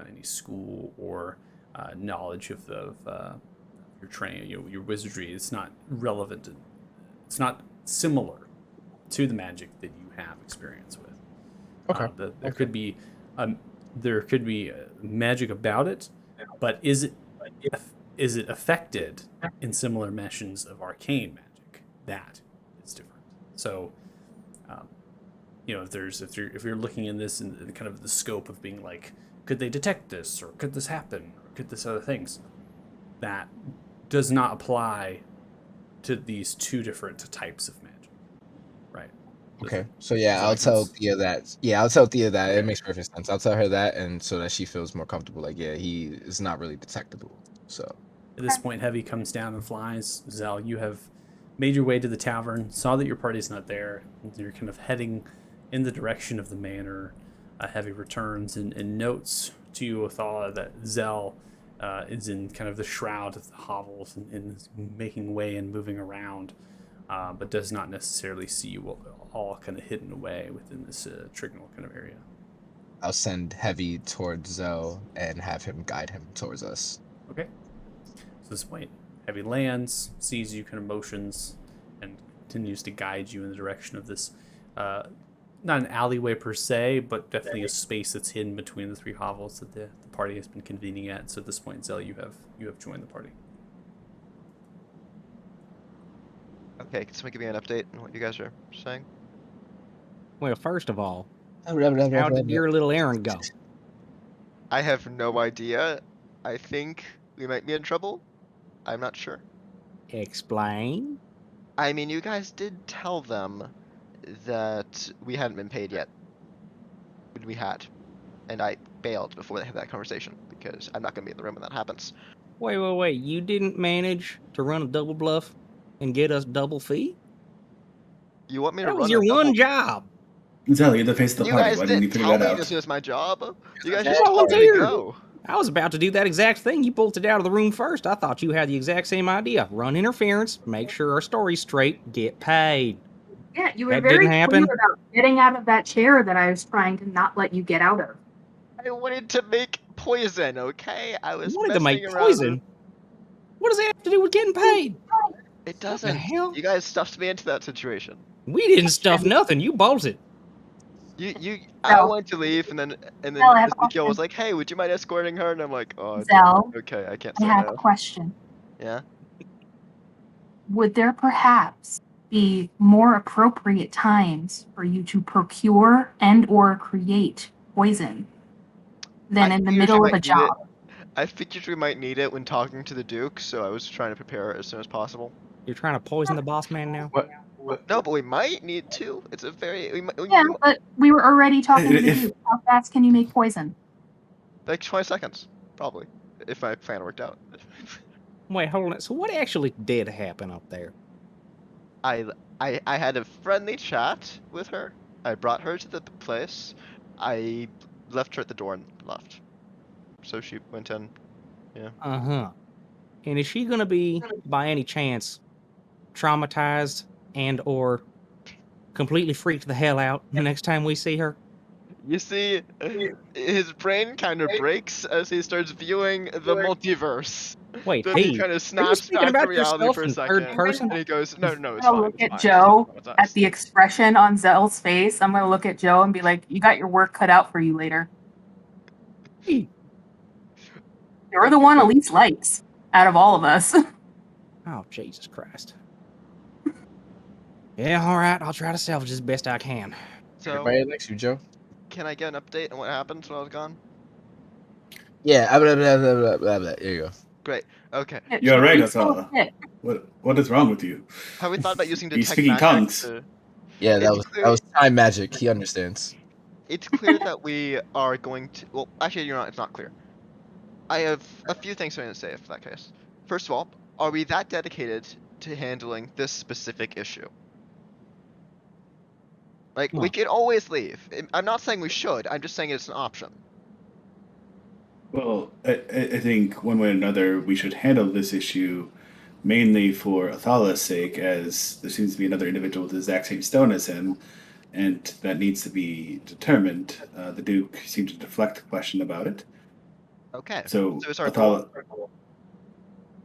any school or knowledge of your training, your wizardry. It's not relevant. It's not similar to the magic that you have experience with. Okay. There could be magic about it, but is it affected in similar meshes of arcane magic? That is different. So, if you're looking in this in kind of the scope of being like, could they detect this, or could this happen, or could this other things, that does not apply to these two different types of magic, right? Okay. So yeah, I'll tell Thea that. Yeah, I'll tell Thea that. It makes perfect sense. I'll tell her that, and so that she feels more comfortable. Like, yeah, he is not really detectable. So at this point, Heavy comes down and flies. Zell, you have made your way to the tavern, saw that your party's not there, and you're kind of heading in the direction of the manor. Heavy returns and notes to you, Othala, that Zell is in kind of the shroud of the hovels and is making way and moving around, but does not necessarily see you all kind of hidden away within this trigonal kind of area. I'll send Heavy towards Zell and have him guide him towards us. Okay. So at this point, Heavy lands, sees you, kind of motions, and continues to guide you in the direction of this, not an alleyway per se, but definitely a space that's hidden between the three hovels that the party has been convening at. So at this point, Zell, you have joined the party. Okay, can someone give me an update on what you guys are saying? Well, first of all, how did your little errand go? I have no idea. I think we might be in trouble. I'm not sure. Explain. I mean, you guys did tell them that we hadn't been paid yet. We had. And I bailed before they had that conversation, because I'm not going to be in the room when that happens. Wait. You didn't manage to run a double bluff and get us double fee? You want me to That run was your one job. Zell, you're the face of the You party. guys Why didn't you didn't figure tell that me out? this was my job. You guys I just told me to volunteered. go. I was about to do that exact thing. You bolted out of the room first. I thought you had the exact same idea. Run interference, make sure our story's straight, get paid. Yeah, you were That very didn't happen? clear about getting out of that chair that I was trying to not let you get out of. I wanted to make poison, okay? I You was wanted to make messing around poison? with- What does that have to do with getting paid? It the doesn't. hell? You guys stuffed me into that situation. We didn't stuff nothing. You bolted. I Zell. wanted to leave, and then Zell, I have a Ezekiel was question. like, "Hey, would you mind escorting her?" And I'm like, "Oh, Zell, okay, I can't I say have a no." question. Yeah. Would there perhaps be more appropriate times for you to procure and or create poison than I in the figured middle we of a might need it. job? I figured we might need it when talking to the Duke, so I was trying to prepare as soon as possible. You're trying to poison the boss man now? What? No, but we might need to. It's a very Yeah, but we were already talking to the If- Duke. How fast can you make poison? like 20 seconds, probably, if my plan worked out. Wait, hold on. So what actually did happen up there? I had a friendly chat with her. I brought her to the place. I left her at the door and left. So she went in. Uh-huh. And is she gonna be, by any chance, traumatized and or completely freaked the hell out the next time we see her? You see, his brain kind of breaks as he starts viewing the multiverse. Wait, Then he hey, kind are you of snaps speaking back to about reality yourself for a in second, third person? and he goes, "No, it's I'm fine. gonna look It's at fine. Joe It's at the expression on Zell's face. I'm gonna look at Joe and be like, "You got your work cut out for you later." Hey. You're the one Elise likes out of all of us. Oh, Jesus Christ. Yeah, alright, I'll try to salvage as best I can. So, Everybody likes you, Joe. can I get an update on what happened when I was gone? Yeah, blah, blah, blah, blah, blah, blah. There you go. Great. Okay. You're right, He's full of Asala. shit. What is wrong with you? Have we thought about using He's detect speaking magic tongues. to- Yeah, It's that clear- was time magic. He understands. It's clear that we are going to. Well, actually, you're not. It's not clear. I have a few things I'm going to say for that case. First of all, are we that dedicated to handling this specific issue? Like, we Well. can always leave. I'm not saying we should. I'm just saying it's an option. Well, I think one way or another we should handle this issue mainly for Athala's sake, as there seems to be another individual with the exact same stone as him, and that needs to be determined. The Duke seemed to deflect the question about it. Okay. So So is our Athala, goal?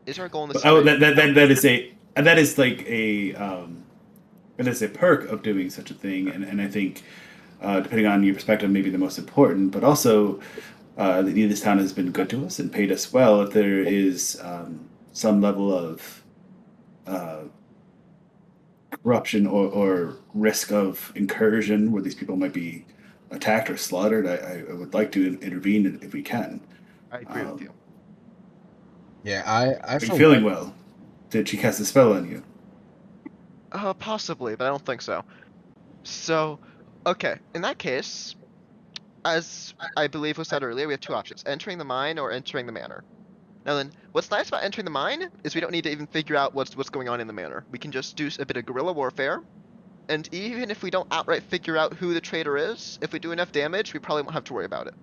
Is our goal in this? oh, that is like a that is a perk of doing such a thing, and I think depending on your perspective, maybe the most important, but also this town has been good to us and paid us well. If there is some level of corruption or risk of incursion where these people might be attacked or slaughtered, I would like to intervene if we can. I agree with you. Yeah, I Are you for feeling one- well? Did she cast a spell on you? Possibly, but I don't think so. So, okay, in that case, as I believe was said earlier, we have two options: entering the mine or entering the manor. Now then, what's nice about entering the mine is we don't need to even figure out what's going on in the manor. We can just do a bit of guerrilla warfare, and even if we don't outright figure out who the traitor is, if we do enough damage, we probably won't have to worry about it.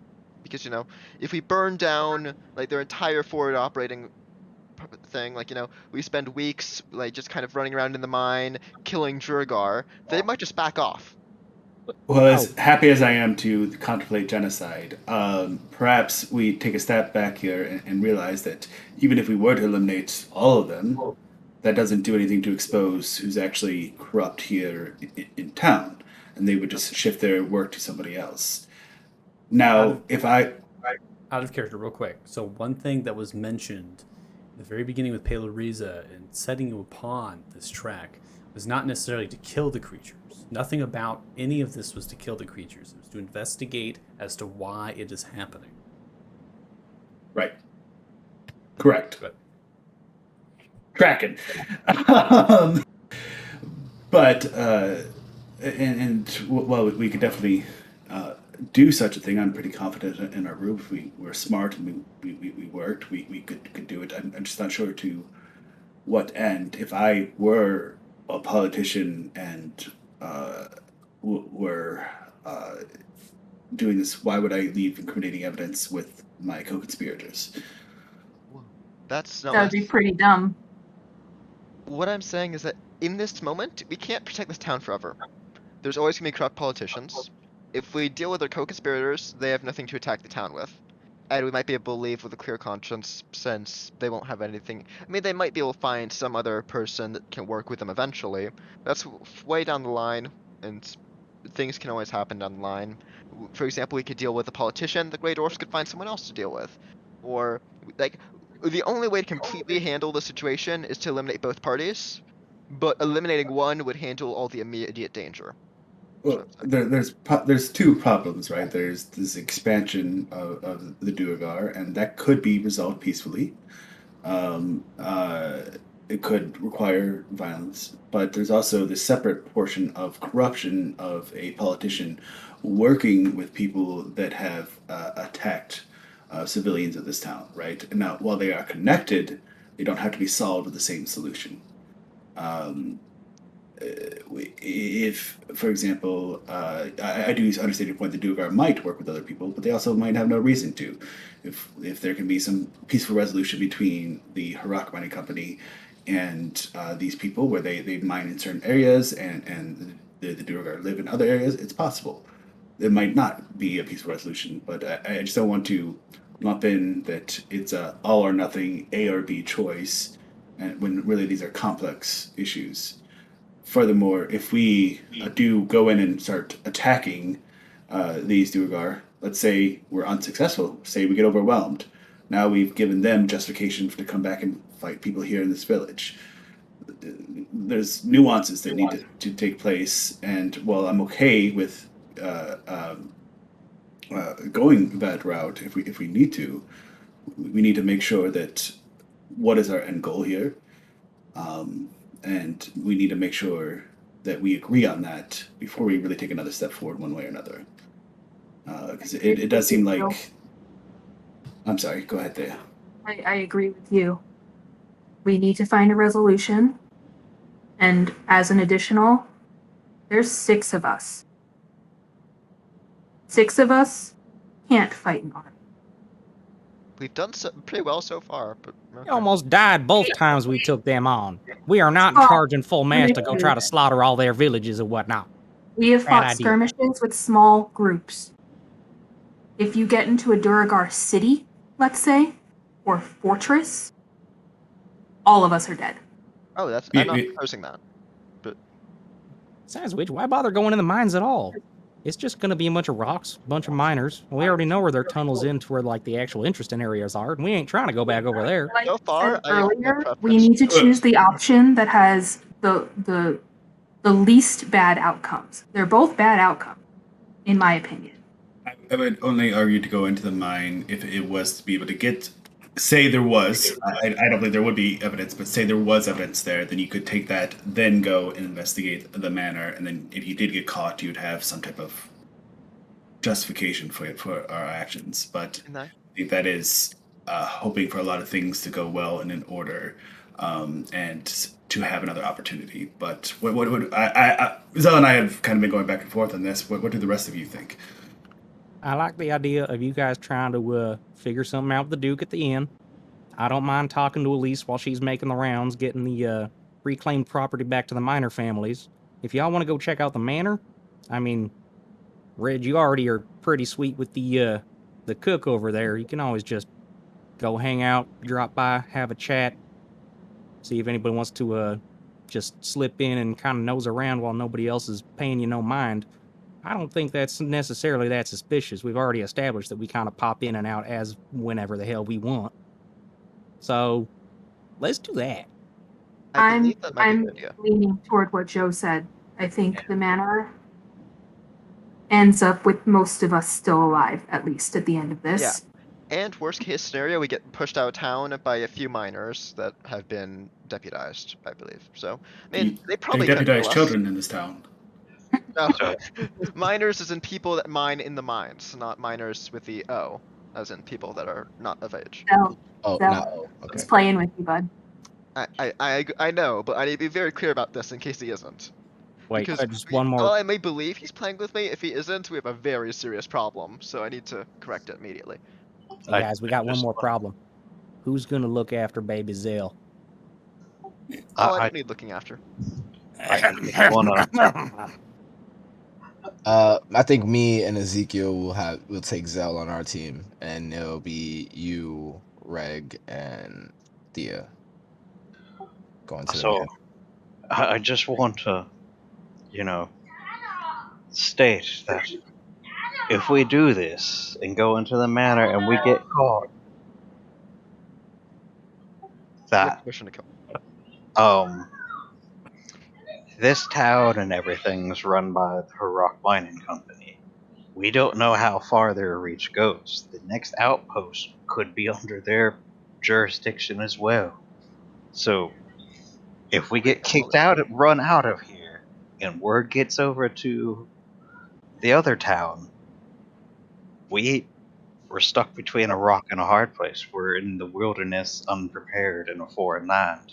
Because, you know, if we burn down, like, their entire forward operating thing, like, you know, we spend weeks, like, just kind of running around in the mine, killing Jurgar, they might just back off. Well, as happy as I am to contemplate genocide, perhaps we take a step back here and realize that even if we were to eliminate all of them, that doesn't do anything to expose who's actually corrupt here in town, and they would just shift their work to somebody else. Now, if I Out of character, real quick. So one thing that was mentioned at the very beginning with Peloriza and setting you upon this track was not necessarily to kill the creatures. Nothing about any of this was to kill the creatures. It was to investigate as to why it is happening. right, correct. But Kraken. But well, we could definitely do such a thing. I'm pretty confident in our group. If we were smart and we worked, we could do it. I'm just not sure to what end. If I were a politician and were doing this, why would I leave incriminating evidence with my co-conspirators. That's not That what would be pretty dumb. what I'm saying is that in this moment, we can't protect this town forever. There's always gonna be corrupt politicians. If we deal with our co-conspirators, they have nothing to attack the town with. And we might be able to leave with a clear conscience since they won't have anything. I mean, they might be able to find some other person that can work with them eventually. That's way down the line, and things can always happen down the line. For example, we could deal with a politician, the Grey Dwarfs could find someone else to deal with. Or, like, the only way to completely handle the situation is to eliminate both parties, but eliminating one would handle all the immediate danger. Well, there's two problems, right? There's this expansion of the Duergar, and that could be resolved peacefully. Um, uh, it could require violence, but there's also this separate portion of corruption of a politician working with people that have attacked civilians of this town, right? And now, while they are connected, they don't have to be solved with the same solution. Um, if, for example, I do understand your point, the Duergar might work with other people, but they also might have no reason to. If there can be some peaceful resolution between the Harak Mining Company and these people, where they mine in certain areas and the Duergar live in other areas, it's possible. It might not be a peaceful resolution, but I just don't want to lump in that it's a all or nothing A or B choice, and when really these are complex issues. Furthermore, if we do go in and start attacking these Duergar, let's say we're unsuccessful, say we get overwhelmed, now we've given them justification to come back and fight people here in this village. There's nuances that need to take place, and while I'm okay with going that route, if we need to, we need to make sure that what is our end goal here, and we need to make sure that we agree on that before we really take another step forward one way or another. Because it does seem like. I'm sorry. Go ahead, Thea. I agree with you. We need to find a resolution. And as an additional, there's 6 of us. 6 of us can't fight an army. We've done pretty well so far, but We okay. almost died both times we took them on. We are not Oh, charging full mass to go try to slaughter all their villages and whatnot. We have Bad fought idea. skirmishes with small groups. If you get into a Duergar city, let's say, or fortress, all of us are dead. Oh, that's Yeah, I'm not yeah. opposing that. Besides which, why bother going in the mines at all? It's just gonna be a bunch of rocks, a bunch of miners. We already know where their tunnels into where like the actual interesting areas are, and we ain't trying to go back over there. Like So far, said I have no earlier, we preference. need to choose the option that has the least bad outcomes. They're both bad outcomes, in my opinion. I would only argue to go into the mine if it was to be able to get. Say there was. I don't think there would be evidence, but say there was evidence there, then you could take that, then go and investigate the manor, and then if you did get caught, you'd have some type of justification for our actions. But No. I think that is hoping for a lot of things to go well and in order, and to have another opportunity. But what would Zell and I have kind of been going back and forth on this. What do the rest of you think? I like the idea of you guys trying to figure something out with the Duke at the end. I don't mind talking to Elise while she's making the rounds, getting the reclaimed property back to the minor families. If y'all want to go check out the manor, I mean, Red, you already are pretty sweet with the cook over there. You can always just go hang out, drop by, have a chat, see if anybody wants to just slip in and kind of nose around while nobody else is paying you no mind. I don't think that's necessarily that suspicious. We've already established that we kind of pop in and out as whenever the hell we want. So, let's do that. I believe that might be a I'm good idea. leaning toward what Joe said. I think the manor ends up with most of us still alive, at least at the end of this. Yeah. And worst case scenario, we get pushed out of town by a few miners that have been deputized, I believe. So, I mean, they probably They couldn't deputize kill us. children in this town. No. Miners as in people that mine in the mines, not miners with the O, as in people that are not of age. So, Oh, So- not oh, okay. he's playing with you, bud. I know, but I need to be very clear about this in case he isn't. Wait, Because just one while more. I may believe he's playing with me, if he isn't, we have a very serious problem. So I need to correct it immediately. Hey guys, we got one more problem. Who's gonna look after baby Zell? Oh, I I don't need looking after. I think me and Ezekiel will take Zell on our team, and it'll be you, Reg, and Thea going to the So man. I just want to, state that if we do this and go into the manor and we get caught, You have that permission to kill. this town and everything's run by the Harrock Mining Company. We don't know how far their reach goes. The next outpost could be under their jurisdiction as well. So if we get kicked out, run out of here, and word gets over to the other town, we're stuck between a rock and a hard place. We're in the wilderness, unprepared in a foreign land.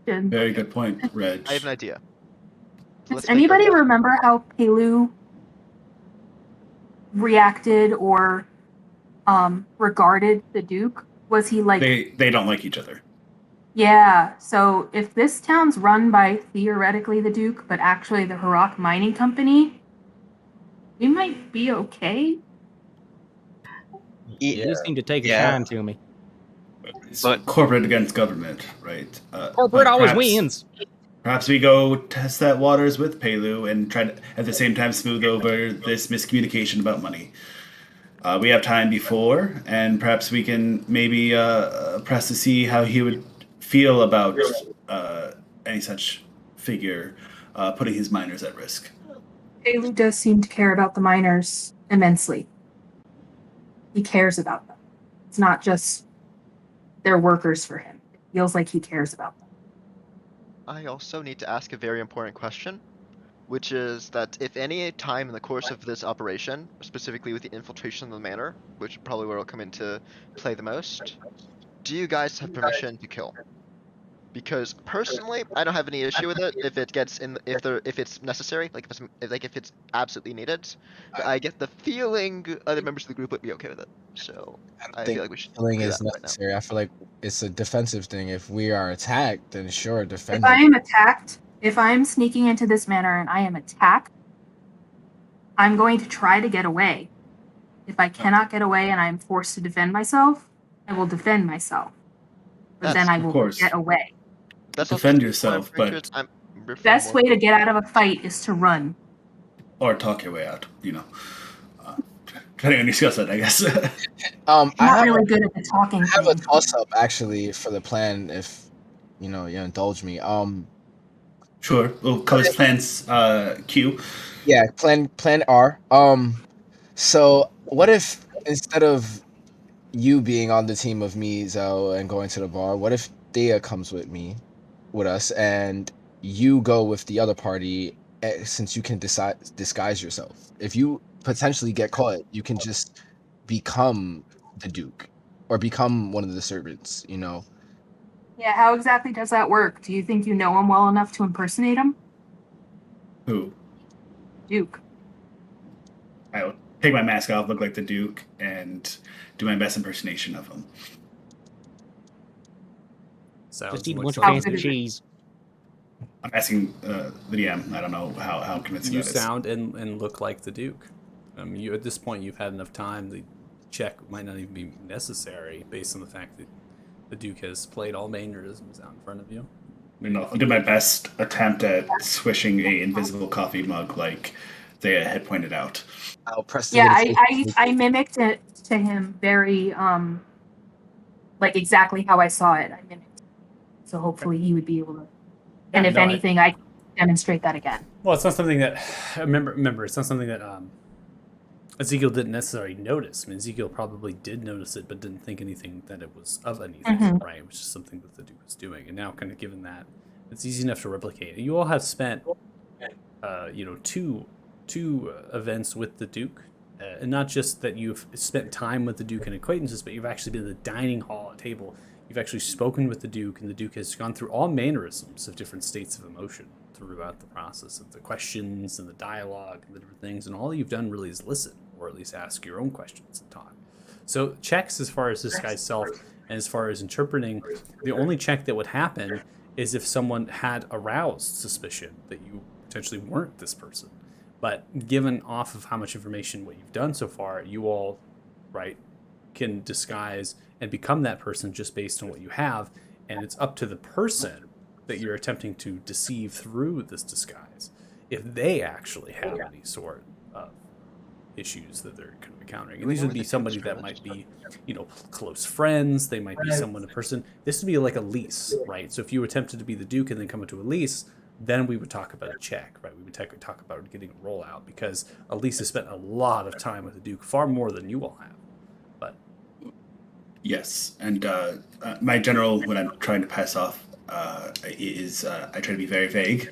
Good. Very good point, Reg. I have an idea. Does Let's make our anybody deal. remember how Pelu reacted or regarded the Duke? Was he like, They don't like each other. yeah, so if this town's run by theoretically the Duke, but actually the Harrock Mining Company, we might be okay. You seem to take a Yeah. shine to me. It's But- corporate against government, right? Corporate but always perhaps- wins. Perhaps we go test that waters with Pelu and try to, at the same time, smooth over this miscommunication about money. We have time before, and perhaps we can maybe press to see how he would feel about any such figure putting his miners at risk. Pelu does seem to care about the miners immensely. He cares about them. It's not just they're workers for him. It feels like he cares about them. I also need to ask a very important question, which is that if any time in the course of this operation, specifically with the infiltration of the manor, which probably where it'll come into play the most, do you guys have permission to kill? Because personally, I don't have any issue with it if it gets in, if it's necessary, like if it's absolutely needed. But I get the feeling other members of the group would be okay with it. So I think feel like we should killing do is that right now. necessary. I feel like it's a defensive thing. If we are attacked, then sure, defend If I it. am attacked, if I am sneaking into this manor and I am attacked, I'm going to try to get away. If I cannot get away and I am forced to defend myself, I will defend myself. But then That's- I of will course. get away. That's Defend also yourself, what I'm but- I'm Best way to get out of a fight is to run. Or talk your way out, depending on your skill set, I guess. I'm I not have, really good at the talking I have a thing. toss up actually for the plan, if you indulge me. Sure. We'll call his plans Q. Yeah, plan R. So what if instead of you being on the team of me, Zell, and going to the bar, what if Thea comes with us, and you go with the other party, since you can disguise yourself. If you potentially get caught, you can just become the Duke or become one of the servants, Yeah, how exactly does that work? Do you think you know him well enough to impersonate him? Who? Duke. I'll take my mask off, look like the Duke, and do my best impersonation of him. Sounds Just eat a like bunch of something fancy good. cheese. I'm asking the DM. I don't know how convincing You that is. sound and look like the Duke. You at this point you've had enough time. The check might not even be necessary based on the fact that the Duke has played all mannerisms out in front of you. I'll do my best attempt at swishing a invisible coffee mug like they had pointed out. I'll press. Yeah, I mimicked it to him very like exactly how I saw it. I mimicked. So hopefully he would be able to. And if no, anything, I can demonstrate that again. Well, it's not something that remember. It's not something that Ezekiel didn't necessarily notice. I mean, Ezekiel probably did notice it, but didn't think anything that it was of anything, Mhm. right? Which is something that the Duke was doing, and now kind of given that, it's easy enough to replicate. You all have spent, two events with the Duke, and not just that you've spent time with the Duke and acquaintances, but you've actually been in the dining hall table. You've actually spoken with the Duke, and the Duke has gone through all mannerisms of different states of emotion throughout the process of the questions and the dialogue and the different things, and all you've done really is listen or at least ask your own questions and talk. So checks as far as this guy's self and as far as interpreting, the only check that would happen is if someone had aroused suspicion that you potentially weren't this person. But given off of how much information, what you've done so far, you all, right, can disguise and become that person just based on what you have. And it's up to the person that you're attempting to deceive through this disguise if they actually have any sort of issues that they're kind of encountering. And these would be somebody that might be, close friends. They might be someone, a person. This would be like a lease, right? So if you attempted to be the Duke and then come into a lease, then we would talk about a check, right? We would talk about getting a rollout because Elise has spent a lot of time with the Duke, far more than you all have. But Yes, and my general, when I'm trying to pass off, is I try to be very vague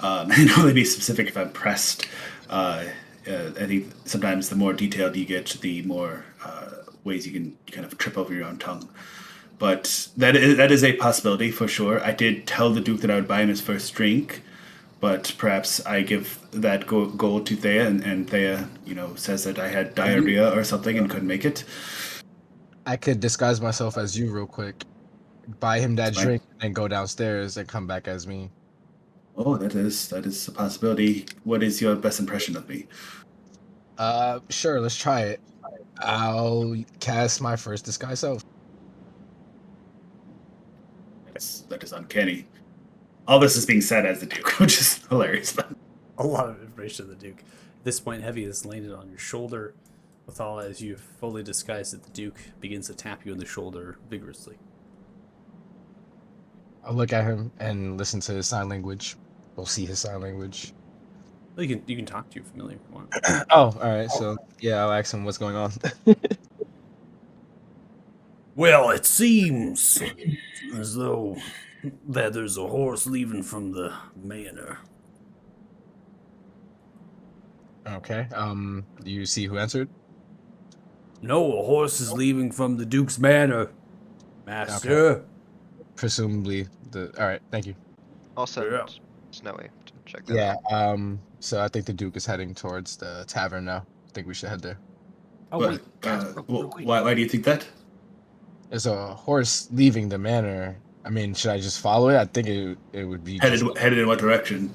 and only be specific if I'm pressed. I think sometimes the more detailed you get, the more ways you can kind of trip over your own tongue. But that is a possibility for sure. I did tell the Duke that I would buy him his first drink, but perhaps I give that gold to Thea, and Thea, says that I had diarrhea or something and couldn't make it. I could disguise myself as you real quick, buy him that Fine. drink, and go downstairs and come back as me. Oh, that is a possibility. What is your best impression of me? Sure, let's try it. I'll cast my first disguise self. That is uncanny. All this is being said as the Duke, which is hilarious. a lot of information of the Duke. At this point, Heavy has landed on your shoulder. Othala, as you've fully disguised it, the Duke begins to tap you on the shoulder vigorously. I'll look at him and listen to his sign language. We'll see his sign language. Well, you can talk to your familiar if you want. Oh, all right. So yeah, I'll ask him what's going on. Well, it seems as though that there's a horse leaving from the manor. Okay. Do you see who answered? No, a horse is leaving from the Duke's manor, master. Presumably the. All right. Thank you. Also, Yeah. Snowy to check that Yeah. out. So I think the Duke is heading towards the tavern now. I think we should head there. Oh, But, wait. Guys, real quick. why do you think that? There's a horse leaving the manor. I mean, should I just follow it? I think it would be Headed just- headed in what direction?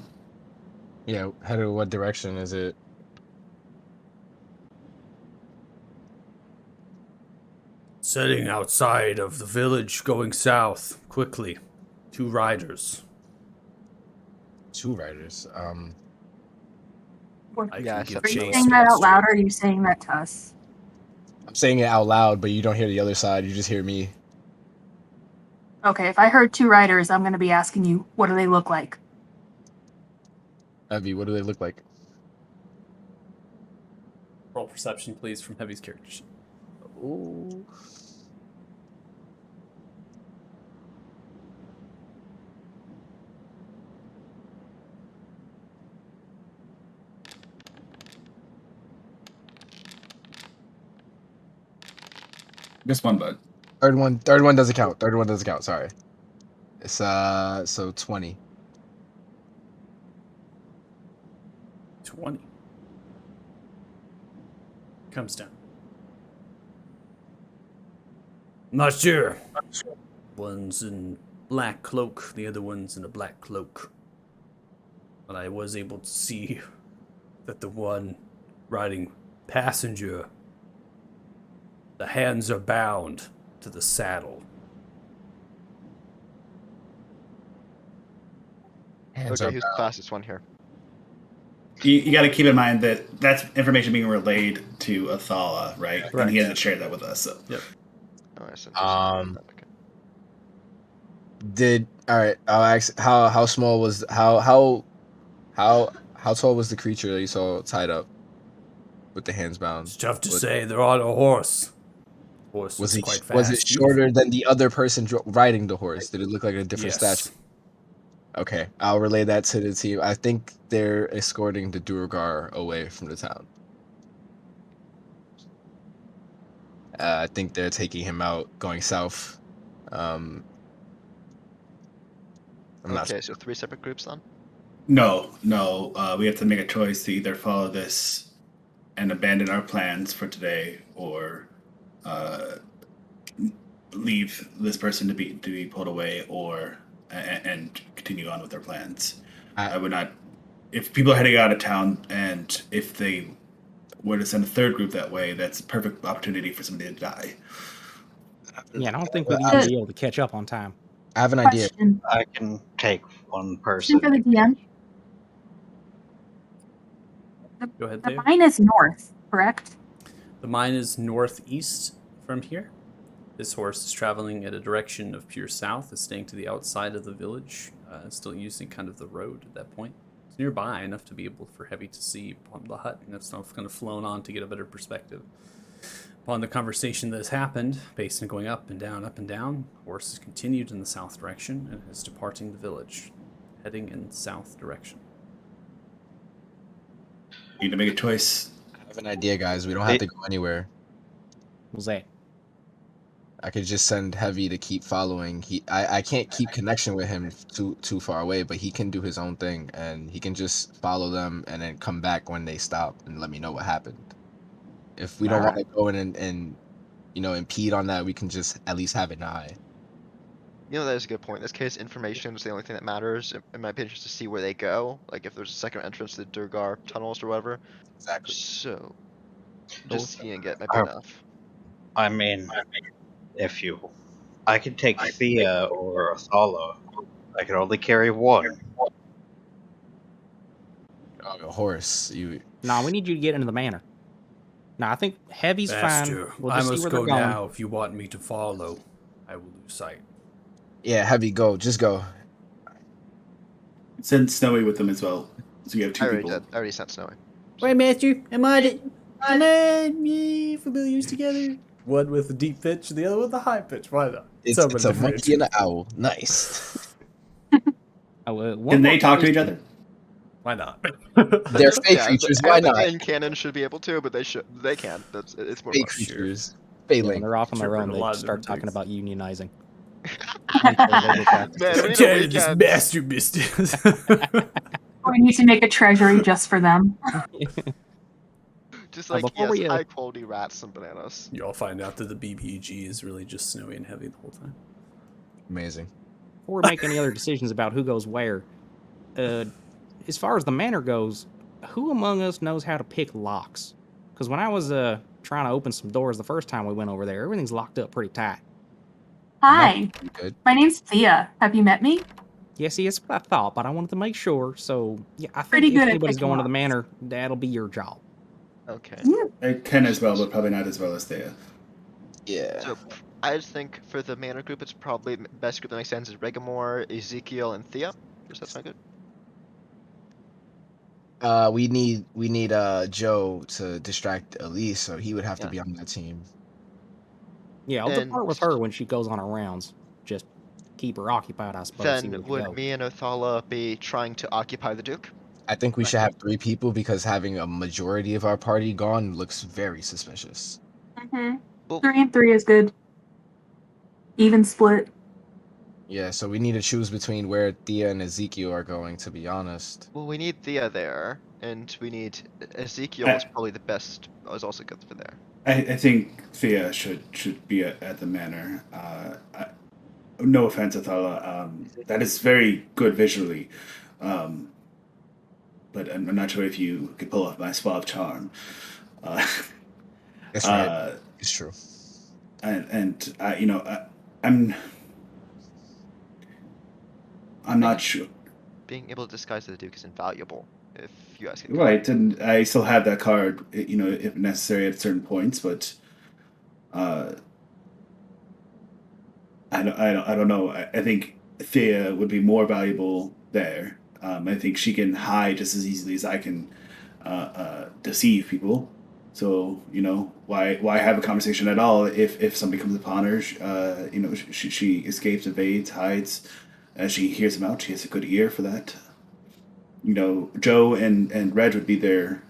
yeah. Headed what direction is it? Setting outside of the village, going south, quickly. 2 riders. 2 riders. I Yeah, I can give said Are you chase, saying that out master. loud, or are you saying that to us? I'm saying it out loud, but you don't hear the other side. You just hear me. Okay, if I heard 2 riders, I'm going to be asking you, what do they look like? Evie, what do they look like? Roll perception, please, from Heavy's character sheet. Ooh. Just one bud. Third one doesn't count. Third one doesn't count. Sorry. It's so 20. 20. Comes down. Not sure. One's in black cloak, the other one's in a black cloak. But I was able to see that the one riding passenger, the hands are bound to the saddle. Hands Okay, up. who's the fastest one here? You got to keep in mind that that's information being relayed to Athala, right? And he hasn't shared that with us. So. Oh, I said okay. All right. I'll ask how small was how tall was the creature that you saw tied up with the hands bound? It's tough to Was- say. They're on a horse. Horse Was is it quite fast. was it shorter than the other person riding the horse? Did it look like a different Yes. statue? Okay, I'll relay that to the team. I think they're escorting the Duergar away from the town. I think they're taking him out, going south. I'm not Okay, so 3 separate groups then? No. We have to make a choice to either follow this and abandon our plans for today, or leave this person to be pulled away, or and continue on with their plans. I would not. If people are heading out of town, and if they were to send a third group that way, that's a perfect opportunity for somebody to die. Yeah, I don't think we'd I- even be able to catch up on time. I have an idea. Question. I can take one Question person. for the DM. Go ahead, The Theo. mine is north, correct? The mine is northeast from here. This horse is traveling at a direction of pure south. It's staying to the outside of the village, still using kind of the road at that point. It's nearby enough to be able for Heavy to see upon the hut, and it's kind of flown on to get a better perspective. Upon the conversation that has happened, Basin going up and down, horse has continued in the south direction and is departing the village, heading in the south direction. You need to make a choice. I have an idea, guys. We don't have to go anywhere. What was that? I could just send Heavy to keep following. I can't keep connection with him too far away, but he can do his own thing, and he can just follow them and then come back when they stop and let me know what happened. If we don't want to go in and impede on that, we can just at least have an eye. You know, that is a good point. In this case, information is the only thing that matters. It might be interesting to see where they go, like if there's a second entrance to the Durgar tunnels or whatever. Exactly. So, just seeing it might be I- enough. I mean, I could take Thea or Athala. I could only carry one. Oh, a horse. Nah, we need you to get into the manor. Nah, I think Heavy's Master, fine. We'll I just see must where go they're going. now. If you want me to follow, I will lose sight. Yeah, Heavy, go. Just go. Send Snowy with them as well, so you have two I already people. did. I already sent Snowy. Wait, Master, am I familiars together? One with the deep pitch, the other with the high pitch. Why not? It's Somebody a monkey and an differentiate. owl. Nice. Can they talk to each other? Why not? They're fake creatures. Why not? In canon should be able to, but they should. They can. It's more Fake fun. creatures. Yeah, Failing. when they're off on their Sure, own, a they lot of start different talking things. about unionizing. Man, we I'm need telling a you, this weekend. master business. We need to make a treasury just for them. Just like, before yes, we, high quality rats and bananas. You all find out that the BBG is really just Snowy and Heavy the whole time. Amazing. Before we make any other decisions about who goes where, as far as the manor goes, who among us knows how to pick locks? Because when I was trying to open some doors the first time we went over there, everything's locked up pretty tight. Hi, Good. my name's Thea. Have you met me? Yes, yes, what I thought, but I wanted to make sure. So, yeah, I think Pretty if good at anybody's picking going to the locks. manor, that'll be your job. Okay. I can as well, but probably not as well as Thea. Yeah. So I just think for the manor group, it's probably best group that makes sense is Regamore, Ezekiel, and Thea. Does that sound good? We need Joe to distract Elise, so he would have to Yeah. be on that team. Yeah, I'll And- depart with her when she goes on her rounds. Just keep her occupied, I suppose. see where Then we would go. me and Othala be trying to occupy the Duke? I think we should have 3 people because having a majority of our party gone looks very suspicious. Mm-hmm. Well, 3 and 3 is good. Even split. Yeah, so we need to choose between where Thea and Ezekiel are going, to be honest. well, we need Thea there, and we need Ezekiel is probably the best. Is also good for there. I think Thea should be at the manor. No offense, Athala. That is very good visually. But I'm not sure if you could pull off my suave charm. That's right. It's true. I'm not sure. Being able to disguise the Duke is invaluable, if you ask me. Right, and I still have that card, if necessary at certain points, but I don't know. I think Thea would be more valuable there. I think she can hide just as easily as I can deceive people. So why have a conversation at all if somebody comes upon her? She escapes, evades, hides. As she hears them out, she has a good ear for that. Joe and Reg would be there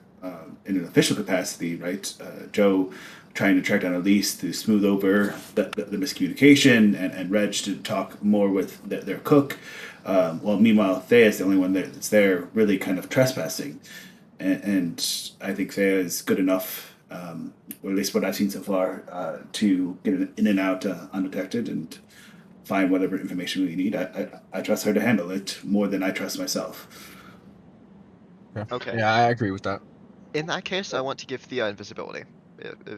in an official capacity, right? Joe trying to track down Elise to smooth over the miscommunication, and Reg to talk more with their cook. Meanwhile, Thea is the only one that's there really kind of trespassing. and I think Thea is good enough, or at least what I've seen so far, to get in and out undetected and find whatever information we need. I trust her to handle it more than I trust myself. Okay. Yeah, I agree with that. In that case, I want to give Thea invisibility.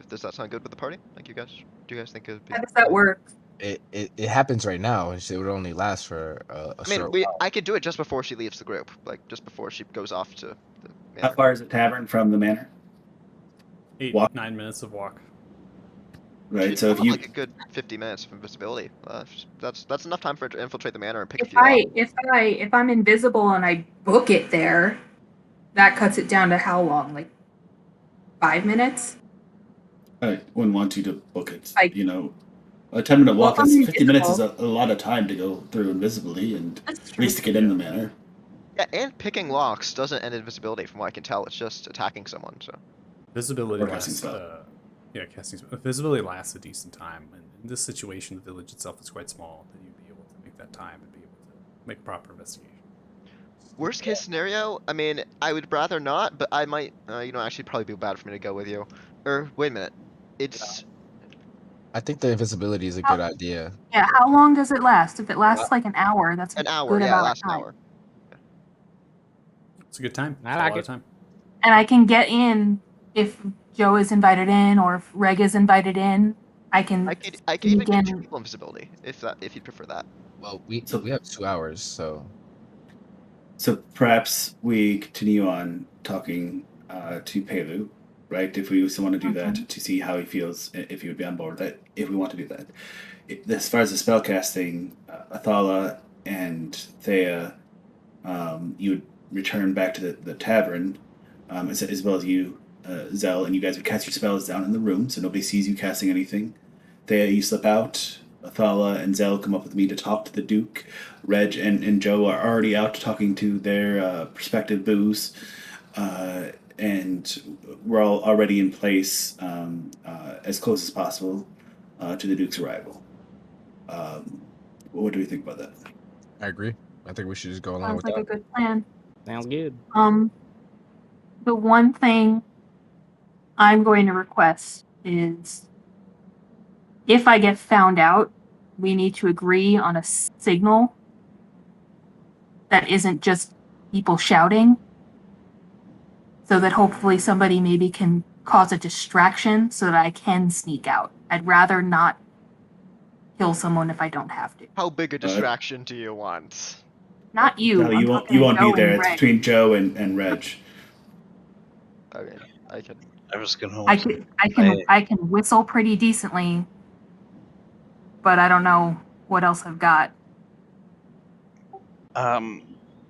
Does that sound good with the party? Like, do you guys think it would be? How does that work? It happens right now. It would only last for a I mean, short while. I could do it just before she leaves the group, like just before she goes off to the How manor. far is the tavern from the manor? 8-9 minutes of walk. Right. She'd So if have, you like a good 50 minutes of invisibility. That's enough time for her to infiltrate the manor and pick a If few off. if I'm invisible and I book it there, that cuts it down to how long? Like 5 minutes? I wouldn't want you to book it. Like- You know, a 10-minute walk Well, is I'm 50 minutes is invisible. a lot of time to go through invisibly and That's at least to get in the manor. Yeah, and picking locks doesn't end invisibility, from what I can tell. It's just attacking someone. So Visibility Or casting lasts. spell. Casting spell. Visibility lasts a decent time, and in this situation, the village itself is quite small. That you'd be able to make that time and be able to make proper investigation. worst case scenario, I mean, I would rather not, but I might. Actually, probably be bad for me to go with you. Or wait a minute, it's I think the invisibility is a good idea. Yeah, how long does it last? If it lasts like an hour, that's a an hour. good Yeah, it amount lasts of an time. hour. It's a good time. I It's like a lot it. of time. And I can get in if Joe is invited in or if Reg is invited in. I can I could even sneak give 2 in. people invisibility if you'd prefer that. Well, we So- have 2 hours, so So perhaps we continue on talking to Pelu, right? If we also want to do that to see how he feels, if he would be on board that, if we want to do that. As far as the spell casting, Athala and Thea, you would return back to the tavern, as well as you, Zell, and you guys would cast your spells down in the room so nobody sees you casting anything. Thea, you slip out. Athala and Zell come up with me to talk to the Duke. Reg and Joe are already out talking to their prospective boos. And we're all already in place as close as possible to the Duke's arrival. What do we think about that? I agree. I think we should just go along Sounds with like that. a good plan. Sounds good. The one thing I'm going to request is if I get found out, we need to agree on a signal that isn't just people shouting, so that hopefully somebody maybe can cause a distraction so that I can sneak out. I'd rather not kill someone if I don't have to. How big a distraction do you want? Not you. No, I'm you won't. talking You won't Joe be there. and It's Reg. between Joe and Reg. I mean, I can. I was gonna. I can whistle pretty decently, but I don't know what else I've got.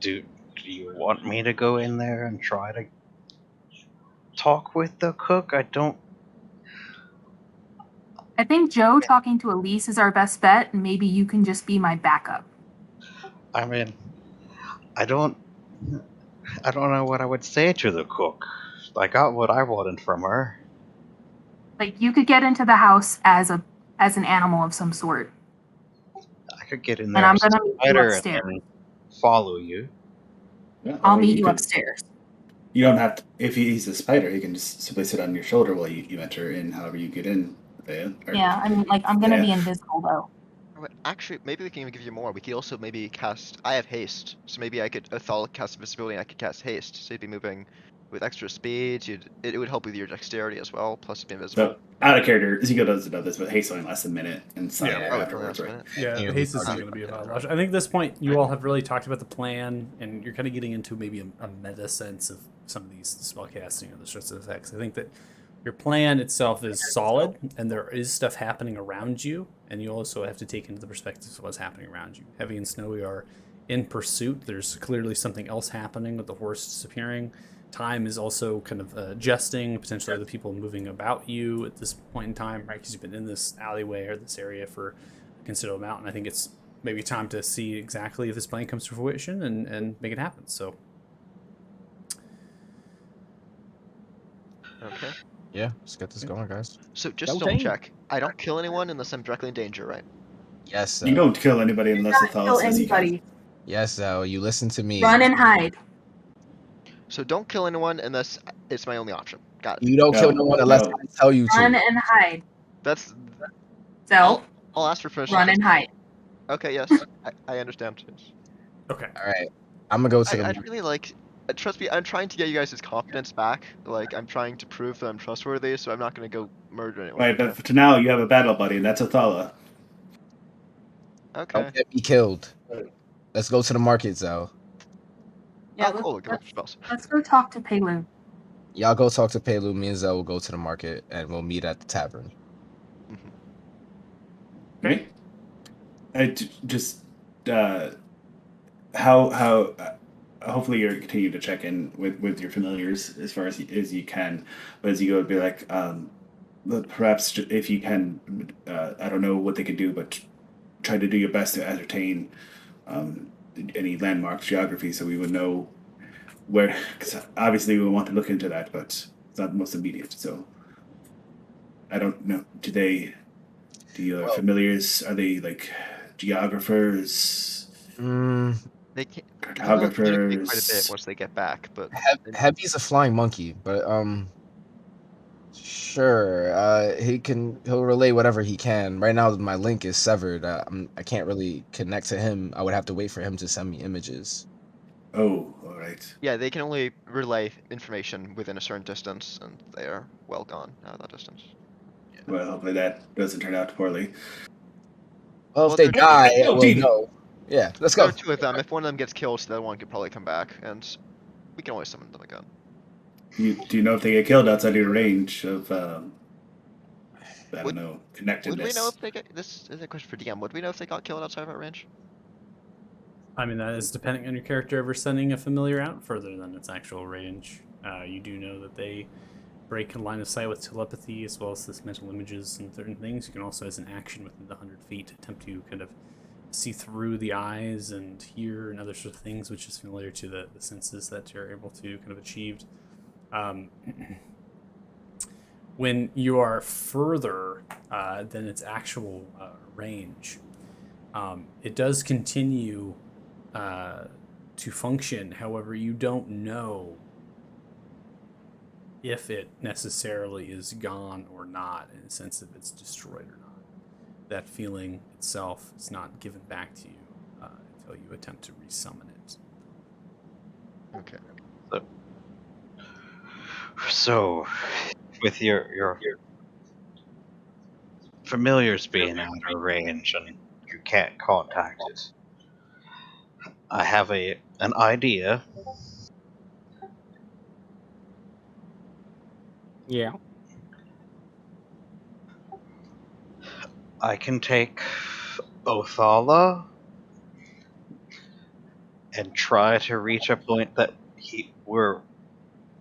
Do you want me to go in there and try to talk with the cook? I think Joe talking to Elise is our best bet, and maybe you can just be my backup. I mean, I don't know what I would say to the cook. I got what I wanted from her. Like you could get into the house as an animal of some sort. I could get in And there I'm as a gonna meet you spider upstairs. and then follow you. Yeah, I'll or meet you could- upstairs. You don't have to. If he's a spider, he can just simply sit on your shoulder while you enter in. However you get in. Thea, or- Yeah, I mean, like I'm gonna be Yeah. invisible though. Wait, actually, maybe we can even give you more. We could also maybe cast. I have haste, so maybe I could Athala cast invisibility, and I could cast haste. So you'd be moving with extra speed. It would help with your dexterity as well. Plus, you'd be invisible. So out of character, Ezekiel doesn't know this, but haste only lasts a minute and sign Yeah. Oh, it afterwards, only right? lasts a minute. Yeah, Yeah, haste we isn't talked going to be a about lot. I think at this point, you all have really talked about the plan, and you're kind of getting into maybe a meta sense of some of these spellcasting or the stress effects. I think that your plan itself is solid, and there is stuff happening around you, and you also have to take into the perspective of what's happening around you. Heavy and Snowy are in pursuit. There's clearly something else happening with the horse disappearing. Time is also kind of adjusting, potentially other people moving about you at this point in time, right? Because you've been in this alleyway or this area for a considerable amount, and I think it's maybe time to see exactly if this plan comes to fruition and make it happen. So, Okay. Yeah, let's get this going, guys. So just Go double team. check. I don't kill anyone unless I'm directly in danger, right? Yes, You don't kill anybody unless Not Athala kill says you can. anybody. Yes, Zell, you listen to me. Run and hide. So don't kill anyone unless it's my only option. Got it. You don't kill No, no one unless no. I tell you Run to. and hide. That's. Self, I'll ask for permission. run and hide. Okay. Yes. I understand. Yes. Okay. All right, I'm gonna go to the. I'd really like. Trust me, I'm trying to get you guys' confidence back. Like, I'm trying to prove that I'm trustworthy, so I'm not gonna go murder anyone. Right, but for now you have a battle buddy, and that's Othala. Okay. Don't get me killed. Let's go to the market, Zell. Yeah, Oh, cool. Good luck, spells. let's go talk to Pelu. Y'all go talk to Pelu. Me and Zell will go to the market, and we'll meet at the tavern. Okay. Just how hopefully you're continuing to check in with your familiars as far as you can, but as you go, be like, perhaps if you can, I don't know what they can do, but try to do your best to ascertain any landmarks, geography, so we would know where. Because obviously we want to look into that, but it's not the most immediate. So I don't know. Do your familiars, are they like geographers? They can communicate quite a bit Cartographers. once they get back, but Heavy's a flying monkey, but sure. He'll relay whatever he can. Right now, my link is severed. I can't really connect to him. I would have to wait for him to send me images. Oh, all right. yeah, they can only relay information within a certain distance, and they are well gone out of that distance. Well, hopefully that doesn't turn out poorly. Well, Well, if they they're- die, Oh, we'll Genie. know. Yeah, let's There go. are two of them. If one of them gets killed, the other one could probably come back, and we can always summon them again. Do you know if they get killed outside your range of, I don't Would- know, Would connectedness? we know if they get this is a question for DM? Would we know if they got killed outside of our range? I mean, that is depending on your character ever sending a familiar out further than its actual range. You do know that they break line of sight with telepathy as well as this mental images and certain things. You can also, as an action within the 100 feet, attempt to kind of see through the eyes and hear and other sort of things, which is familiar to the senses that you're able to kind of achieve. When you are further than its actual range, it does continue to function. However, you don't know if it necessarily is gone or not, in the sense if it's destroyed or not. That feeling itself is not given back to you until you attempt to resummon it. Okay. So, with your familiars being out of range and you can't contact it, I have an idea. Yeah. I can take Othala and try to reach a point that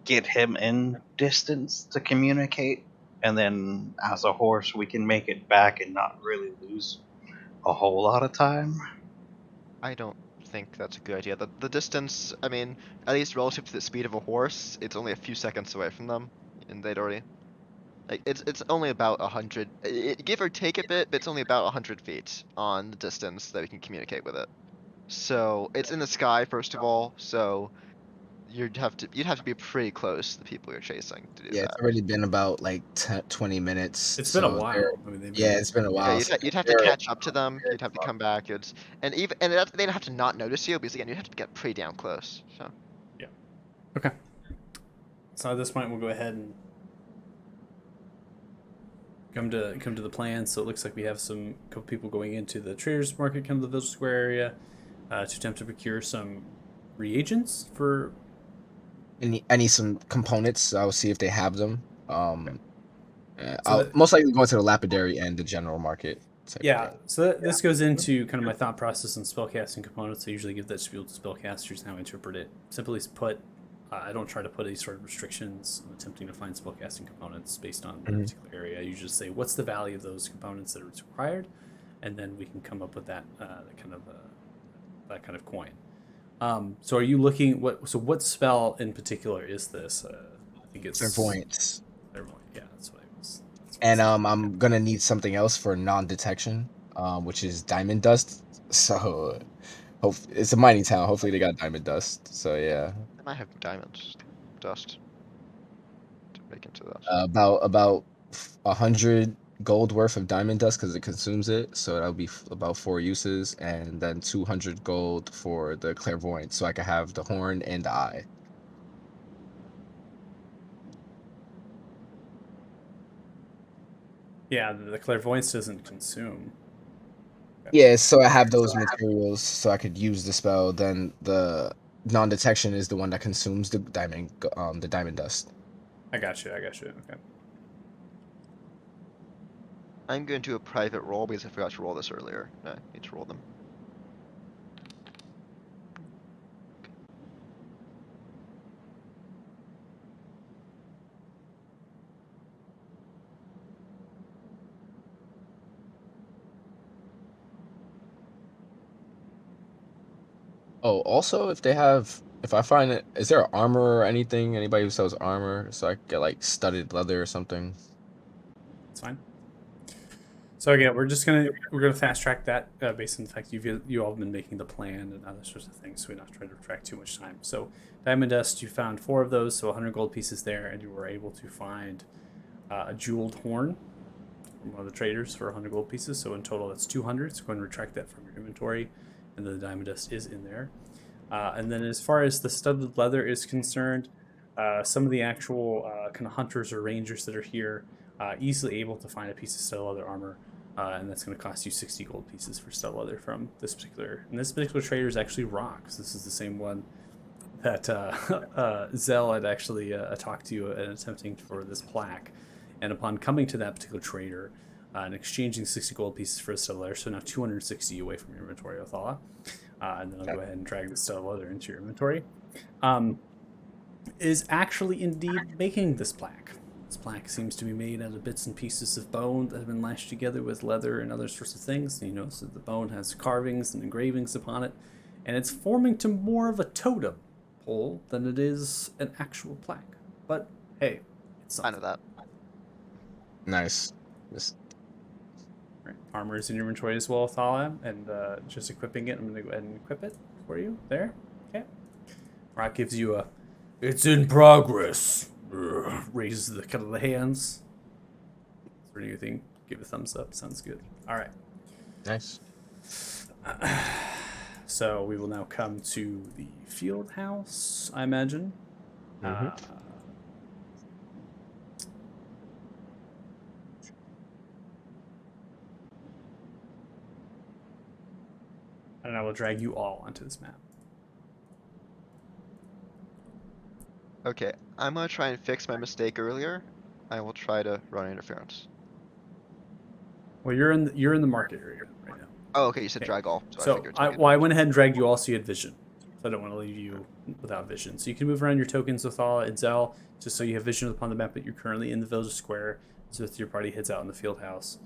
get him in distance to communicate, and then as a horse we can make it back and not really lose a whole lot of time. I don't think that's a good idea. The distance, I mean, at least relative to the speed of a horse, it's only a few seconds away from them, and they'd already. Like it's only about 100, give or take a bit, but it's only about 100 feet on the distance that we can communicate with it. So it's in the sky first of all. So you'd have to be pretty close to the people you're chasing to do Yeah, that. it's already been about like 20 minutes. It's been a so while. they're- I mean, they've Yeah, been- it's been a Yeah, while. you'd have to catch up to them. You'd have to come back. They'd have to not notice you because again, you'd have to get pretty damn close. So Okay. So at this point, we'll go ahead and come to the plan. So it looks like we have some couple people going into the traders market, kind of the Village Square area, to attempt to procure some reagents for. I need some components. I'll see if they have them. I'll that- most likely go to the lapidary and the general market. type of Yeah, thing. so this goes into kind of my thought process on spellcasting components. I usually give that spiel to spellcasters and how I interpret it. Simply put, I don't try to put any sort of restrictions on attempting to find spellcasting components based on a particular area. You just say, what's the value of those components that are required? And then we can come up with that that kind of coin. So are you looking, what spell in particular is this? I think it's... Clairvoyance. Clairvoyant, yeah, that's what it was. And I'm gonna need something else for non-detection, which is diamond dust. So, it's a mining town. Hopefully, they got diamond dust. So yeah. might have diamond dust to make into that. About 100 gold worth of diamond dust because it consumes it, so that'll be about 4 uses, and then 200 gold for the clairvoyant, so I can have the horn and the eye. Yeah, the clairvoyance doesn't consume. Yeah, so I have those materials, so I could use the spell. Then the non-detection is the one that consumes the diamond dust. I got you. Okay. I'm going to do a private roll because I forgot to roll this earlier. No, I need to roll them. Oh, also, if I find it, is there armor or anything? Anybody who sells armor, so I could get like studded leather or something. It's fine. So again, we're gonna fast track that based on the fact you all have been making the plan and other sorts of things, so we're not trying to track too much time. So diamond dust, you found 4 of those, so 100 gold pieces there, and you were able to find a jeweled horn from one of the traders for 100 gold pieces. So in total, that's 200. So go ahead and retract that from your inventory, and then the diamond dust is in there. And then as far as the studded leather is concerned, some of the actual kind of hunters or rangers that are here easily able to find a piece of studded leather armor, and that's going to cost you 60 gold pieces for studded leather from this particular. And this particular trader is actually Rox. This is the same one that Zell had actually talked to you and attempting for this plaque. And upon coming to that particular trader and exchanging 60 gold pieces for a studded leather, so now 260 away from your inventory, Othala. And then I'll go ahead and drag the studded leather into your inventory. Is actually indeed making this plaque. This plaque seems to be made out of bits and pieces of bone that have been lashed together with leather and other sorts of things. You notice that the bone has carvings and engravings upon it, and it's forming to more of a totem pole than it is an actual plaque. But hey, it's I know that. Nice. Right. Armor is in your inventory as well, Thala, and just equipping it. I'm going to go ahead and equip it for you. There. Okay. Rock gives you a, it's in progress. Raises the kind of the hands. Is there anything? Give a thumbs up. Sounds good. All right. Nice. So we will now come to the field house, I imagine. And I will drag you all onto this map. Okay, I'm gonna try and fix my mistake earlier. I will try to run interference. Well, you're in the market area right now. Oh, okay, you said Okay. drag all. So I So figured. I went ahead and dragged you all so you had vision. So I don't want to leave you without vision. So you can move around your tokens with Thala and Zell, just so you have vision upon the map that you're currently in the village square. So if your party heads out in the field house.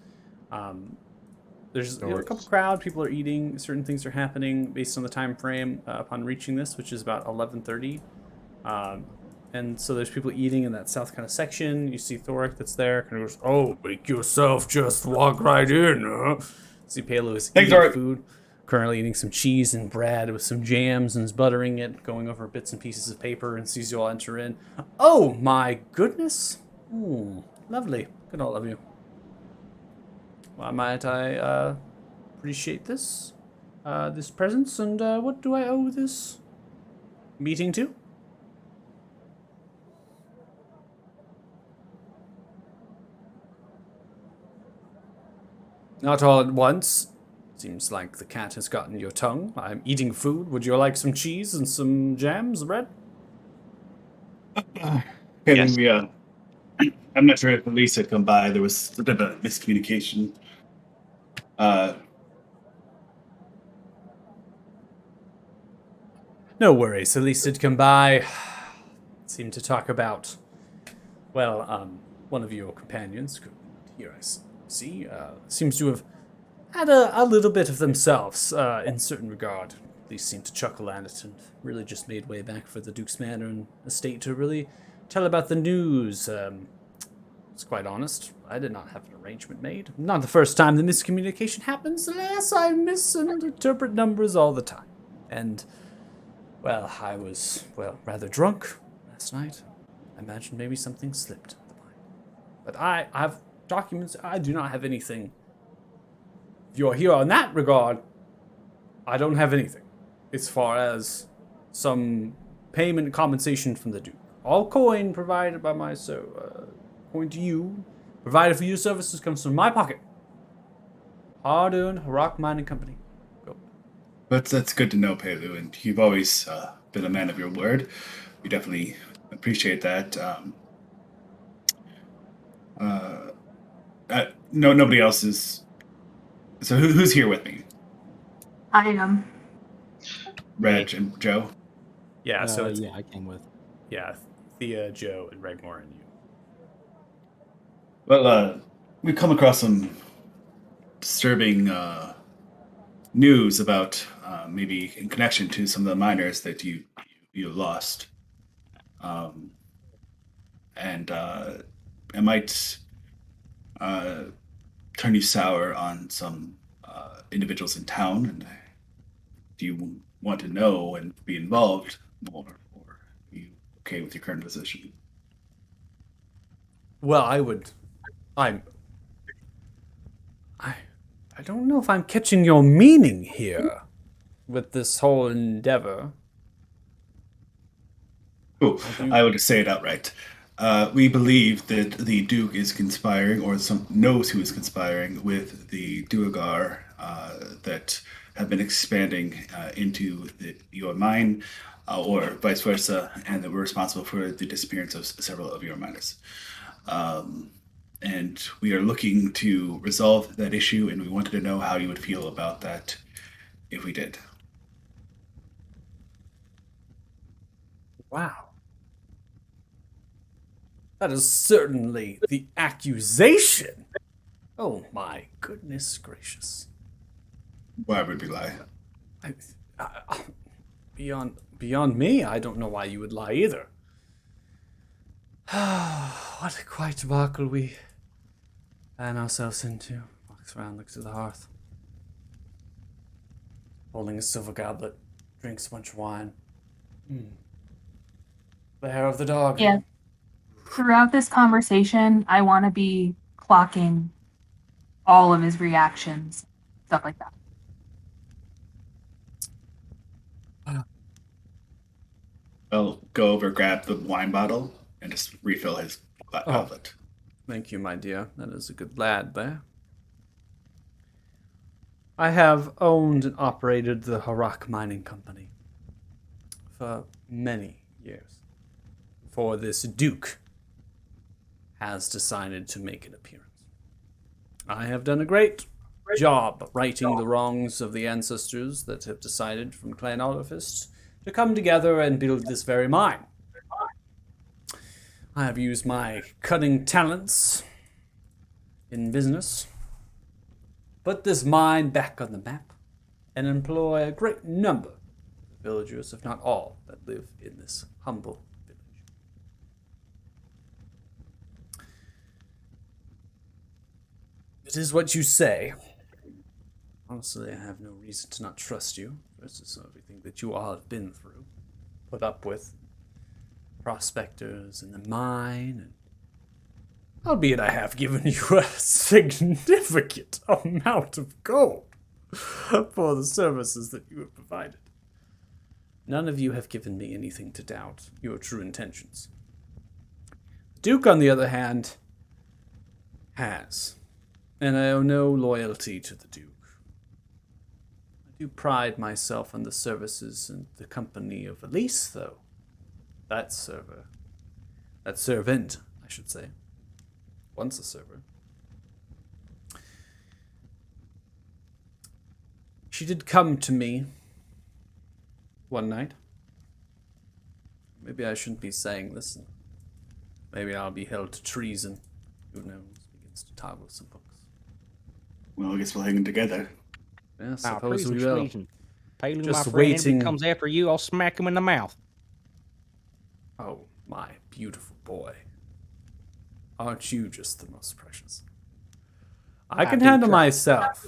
There's a couple crowd. People are eating. Certain things are happening based on the time frame upon reaching this, which is about 11:30. And so there's people eating in that south kind of section. You see Thoric that's there. Kind of goes, "Oh, make yourself just walk right in." See Palo is Thanks, eating Thoric. food. Currently eating some cheese and bread with some jams and is buttering it, going over bits and pieces of paper, and sees you all enter in. Oh my goodness! Lovely. Good all of you. Why might I appreciate this? This presence, and what do I owe this meeting to? Not all at once. Seems like the cat has gotten your tongue. I'm eating food. Would you like some cheese and some jams, bread? Okay, Yes. then I'm not sure if police had come by. There was a bit of a miscommunication. No worries. Elise did come by. Seemed to talk about, well, one of your companions. Here I see. Seems to have had a little bit of themselves in certain regard. At least seemed to chuckle at it and really just made way back for the Duke's Manor and estate to really tell about the news. It's quite honest. I did not have an arrangement made. Not the first time the miscommunication happens. Alas, I misinterpret numbers all the time. And Well, I was, rather drunk last night. I imagine maybe something slipped the mind. But I have documents. I do not have anything. If you're here in that regard, I don't have anything. As far as some payment compensation from the Duke. All coin provided by my coin to you, provided for your services, comes from my pocket. Hard-earned Rock Mining Company. Go. But that's good to know, Pelu, and you've always been a man of your word. We definitely appreciate that. No, nobody else is. So who's here with me? I am. Reg and Joe. Yeah. So it's, yeah, I came with. yeah, Thea, Joe, and Regmore, and you. Well, we've come across some disturbing news about maybe in connection to some of the miners that you lost, and it might turn you sour on some individuals in town. And do you want to know and be involved more, or are you okay with your current position? Well, I don't know if I'm catching your meaning here with this whole endeavor. Oh, I would say it outright. We believe that the Duke is conspiring, or knows who is conspiring, with the Duergar that have been expanding into your mine, or vice versa, and that we're responsible for the disappearance of several of your miners. And we are looking to resolve that issue, and we wanted to know how you would feel about that if we did. Wow. That is certainly the accusation. Oh my goodness gracious. Why would we lie? Beyond me, I don't know why you would lie either. What a quiet debacle we fan ourselves into. Walks around, looks at the hearth. Holding a silver goblet, drinks a bunch of wine. The hair of the dog. Yeah. Throughout this conversation, I want to be clocking all of his reactions, stuff like that. I'll go over, grab the wine bottle, and just refill his goblet. Thank you, my dear. That is a good lad there. I have owned and operated the Harak Mining Company for many years. For this Duke has decided to make an appearance. I have done a great job righting the wrongs of the ancestors that have decided from Clan Oliphist to come together and build this very mine. I have used my cunning talents in business, put this mine back on the map, and employ a great number of villagers, if not all, that live in this humble village. It is what you say. Honestly, I have no reason to not trust you versus everything that you all have been through, put up with, prospectors in the mine, and albeit I have given you a significant amount of gold for the services that you have provided. None of you have given me anything to doubt your true intentions. Duke, on the other hand, has, and I owe no loyalty to the Duke. I do pride myself on the services and the company of Elise, though. That servant, I should say. Once a server. She did come to me one night. Maybe I shouldn't be saying this. Maybe I'll be held to treason. Who knows? Begins to toggle some books. Well, I guess we'll hang them together. Yeah, suppose we treason's will. treason. Palin, Just my friend, if waiting. he comes after you, I'll smack him in the mouth. Oh, my beautiful boy. Aren't you just the most precious? I can do handle try. myself.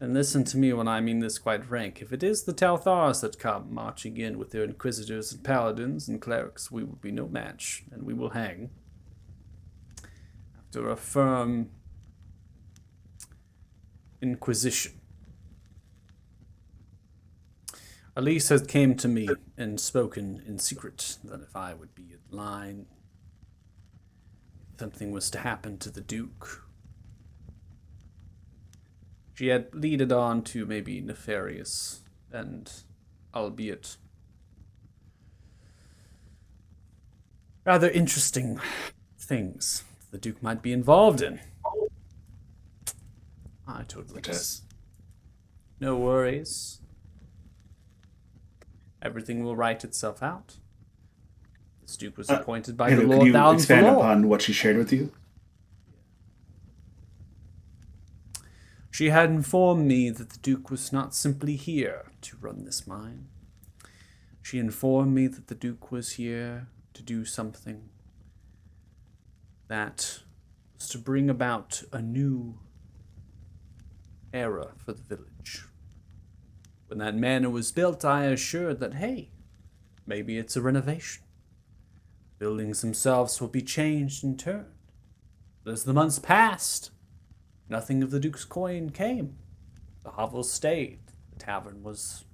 And listen to me when I mean this quite frank. If it is the Talthars that come marching in with their inquisitors and paladins and clerics, we will be no match, and we will hang. After a firm inquisition. Elise has came to me and spoken in secret that if I would be in line, if something was to happen to the Duke, she had leaded on to maybe nefarious and, albeit, rather interesting things the Duke might be involved in. I told Elise, no worries. Everything will right itself out. This Duke was appointed by the Could Lord you Down expand below. upon what she shared with you? She had informed me that the Duke was not simply here to run this mine. She informed me that the Duke was here to do something that was to bring about a new era for the village. When that manor was built, I assured that, hey, maybe it's a renovation. Buildings themselves will be changed and turned. But as the months passed, nothing of the Duke's coin came. The hovel stayed. The tavern was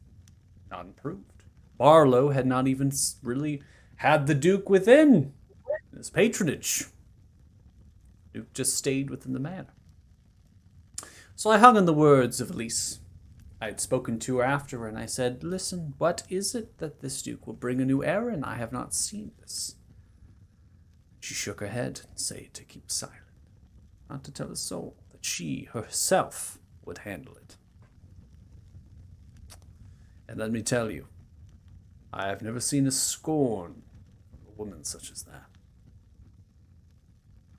not improved. Barlow had not even really had the Duke within his patronage. The Duke just stayed within the manor. So I hung on the words of Elise. I had spoken to her after, and I said, listen, what is it that this Duke will bring a new era in? I have not seen this. She shook her head and said to keep silent, not to tell a soul, that she herself would handle it. And let me tell you, I have never seen a scorn of a woman such as that.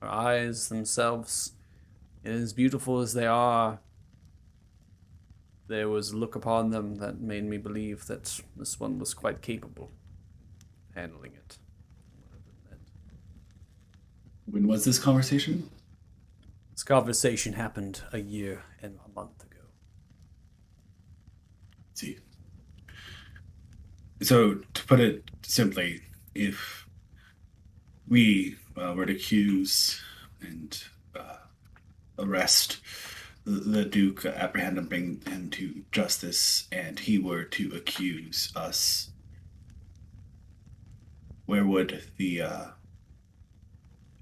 Her eyes themselves, as beautiful as they are, there was a look upon them that made me believe that this one was quite capable of handling it. When was this conversation? This conversation happened a year and a month ago. See. So, to put it simply, if we were to accuse and arrest the Duke, apprehend and bring him to justice, and he were to accuse us, where would the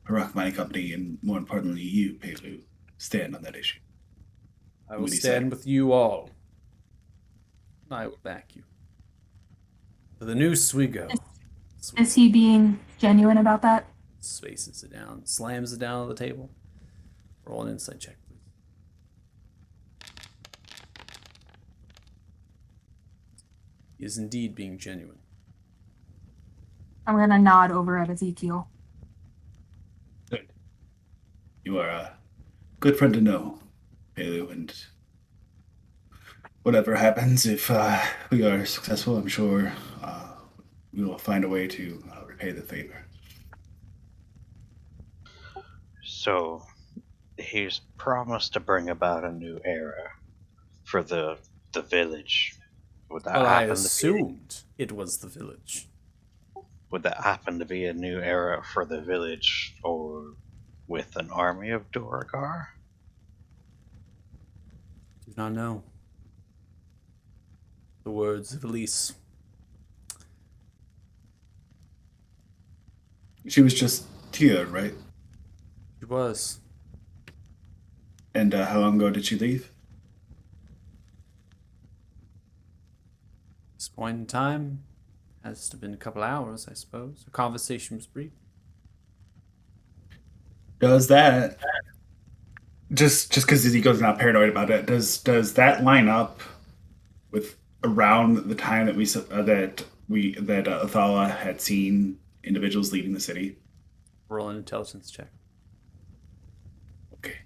Harak Mining Company, and more importantly you, Pelu, stand on that issue? I will What do you stand say? with you all. I will back you. For the noose we go. Is he being genuine about that? Spaces it down, slams it down on the table. Roll an insight check, please. He is indeed being genuine. I'm gonna nod over at Ezekiel. Good. You are a good friend to know, Pelu, and whatever happens, if we are successful, I'm sure we will find a way to repay the favor. So, he's promised to bring about a new era for the village. Would that Well, I happen assumed it was the village. would that happen to be a new era for the village, or with an army of Duragar? Do not know. The words of Elise. She was just here, right? She was. And how long ago did she leave? At this point in time, has to have been a couple hours, I suppose. Our conversation was brief. Does that just because Ezekiel's not paranoid about it? Does that line up with around the time that Athala had seen individuals leaving the city? Roll an intelligence check. Okay,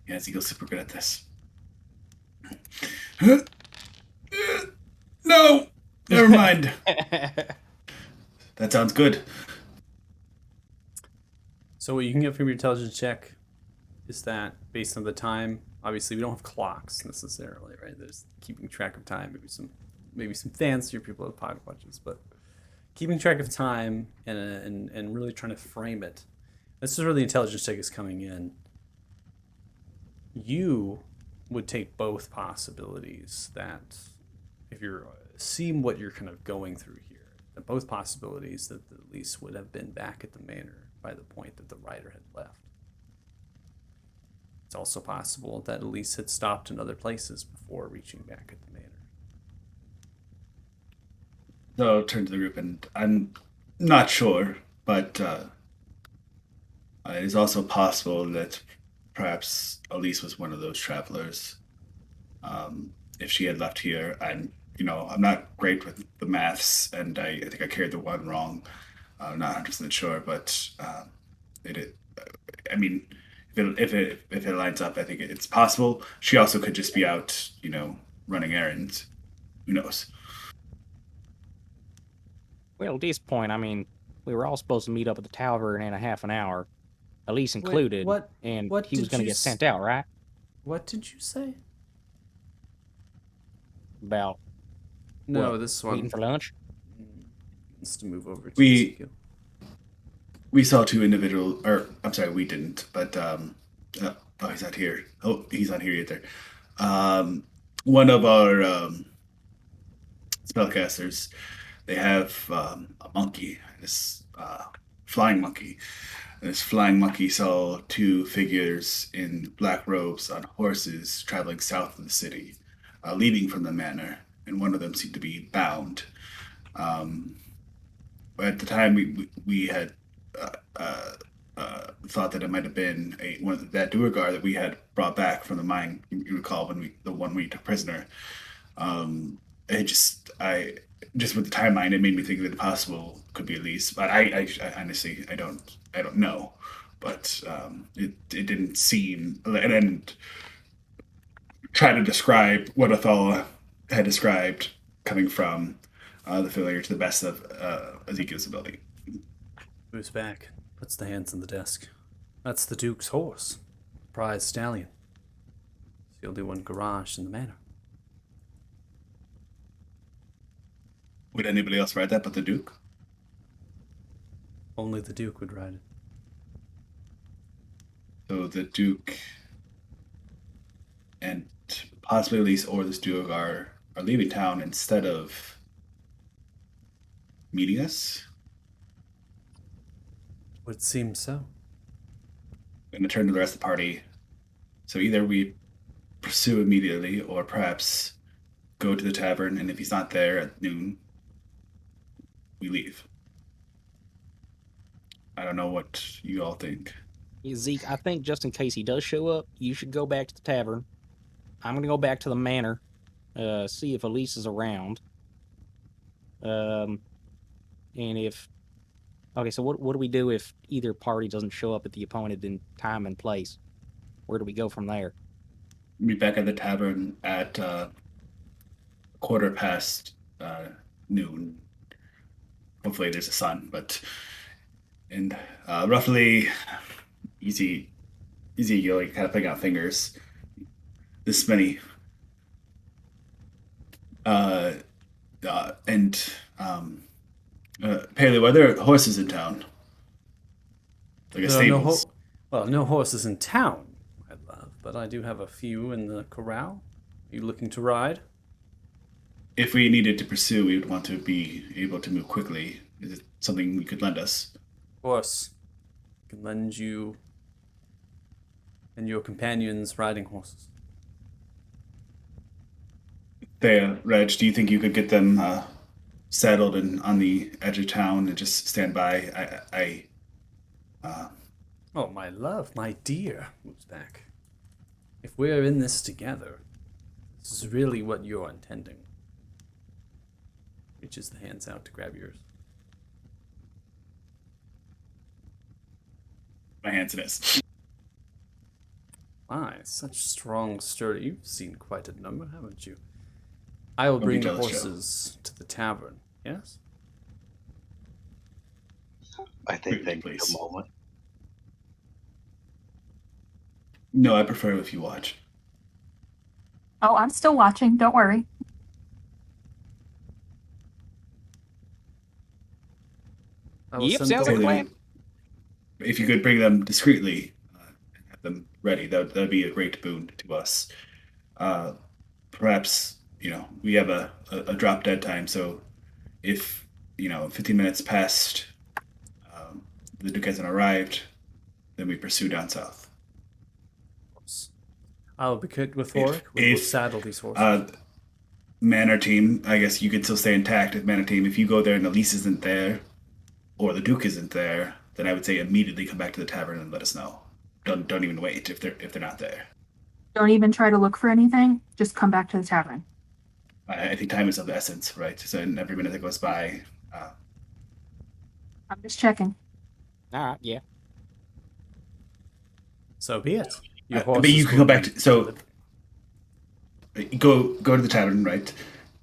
yeah, Ezekiel's super good at this. No, never mind. That sounds good. So what you can get from your intelligence check is that, based on the time Obviously, we don't have clocks necessarily, right? There's keeping track of time, maybe some fancier people have pocket watches, but keeping track of time and really trying to frame it. This is where the intelligence check is coming in. You would take both possibilities that if you're seeing what you're kind of going through here, that both possibilities that the Elise would have been back at the manor by the point that the rider had left. It's also possible that Elise had stopped in other places before reaching back at the manor. So I'll turn to the group, and I'm not sure, but it is also possible that perhaps Elise was one of those travelers. If she had left here, I'm not great with the maths, and I think I carried the one wrong. I'm not 100% sure, but it. I mean, if it lines up, I think it's possible. She also could just be out, running errands. Who knows? Well, at this point, I mean, we were all supposed to meet up at the tavern in a half an hour, Elise included, what and what he was did going to you get s- sent out, right? What did you say? About No, what, this meeting one for lunch. needs to move over to We- Ezekiel. We saw two individual, or I'm sorry, we didn't, but he's not here. Oh, he's not here either. One of our spellcasters, they have a monkey, this flying monkey. And this flying monkey saw two figures in black robes on horses traveling south of the city, leaving from the manor, and one of them seemed to be bound. At the time, we had thought that it might have been that Duergar that we had brought back from the mine. You recall when the one we took prisoner. It just with the timeline, it made me think that it possible could be Elise. But I honestly I don't know. But it didn't seem, and try to describe what Othala had described coming from the familiar to the best of Ezekiel's ability. Moves back, puts the hands on the desk. That's the Duke's horse, prize stallion. It's the only one garaged in the manor. Would anybody else ride that but the Duke? Only the Duke would ride it. So the Duke and possibly Elise or this Duergar are leaving town instead of meeting us. Would seem so. I'm going to turn to the rest of the party. So either we pursue immediately or perhaps go to the tavern, and if he's not there at noon, we leave. I don't know what you all think. Zeke, I think just in case he does show up, you should go back to the tavern. I'm going to go back to the manor, see if Elise is around. And if... Okay, so what do we do if either party doesn't show up at the appointed time and place? Where do we go from there? Meet back at the tavern at noon. Hopefully there's a sun, but and roughly easy, like kind of putting out fingers. This many. Paley, were there horses in town? Like a There are stables? no horses in town, my love, but I do have a few in the corral. Are you looking to ride? If we needed to pursue, we would want to be able to move quickly. Is it something you could lend us? Of course. I can lend you and your companions riding horses. Thea, Reg, do you think you could get them saddled and on the edge of town and just stand by? Oh, my love, my dear, moves back. If we're in this together, this is really what you're intending. Reaches the hands out to grab yours. My hand's in his. My, such strong, sturdy. You've seen quite a number, haven't you? I will Don't be bring the jealous, Joe. horses to the tavern. Yes? I think they Please. need a moment. No, I prefer if you watch. Oh, I'm still watching. Don't worry. I will Yep, send sounds the like a Pelu, plan. if you could bring them discreetly and have them ready, that'd be a great boon to us. Uh, Perhaps we have a drop dead time, so if 15 minutes past the Duke hasn't arrived, then we pursue down south. I'll be good with If- Thoric. We will if, saddle these horses. Manor team, I guess you could still stay intact. If Manor team, if you go there and Elise isn't there, or the Duke isn't there, then I would say immediately come back to the tavern and let us know. Don't even wait if they're not there. Don't even try to look for anything. Just come back to the tavern. I think time is of the essence, right? So in every minute that goes by, I'm just checking. All right, yeah. So be it. Your but horses you can will go back be to so delivered. go to the tavern, right?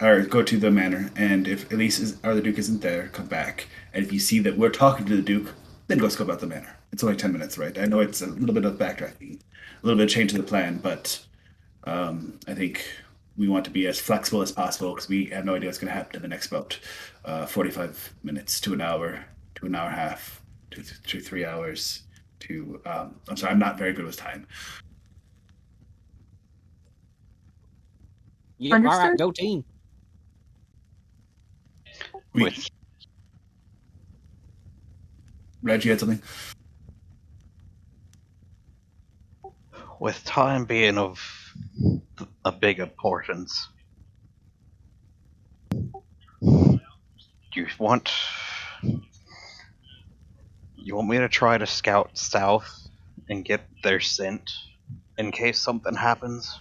Or go to the manor, and if Elise or the Duke isn't there, come back. And if you see that we're talking to the Duke, then go scope out the manor. It's only 10 minutes, right? I know it's a little bit of backtracking, a little bit of change to the plan, but I think we want to be as flexible as possible because we have no idea what's going to happen in the next about 45 minutes to an hour, to an hour and a half, to 3 hours. I'm sorry, I'm not very good with time. Yeah, all right, Understood. go team. With Reg, you had something? with time being of a big importance, you want me to try to scout south and get their scent in case something happens?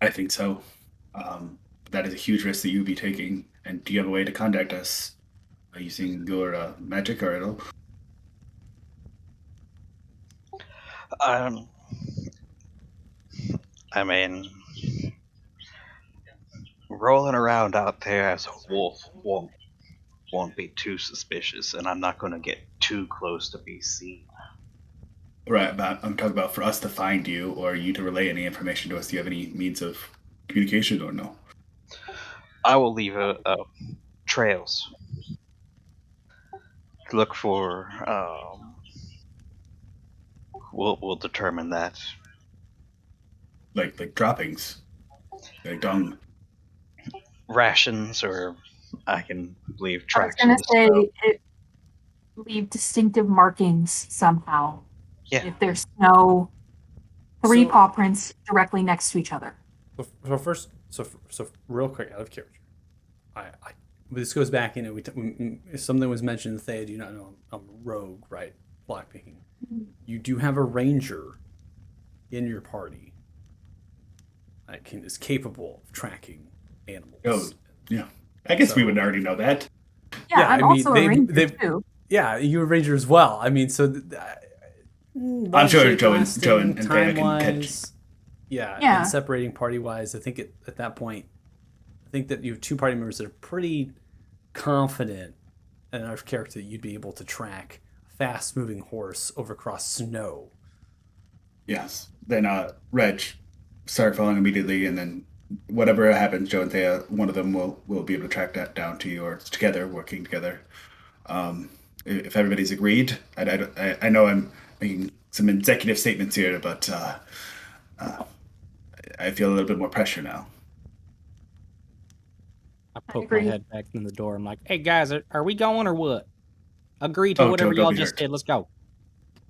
I think so. That is a huge risk that you would be taking. And do you have a way to contact us using your magic or at all? I mean, rolling around out there as a wolf won't be too suspicious, and I'm not going to get too close to be seen. Right, but I'm talking about for us to find you or you to relay any information to us. Do you have any means of communication or no? I will leave trails. Look for. We'll determine that. Like droppings, like dung. Rations, or I can leave I was tracks. gonna of the say snow. leave distinctive markings somehow. Yeah. If there's snow, three So- paw prints directly next to each other. So first, so real quick, out of character, this goes back. If something was mentioned, Thea, do you not know I'm a rogue, right? Lockpicking. You do have a ranger in your party that is capable of tracking animals. Oh, yeah. I guess we So- would already know that. Yeah, Yeah, I'm I mean, also a ranger too. Yeah, you're a ranger as well. I mean, so I'm sure Joe and Thea can catch. time-wise, Yeah. and separating party-wise, I think at that point, I think that you have two party members that are pretty confident in our character that you'd be able to track a fast-moving horse over across snow. Yes. Then Reg, start following immediately, and then whatever happens, Joe and Thea, one of them will be able to track that down to you, or together, working together. If everybody's agreed, I know I'm making some executive statements here, but I feel a little bit more pressure now. I poke my agree. head back in the door. I'm like, hey guys, are we going or what? Agree to Oh, whatever don't y'all be just hurt. did. Let's go.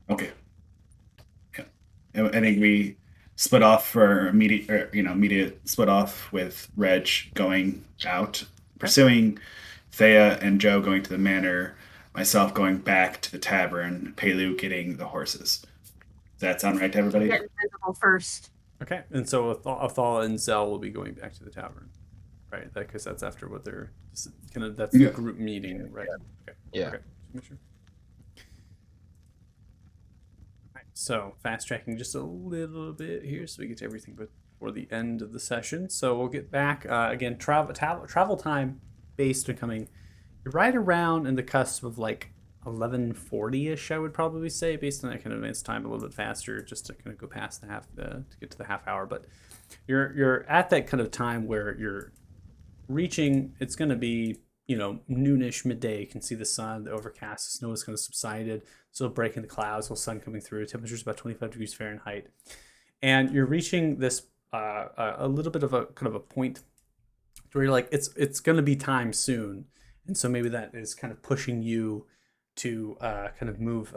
Okay. Yeah. I think we split off for immediate split off with Reg going out, pursuing Thea and Joe going to the manor, myself going back to the tavern, Pelu getting the horses. Does that sound right to everybody? Get invisible first. Okay, and so Athala and Zell will be going back to the tavern, right? Because that's after what they're kind of that's Yeah. the group meeting, right? Okay. Yeah. Okay. Make sure. Alright, so fast tracking just a little bit here, so we get to everything before the end of the session. So we'll get back again. Travel time based on coming. You're right around in the cusp of like 11:40ish, I would probably say, based on that kind of advanced time, a little bit faster, just to kind of go past the half to get to the half hour. But you're at that kind of time where you're reaching. It's going to be noonish, midday. You can see the sun, the overcast, the snow is kind of subsided, still breaking the clouds, still sun coming through. Temperature's about 25 degrees Fahrenheit, and you're reaching this a little bit of a kind of a point where you're like, it's going to be time soon, and so maybe that is kind of pushing you to kind of move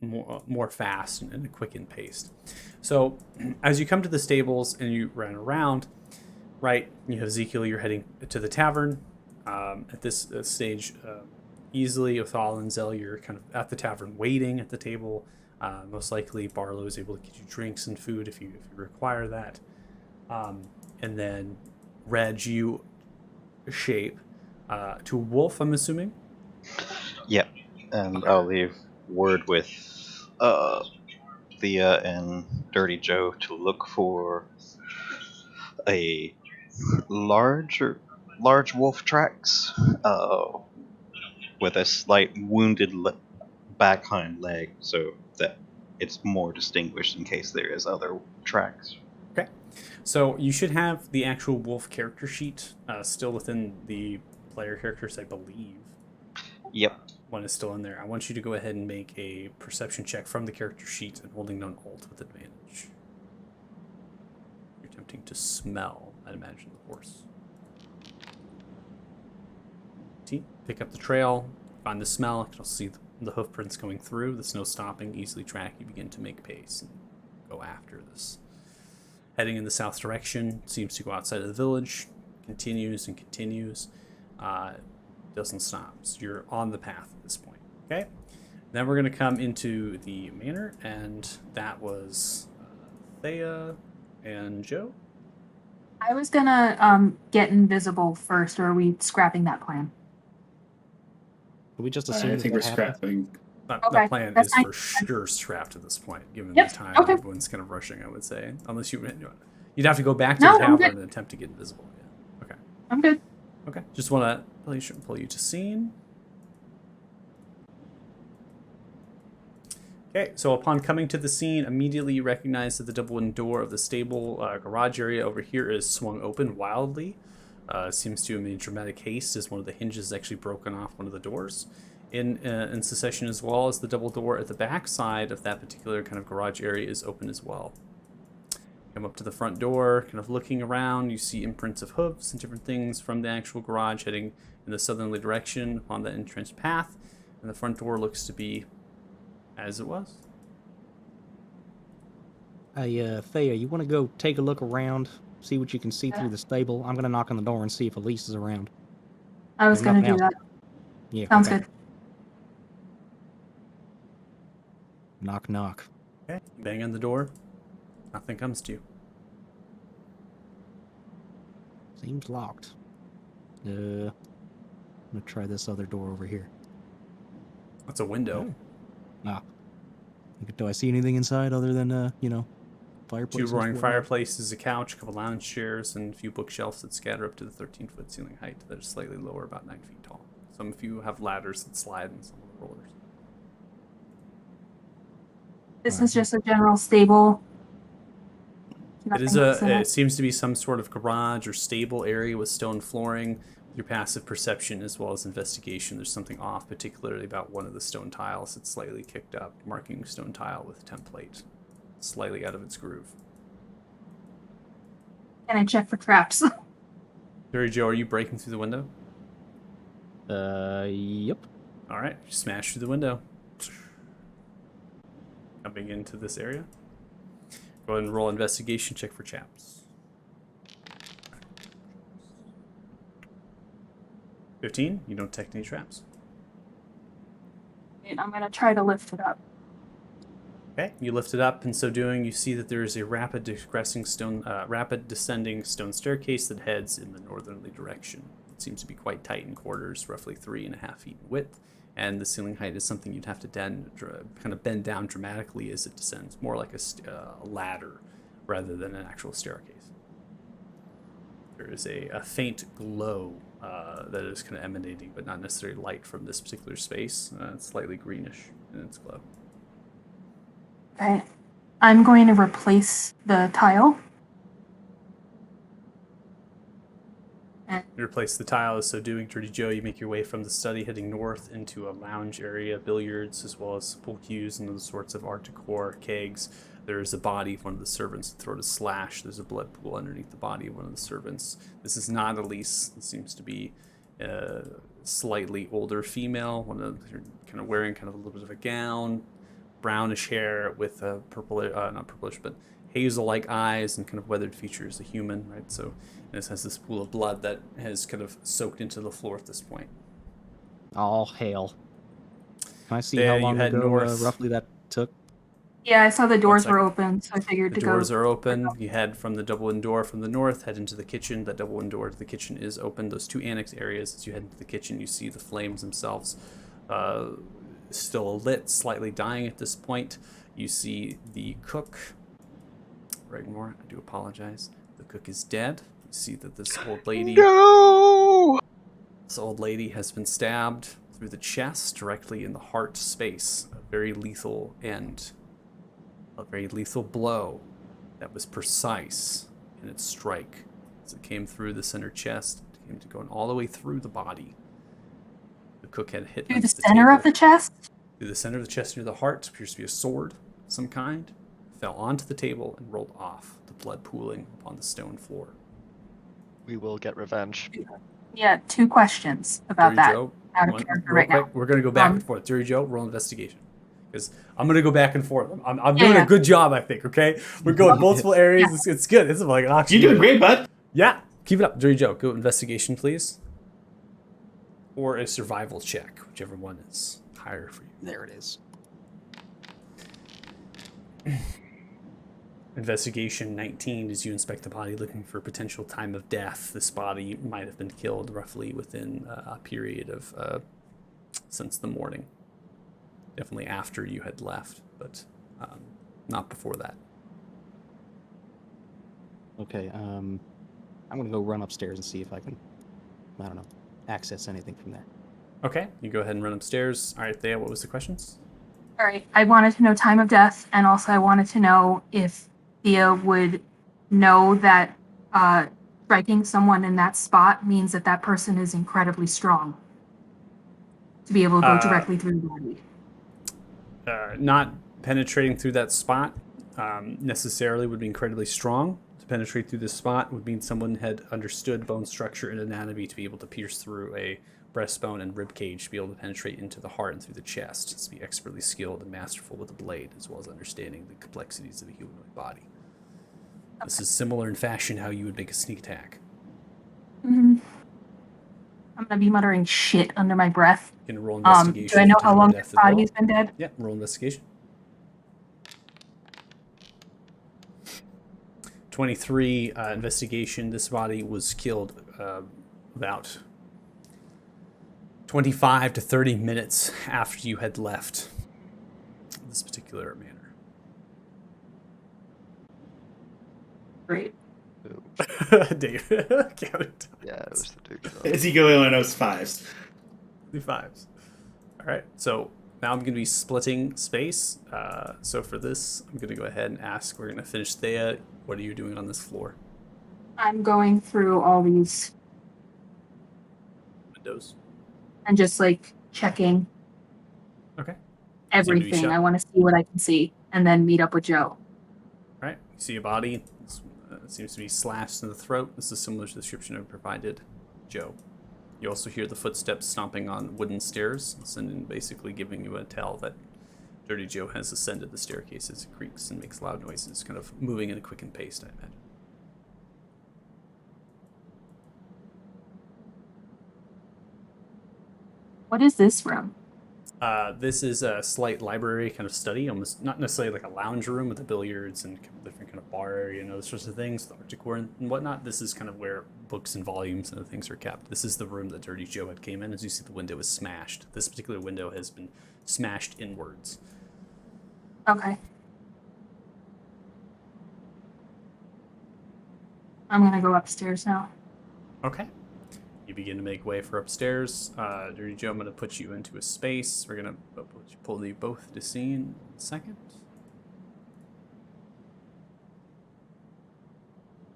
more fast and quicken paced. So as you come to the stables and you run around, right, you have Ezekiel, you're heading to the tavern. At this stage, easily, Othal and Zell, you're kind of at the tavern waiting at the table. Most likely Barlow is able to get you drinks and food if you require that. And then Reg, you shape to a wolf, I'm assuming. Yep. And I'll leave word with Thea and Dirty Joe to look for a large wolf tracks with a slight wounded back hind leg, so that it's more distinguished in case there is other tracks. Okay. So you should have the actual wolf character sheet still within the player characters, I believe. Yep. One is still in there. I want you to go ahead and make a perception check from the character sheet and holding down Alt with advantage. You're attempting to smell, I'd imagine, the horse. Pick up the trail, find the smell. You'll see the hoof prints going through, the snow stopping, easily track. You begin to make pace and go after this. Heading in the south direction, seems to go outside of the village, continues and continues. Doesn't stop. So you're on the path at this point. Okay. Then we're going to come into the manor, and that was Thea and Joe. I was gonna get invisible first, or are we scrapping that plan? We just I assume think we're scrapping. The Okay, plan that's is fine. for sure strapped at this point, given Yep, the time okay. everyone's kind of rushing, I would say. Unless you'd have to go back to No, the I'm tavern good. and attempt to get invisible. Yeah. Okay. I'm good. Okay. Just want to pull you to scene. Okay, so upon coming to the scene, immediately you recognize that the double wooden door of the stable garage area over here is swung open wildly. Seems to have been dramatic haste as one of the hinges is actually broken off one of the doors. In succession, as well as the double door at the back side of that particular kind of garage area is open as well. Come up to the front door, kind of looking around, you see imprints of hooves and different things from the actual garage heading in the southerly direction on the entrance path, and the front door looks to be as it was. Hey, Thea, you want to go take a look around, see what you can see through the stable? I'm gonna knock on the door and see if Elise is around. I was Or gonna nothing do else. that. Yeah. Sounds okay. good. Knock, knock. Okay. Bang on the door. Nothing comes to you. Seems locked. I'm gonna try this other door over here. That's a window. Do I see anything inside other than fireplace? Two and roaring whatnot? fireplaces, a couch, a couple lounge chairs, and a few bookshelves that scatter up to the 13-foot ceiling height that are slightly lower, about 9 feet tall. Some of you have ladders that slide and some of the rollers. This is just a general stable. It seems to be some sort of garage or stable area with stone flooring. Your passive perception as well as investigation, there's something off, particularly about one of the stone tiles that's slightly kicked up, marking stone tile with template, slightly out of its groove. Can I check for traps? Dirty Joe, are you breaking through the window? Yep. All right, you smash through the window. Coming into this area. Go ahead and roll investigation check for chaps. 15, you don't detect any traps. And I'm gonna try to lift it up. Okay, you lift it up. In so doing, you see that there is a rapid descending stone staircase that heads in the northerly direction. It seems to be quite tight in quarters, roughly 3.5 feet in width, and the ceiling height is something you'd have to kind of bend down dramatically as it descends, more like a ladder rather than an actual staircase. There is a faint glow that is kind of emanating, but not necessarily light from this particular space. It's slightly greenish in its glow. Okay. I'm going to replace the tile. And You replace the tile. So doing, Dirty Joe, you make your way from the study heading north into a lounge area, billiards, as well as pool cues and those sorts of art decor, kegs. There's a body of one of the servants. The throat is slashed. There's a blood pool underneath the body of one of the servants. This is not Elise. This seems to be a slightly older female. One of them kind of wearing kind of a little bit of a gown, brownish hair with a purple, not purplish, but hazel-like eyes and kind of weathered features. A human, right? So this has this pool of blood that has kind of soaked into the floor at this point. All hail. Can I see There how you long head ago north. roughly that took? yeah, I saw the doors were second. open, so I figured The to go. doors are open. You head from the double-in door from the north, head into the kitchen. That double-in door to the kitchen is open. Those two annex areas, as you head into the kitchen, you see the flames themselves still lit, slightly dying at this point. You see the cook. Regmore, I do apologize. The cook is dead. You see that this old lady... No! This old lady has been stabbed through the chest, directly in the heart space. A very lethal end. A very lethal blow that was precise in its strike. As it came through the center chest, it came to going all the way through the body. The cook had hit Through under the center table. of the chest? Through the center of the chest near the heart appears to be a sword of some kind. Fell onto the table and rolled off, the blood pooling upon the stone floor. We will get revenge. Yeah, 2 questions about Dirty that. Joe, Out of real character right quick, now. we're going to go back Um, and forth. Dirty Joe, roll investigation. Because I'm going to go back and forth. I'm Yeah, doing yeah. a good job, I think, okay? We're going multiple areas. It's good. It's like an auction. You're doing great, bud. Yeah, keep it up. Dirty Joe, go investigation, please. Or a survival check, whichever one is higher for you. There it is. Investigation 19 as you inspect the body looking for potential time of death. This body might have been killed roughly within a period of since the morning. Definitely after you had left, but not before that. Okay, I'm gonna go run upstairs and see if I can, I don't know, access anything from there. Okay, you go ahead and run upstairs. All right, Thea, what was the questions? All right. I wanted to know time of death, and also I wanted to know if Thea would know that striking someone in that spot means that that person is incredibly strong to be able to go directly through the body. Not penetrating through that spot necessarily would be incredibly strong. To penetrate through this spot would mean someone had understood bone structure and anatomy to be able to pierce through a breastbone and rib cage to be able to penetrate into the heart and through the chest. To be expertly skilled and masterful with a blade, as well as understanding the complexities of a humanoid body. This is similar in fashion how you would make a sneak attack. Mm-hmm. I'm gonna be muttering shit under my breath. You can roll investigation. Do I know to how determine long death this as well. body's been dead? Yeah, roll investigation. 23 investigation. This body was killed about 25 to 30 minutes after you had left this particular manor. Great. Dave, count Yeah, it was the Duke. Is he going on those 5s? the 5s. All right, so now I'm going to be splitting space. So for this, I'm going to go ahead and ask. We're going to finish Thea. What are you doing on this floor? I'm going through all these Windows. and just like checking Okay. everything. shut. I want to see what I can see, and then meet up with Joe. All right, you see a body. It seems to be slashed in the throat. This is similar to the description I provided Joe. You also hear the footsteps stomping on wooden stairs, and basically giving you a tell that Dirty Joe has ascended the staircase as it creaks and makes loud noises, kind of moving in a quickened pace, I imagine. What is this room? This is a slight library kind of study, almost not necessarily like a lounge room with the billiards and different kind of bar area and those sorts of things, the art decor and whatnot. This is kind of where books and volumes and other things are kept. This is the room that Dirty Joe had came in. As you see, the window is smashed. This particular window has been smashed inwards. Okay. I'm gonna go upstairs now. Okay. You begin to make way for upstairs. Dirty Joe, I'm going to put you into a space. We're going to pull you both to scene in a second.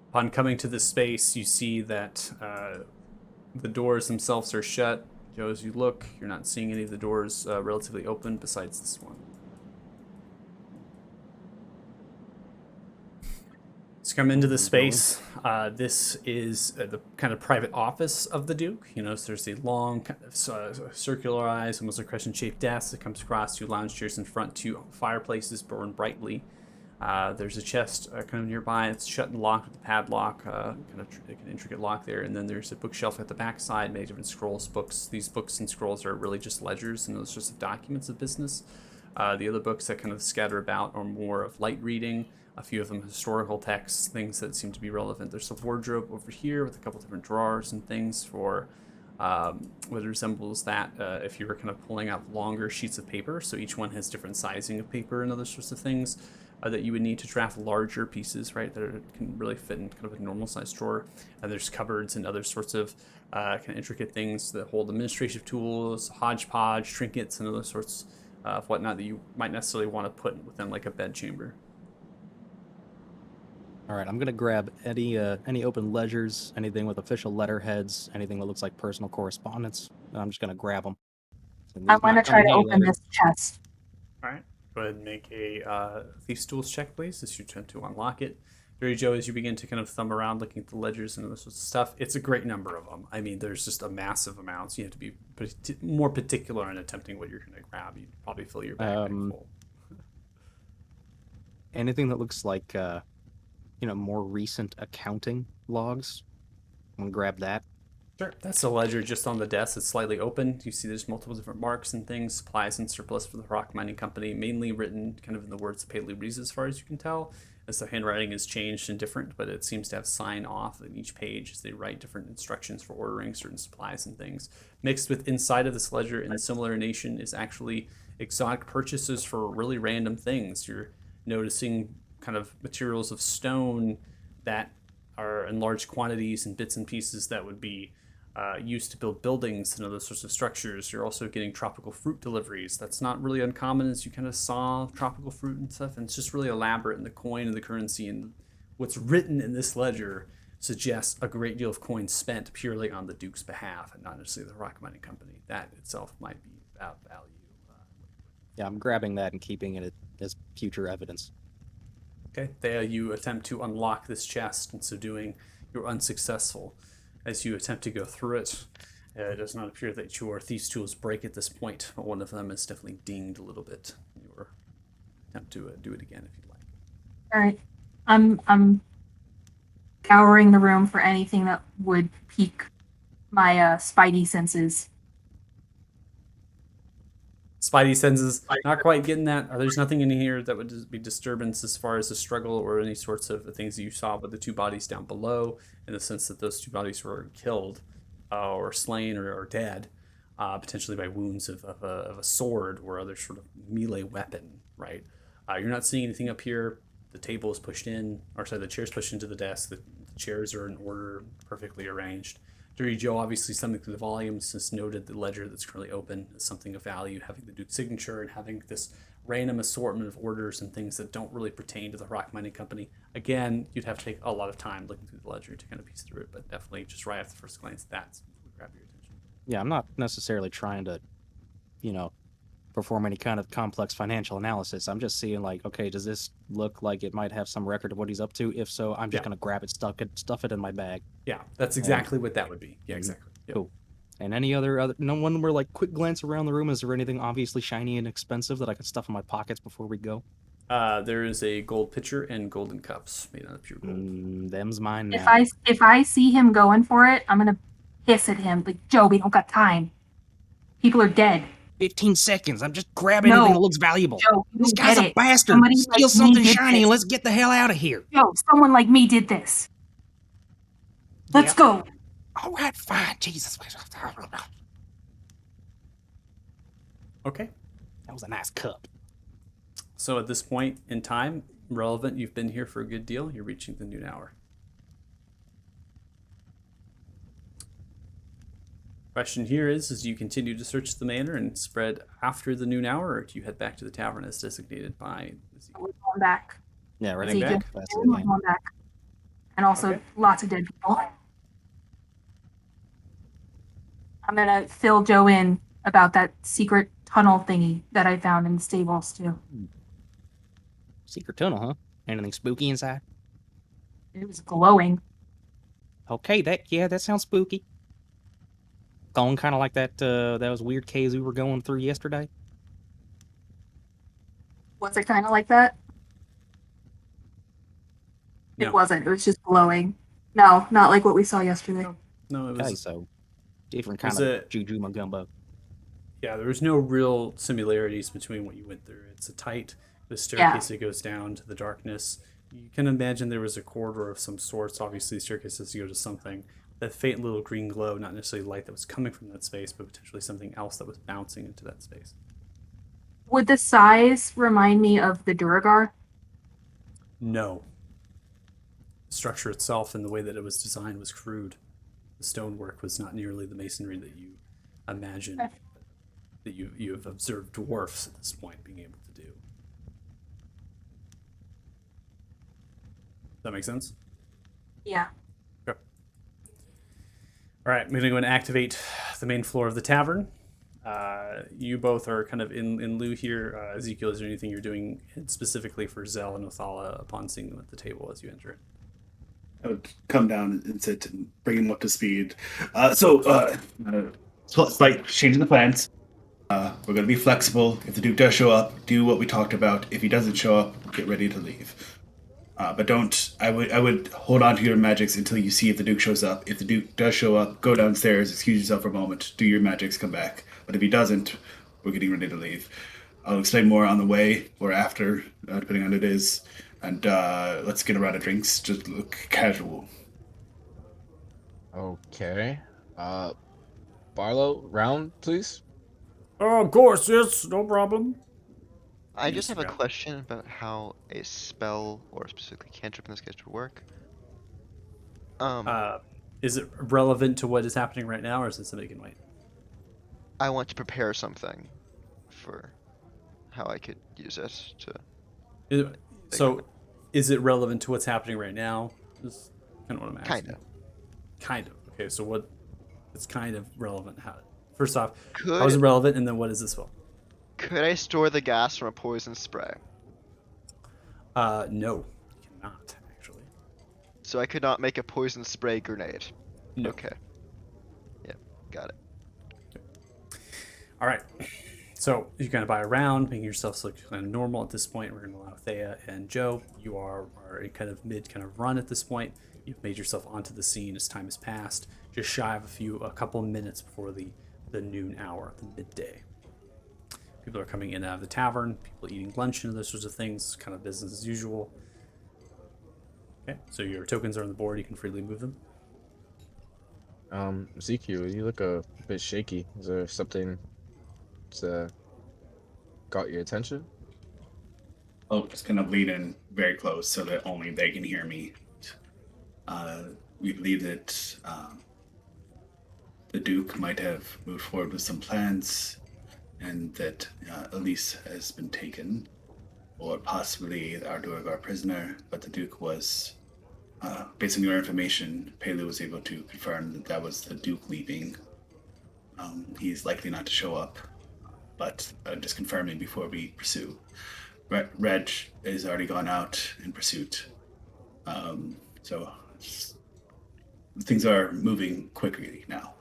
Upon coming to this space, you see that the doors themselves are shut. Joe, as you look, you're not seeing any of the doors relatively open besides this one. Let's come into the space. This is the kind of private office of the Duke. You notice there's a long, kind of circularized, almost a crescent-shaped desk that comes across, 2 lounge chairs in front, 2 fireplaces burn brightly. There's a chest kind of nearby. It's shut and locked with a padlock, kind of an intricate lock there. And then there's a bookshelf at the back side, many different scrolls, books. These books and scrolls are really just ledgers and those sorts of documents of business. The other books that kind of scatter about are more of light reading. A few of them historical texts, things that seem to be relevant. There's a wardrobe over here with a couple different drawers and things for what resembles that if you were kind of pulling out longer sheets of paper. So each one has different sizing of paper and other sorts of things that you would need to draft larger pieces, right, that can really fit in kind of a normal size drawer. And there's cupboards and other sorts of kind of intricate things that hold administrative tools, hodgepodge, trinkets, and other sorts of whatnot that you might necessarily want to put within like a bed chamber. All right, I'm gonna grab any open ledgers, anything with official letterheads, anything that looks like personal correspondence. And I'm just gonna grab them. I want to try to open this chest. All right, go ahead and make a Thief's Tools check, please, as you attempt to unlock it. Dirty Joe, as you begin to kind of thumb around looking at the ledgers and other sorts of stuff, it's a great number of them. I mean, there's just a massive amount. You have to be more particular in attempting what you're going to grab. You probably fill your backpack full. Anything that looks like, more recent accounting logs. I'm gonna grab that. Sure. That's a ledger just on the desk. It's slightly open. You see there's multiple different marks and things, supplies and surplus for the rock mining company, mainly written kind of in the words of Paley Reese as far as you can tell, as the handwriting is changed and different, but it seems to have sign off in each page as they write different instructions for ordering certain supplies and things. Mixed with inside of this ledger in similar nation is actually exotic purchases for really random things. You're noticing kind of materials of stone that are in large quantities and bits and pieces that would be used to build buildings and other sorts of structures. You're also getting tropical fruit deliveries. That's not really uncommon, as you kind of saw tropical fruit and stuff, and it's just really elaborate in the coin and the currency. And what's written in this ledger suggests a great deal of coins spent purely on the Duke's behalf and not necessarily the rock mining company. That itself might be without value. Yeah, I'm grabbing that and keeping it as future evidence. Okay, there you attempt to unlock this chest, and so doing, you're unsuccessful. As you attempt to go through it, it does not appear that your Thief's Tools break at this point, but one of them is definitely dinged a little bit. Your attempt to do it again if you'd like. All right, I'm scouring the room for anything that would pique my spidey senses. Spidey senses, not quite getting that. There's nothing in here that would be disturbance as far as the struggle or any sorts of things that you saw with the 2 bodies down below, in the sense that those 2 bodies were killed or slain or dead, potentially by wounds of a sword or other sort of melee weapon, right? You're not seeing anything up here. The table is pushed in, the chair's pushed into the desk. The chairs are in order, perfectly arranged. Dirty Joe, obviously, something through the volumes, has noted the ledger that's currently open as something of value, having the Duke's signature and having this random assortment of orders and things that don't really pertain to the rock mining company. Again, you'd have to take a lot of time looking through the ledger to kind of piece through it, but definitely just right off the first glance, that would grab your attention. Yeah, I'm not necessarily trying to, perform any kind of complex financial analysis. I'm just seeing like, okay, does this look like it might have some record of what he's up to? If so, I'm just gonna grab it, stuff it in my bag. Yeah, that's exactly what that would be. Yeah, exactly. Yep. Cool. And any other no one more like quick glance around the room. Is there anything obviously shiny and expensive that I could stuff in my pockets before we go? There is a gold pitcher and golden cups made out of pure gold. Them's mine now. If I see him going for it, I'm gonna hiss at him like, Joe, we don't got time. People are dead. 15 seconds. I'm just grabbing anything that looks valuable. Joe, this guy's a bastard. Somebody Steal something shiny and let's get the hell out of here. Joe, someone like me did this. Let's go. All right, fine. Jesus. Okay. That was a nice cup. So at this point in time, relevant, you've been here for a good deal. You're reaching the noon hour. Question here is do you continue to search the manor and spread after the noon hour, or do you head back to the tavern as designated by Ezekiel? We're going back. Yeah, right. Heading Ezekiel, back? That's we're it, man. going back. And also Okay. lots of dead people. I'm gonna fill Joe in about that secret tunnel thingy that I found in the stables too. Secret tunnel, huh? Anything spooky inside? It was glowing. Okay, that sounds spooky. Going kind of like that those weird caves we were going through yesterday. Was it kind of like that? No. It wasn't. It was just glowing. No, not like what we saw yesterday. No, it Okay, was. so different Was kind of it- juju magumbo. Yeah, there was no real similarities between what you went through. It's a tight the staircase that goes down to the darkness. You can imagine there was a corridor of some sorts. Obviously, the staircase has to go to something. That faint little green glow, not necessarily light that was coming from that space, but potentially something else that was bouncing into that space. Would the size remind me of the Duragar? No. The structure itself and the way that it was designed was crude. The stonework was not nearly the masonry that you imagine Okay. that you have observed dwarfs at this point being able to do. Does that make sense? Yeah. Okay. All right, I'm going to go and activate the main floor of the tavern. You both are kind of in lieu here. Ezekiel, is there anything you're doing specifically for Zell and Othala upon seeing them at the table as you enter it? I would come down and sit and bring him up to speed. Slight change in the plans. We're going to be flexible. If the Duke does show up, do what we talked about. If he doesn't show up, get ready to leave. But don't. I would hold on to your magics until you see if the Duke shows up. If the Duke does show up, go downstairs, excuse yourself for a moment, do your magics, come back. But if he doesn't, we're getting ready to leave. I'll explain more on the way or after, depending on what it is. And let's get a round of drinks. Just look casual. Okay. Barlow, round, please. Oh, of course, yes, no problem. I just have a Yes, question about how a spell, or specifically cantrip in this case, would work. Is it relevant to what is happening right now, or is it something you can wait? I want to prepare something for how I could use it to. So, is it relevant to what's happening right now? Is kind of what I'm asking. Kinda. Kind of. Okay, so what? It's kind of relevant. How? First off, Could how is it relevant, and then what is this spell? could I store the gas from a poison spray? No, you cannot actually. So I could not make a poison spray grenade. No. Okay. Yep, got it. All right. So you kind of buy a round, making yourself look kind of normal at this point. We're going to allow Thea and Joe. You are in kind of mid kind of run at this point. You've made yourself onto the scene as time has passed, just shy of a couple of minutes before the noon hour, the midday. People are coming in and out of the tavern. People eating lunch and those sorts of things. Kind of business as usual. Okay, so your tokens are on the board. You can freely move them. Ezekiel, you look a bit shaky. Is there something that got your attention? I'll just kind of lean in very close so that only they can hear me. We believe that the Duke might have moved forward with some plans, and that Elise has been taken, or possibly our Duergar prisoner. But the Duke was, based on your information, Pelu was able to confirm that that was the Duke leaving. He's likely not to show up, but just confirming before we pursue. Reg has already gone out in pursuit, so things are moving quickly now.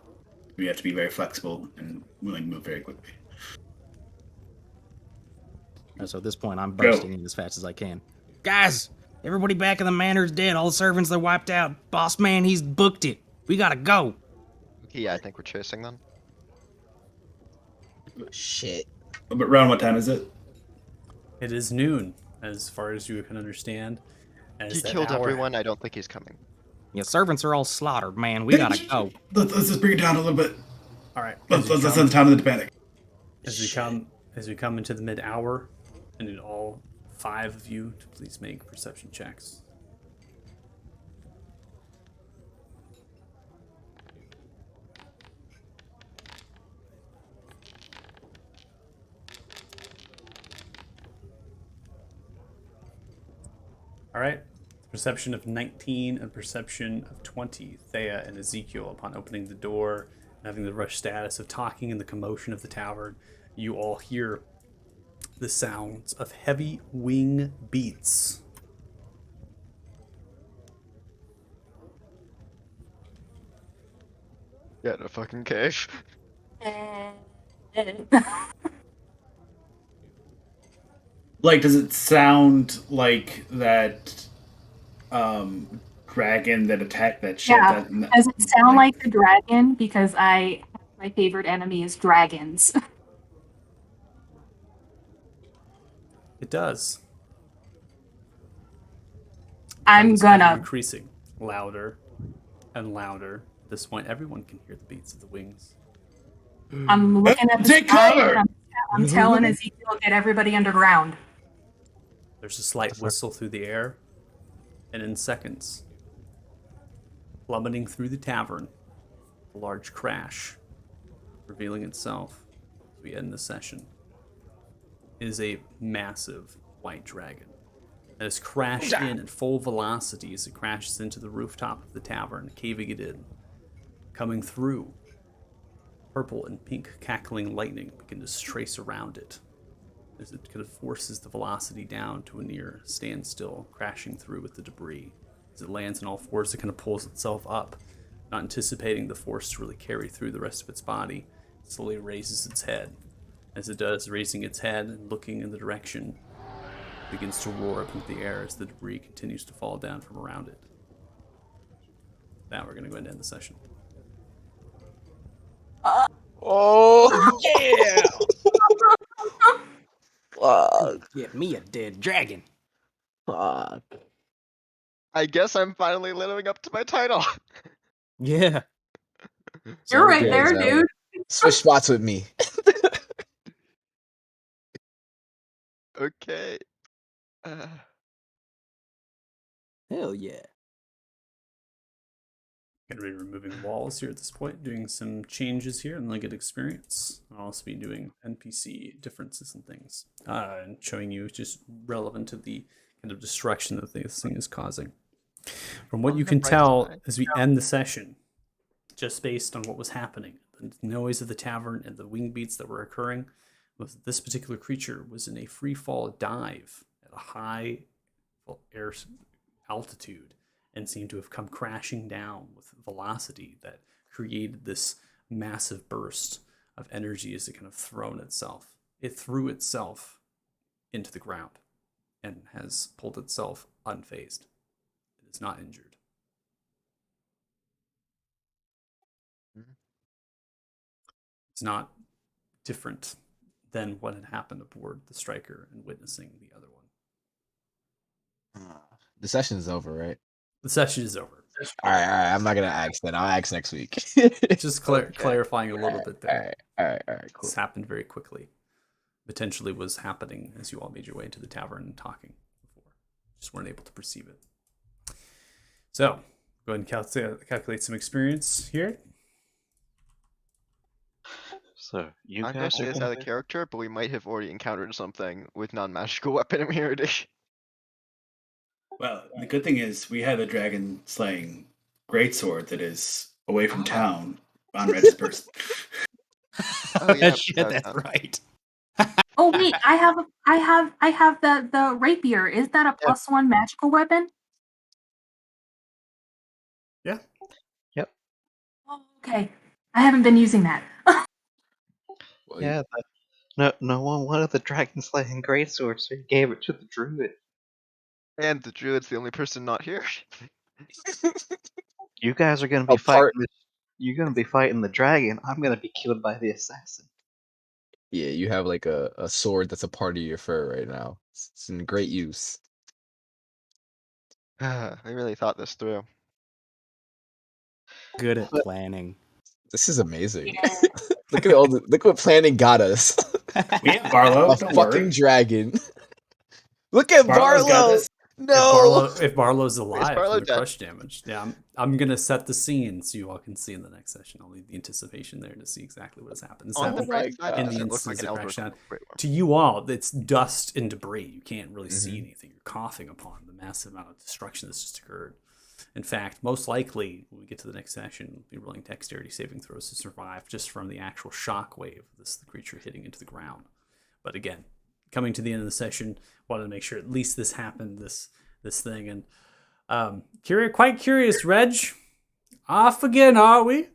We have to be very flexible and willing to move very quickly. And so at this point, I'm Go. bursting in as fast as I can. Guys, everybody back in the manor's dead. All the servants are wiped out. Boss man, he's booked it. We gotta go. Okay, yeah, I think we're chasing them. Shit. But around what time is it? It is noon, as far as you can understand. As He that killed hour- everyone. I don't think he's coming. Yeah, servants are all slaughtered, man. We gotta go. Let's just bring it down a little bit. All right. Let's send the time of the panic. As we come into the mid hour, I need all 5 of you to please make perception checks. All right. Perception of 19 and perception of 20. Thea and Ezekiel, upon opening the door and having the rush status of talking in the commotion of the tavern, you all hear the sounds of heavy wing beats. Yeah, in a fucking cave. Like, does it sound like that dragon that attacked that ship? Yeah. That, Does it sound like the dragon? Because my favorite enemy is dragons. It does. I'm It's ever gonna. increasing louder and louder. At this point, everyone can hear the beats of the wings. I'm looking at the Take sky. cover! And I'm telling Ezekiel, get everybody underground. There's a slight whistle through the air, and in seconds, plummeting through the tavern, a large crash, revealing itself as we end the session, is a massive white dragon that has crashed in at full velocity as it crashes into the rooftop of the tavern, caving it in. Coming through, purple and pink cackling lightning begin to trace around it as it kind of forces the velocity down to a near standstill, crashing through with the debris. As it lands on all fours, it kind of pulls itself up, not anticipating the force to really carry through the rest of its body. It slowly raises its head. As it does, raising its head and looking in the direction, it begins to roar up into the air as the debris continues to fall down from around it. Now we're going to go ahead and end the session. Oh yeah! Fuck. Get me a dead dragon. Fuck. I guess I'm finally living up to my title. Yeah. You're right Okay, there, so dude. Switch spots with me. Okay. Hell yeah. Going to be removing walls here at this point, doing some changes here, and then get experience. I'll also be doing NPC differences and things, and showing you just relevant to the kind of destruction that this thing is causing. From what On you the can bright tell side. as we end the session, just based on what was happening, the noise of the tavern and the wing beats that were occurring, was that this particular creature was in a free fall dive at a high air altitude and seemed to have come crashing down with velocity that created this massive burst of energy as it kind of thrown itself. It threw itself into the ground and has pulled itself unfazed. It is not injured. It's not different than what had happened aboard the Striker and witnessing the other one. The session's over, right? The session is over. All right. I'm not gonna ask then. I'll ask next week. Just clarifying a little bit there. All right, cool. This happened very quickly. Potentially was happening as you all made your way into the tavern and talking before. Just weren't able to perceive it. So, go ahead and calculate some experience here. So you I'm gonna guys say are this gonna out of character, but we might have already encountered something with non-magical weapon immunity. Well, the good thing is we have a dragon slaying greatsword that is away from town on Red's person. Oh yeah, Shit, yeah, that's right. Oh wait, I have the rapier. Is that a +1 magical weapon? Yeah. Yep. Oh, okay. I haven't been using that. Well, Yeah. No one wanted the dragon slaying greatsword, so he gave it to the druid. And the druid's the only person not here. You guys are gonna be Apart- fighting. You're gonna be fighting the dragon. I'm gonna be killed by the assassin. Yeah, you have like a sword that's a part of your fur right now. It's in great use. I really thought this through. Good at planning. This is amazing. Yeah. Look what planning got us. We have Barlow. A Don't fucking worry. dragon. Look at Barlow's got Barlow. this. No. If Barlow's alive Barlow from the dead? crush damage, yeah, I'm gonna set the scene so you all can see in the next session. I'll leave the anticipation there to see exactly what has happened. This On the happened bright side, in does the it look like instance an of elder crash down. great one? To you all, it's dust and debris. You can't really see anything. You're coughing upon the massive amount of destruction that's just occurred. In fact, most likely, when we get to the next session, we'll be rolling dexterity saving throws to survive just from the actual shock wave of the creature hitting into the ground. But again, coming to the end of the session, wanted to make sure at least this happened, this thing. And quite curious, Reg. Off again, are we?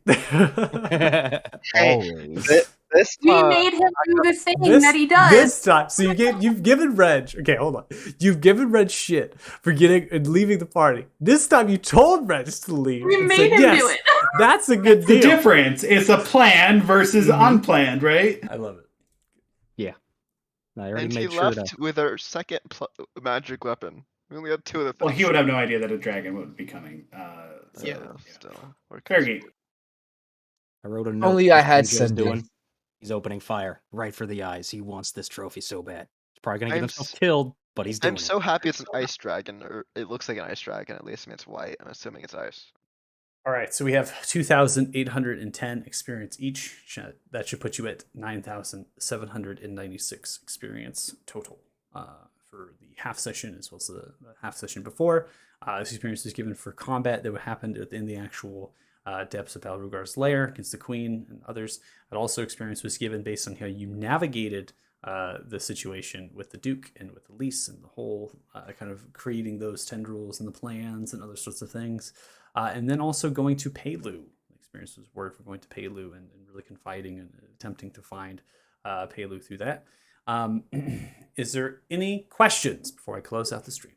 Always. This We time, made him do the thing that he does. This time, so you've given Reg. Okay, hold on. You've given Reg shit for getting and leaving the party. This time, you told Reg to leave. We and made said, him yes, do it. That's a good The deal. difference. It's a planned versus unplanned, right? I love it. I already And he made sure left to. with our second magic weapon. We only had 2 of the Well, things. he would have no idea that a dragon would be coming. So, Yeah, yeah. still. We're Fair close. game. I wrote a note. Only I what had Shinjo's Sender. doing. He's opening fire right for the eyes. He wants this trophy so bad. He's probably gonna get I'm himself s- killed, but he's doing I'm so happy it's an ice dragon, or it looks like an ice dragon at least. I mean, it's white. I'm assuming it's ice. All right, so we have 2,810 experience each. That should put you at 9,796 experience total for the half session as well as the half session before. This experience is given for combat that would happen within the actual depths of Balrugar's lair against the queen and others. And also experience was given based on how you navigated the situation with the Duke and with Elise and the whole kind of creating those tendrils and the plans and other sorts of things. And then also going to Pelu. Experience was word for going to Pelu and really confiding and attempting to find Pelu through that. Is there any questions before I close out the stream?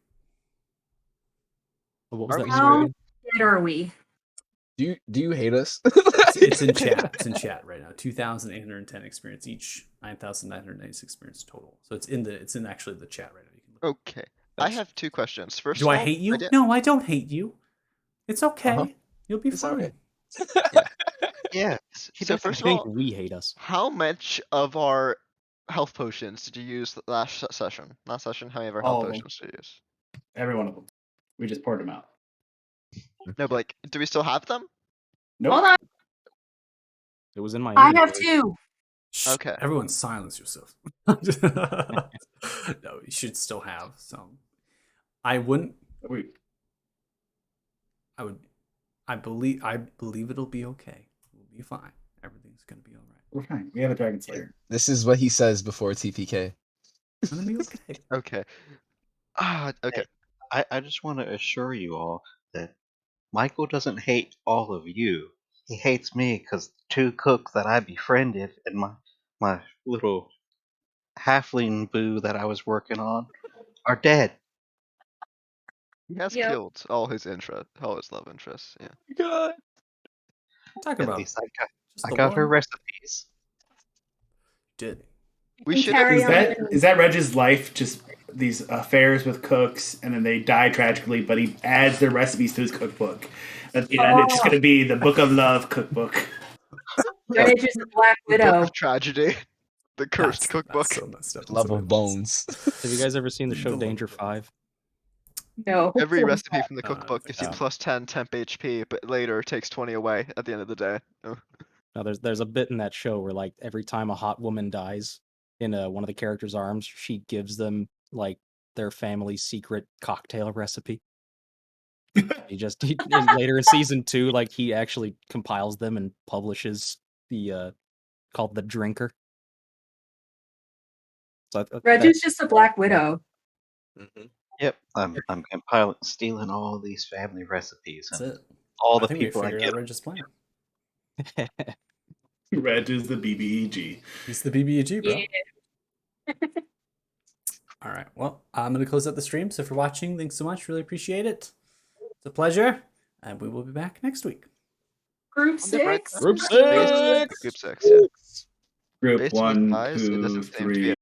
What was that? How Sorry? dead are we? Do you hate us? It's in chat. It's in chat right now. 2,810 experience each. 9,996 experience total. So it's in actually the chat right now. You can look. Okay. I have 2 questions. First Do of I all, hate you? did- No, I don't hate you. It's okay. Uh-huh. You'll be It's fine. alright. yeah. So first of think all, we hate us. how much of our health potions did you use last session? Last session, how many of our All health of them. potions did you use? Every one of them. We just poured them out. No, but like, do we still have them? Nope. Hold on. It was in my. I have inventory. 2. Shh, Okay. Everyone silence yourself. No, you should still have some. I wouldn't. I believe it'll be okay. We'll be fine. Everything's gonna be all right. We're fine. We have a dragon slayer. This is what he says before TPK. It's gonna be okay. Okay. Okay. I just want to assure you all that Michael doesn't hate all of you. He hates me because 2 cooks that I befriended and my little halfling boo that I was working on are dead. He has Yep. killed all his love interests. Yeah. God. Talk At about least just I the got her one recipes. did. We can should carry have. on. Is that Reg's life? Just these affairs with cooks, and then they die tragically, but he adds their recipes to his cookbook. At the end, it's just going to be the Book of Love cookbook. Reg is the Black The Book Widow. of Tragedy. The cursed That's cookbook. so messed up. in Love so of many ways. bones. Have you guys ever seen the show The Danger love. 5? No. Every recipe from the No, I don't cookbook think gives you so. plus 10 temp HP, but later takes 20 away at the end of the day. Oh. Now there's a bit in that show where like every time a hot woman dies in one of the characters' arms, she gives them like their family's secret cocktail recipe. And later in season 2, like he actually compiles them and publishes the called The Drinker. So Reg is just a Black Widow. Yep, I'm compiling, stealing all these family recipes That's and it. all I the think we people I figured get. out Reg's plan. Reg is the BBEG. He's the BBEG, bro. Yeah. All right. Well, I'm going to close out the stream. So for watching, thanks so much. Really appreciate it. It's a pleasure. And we will be back next week. Group On the bright 6. side, Group based- 6. Group 6, yeah. Group Based on 1, the size, it 2, doesn't seem to be 3,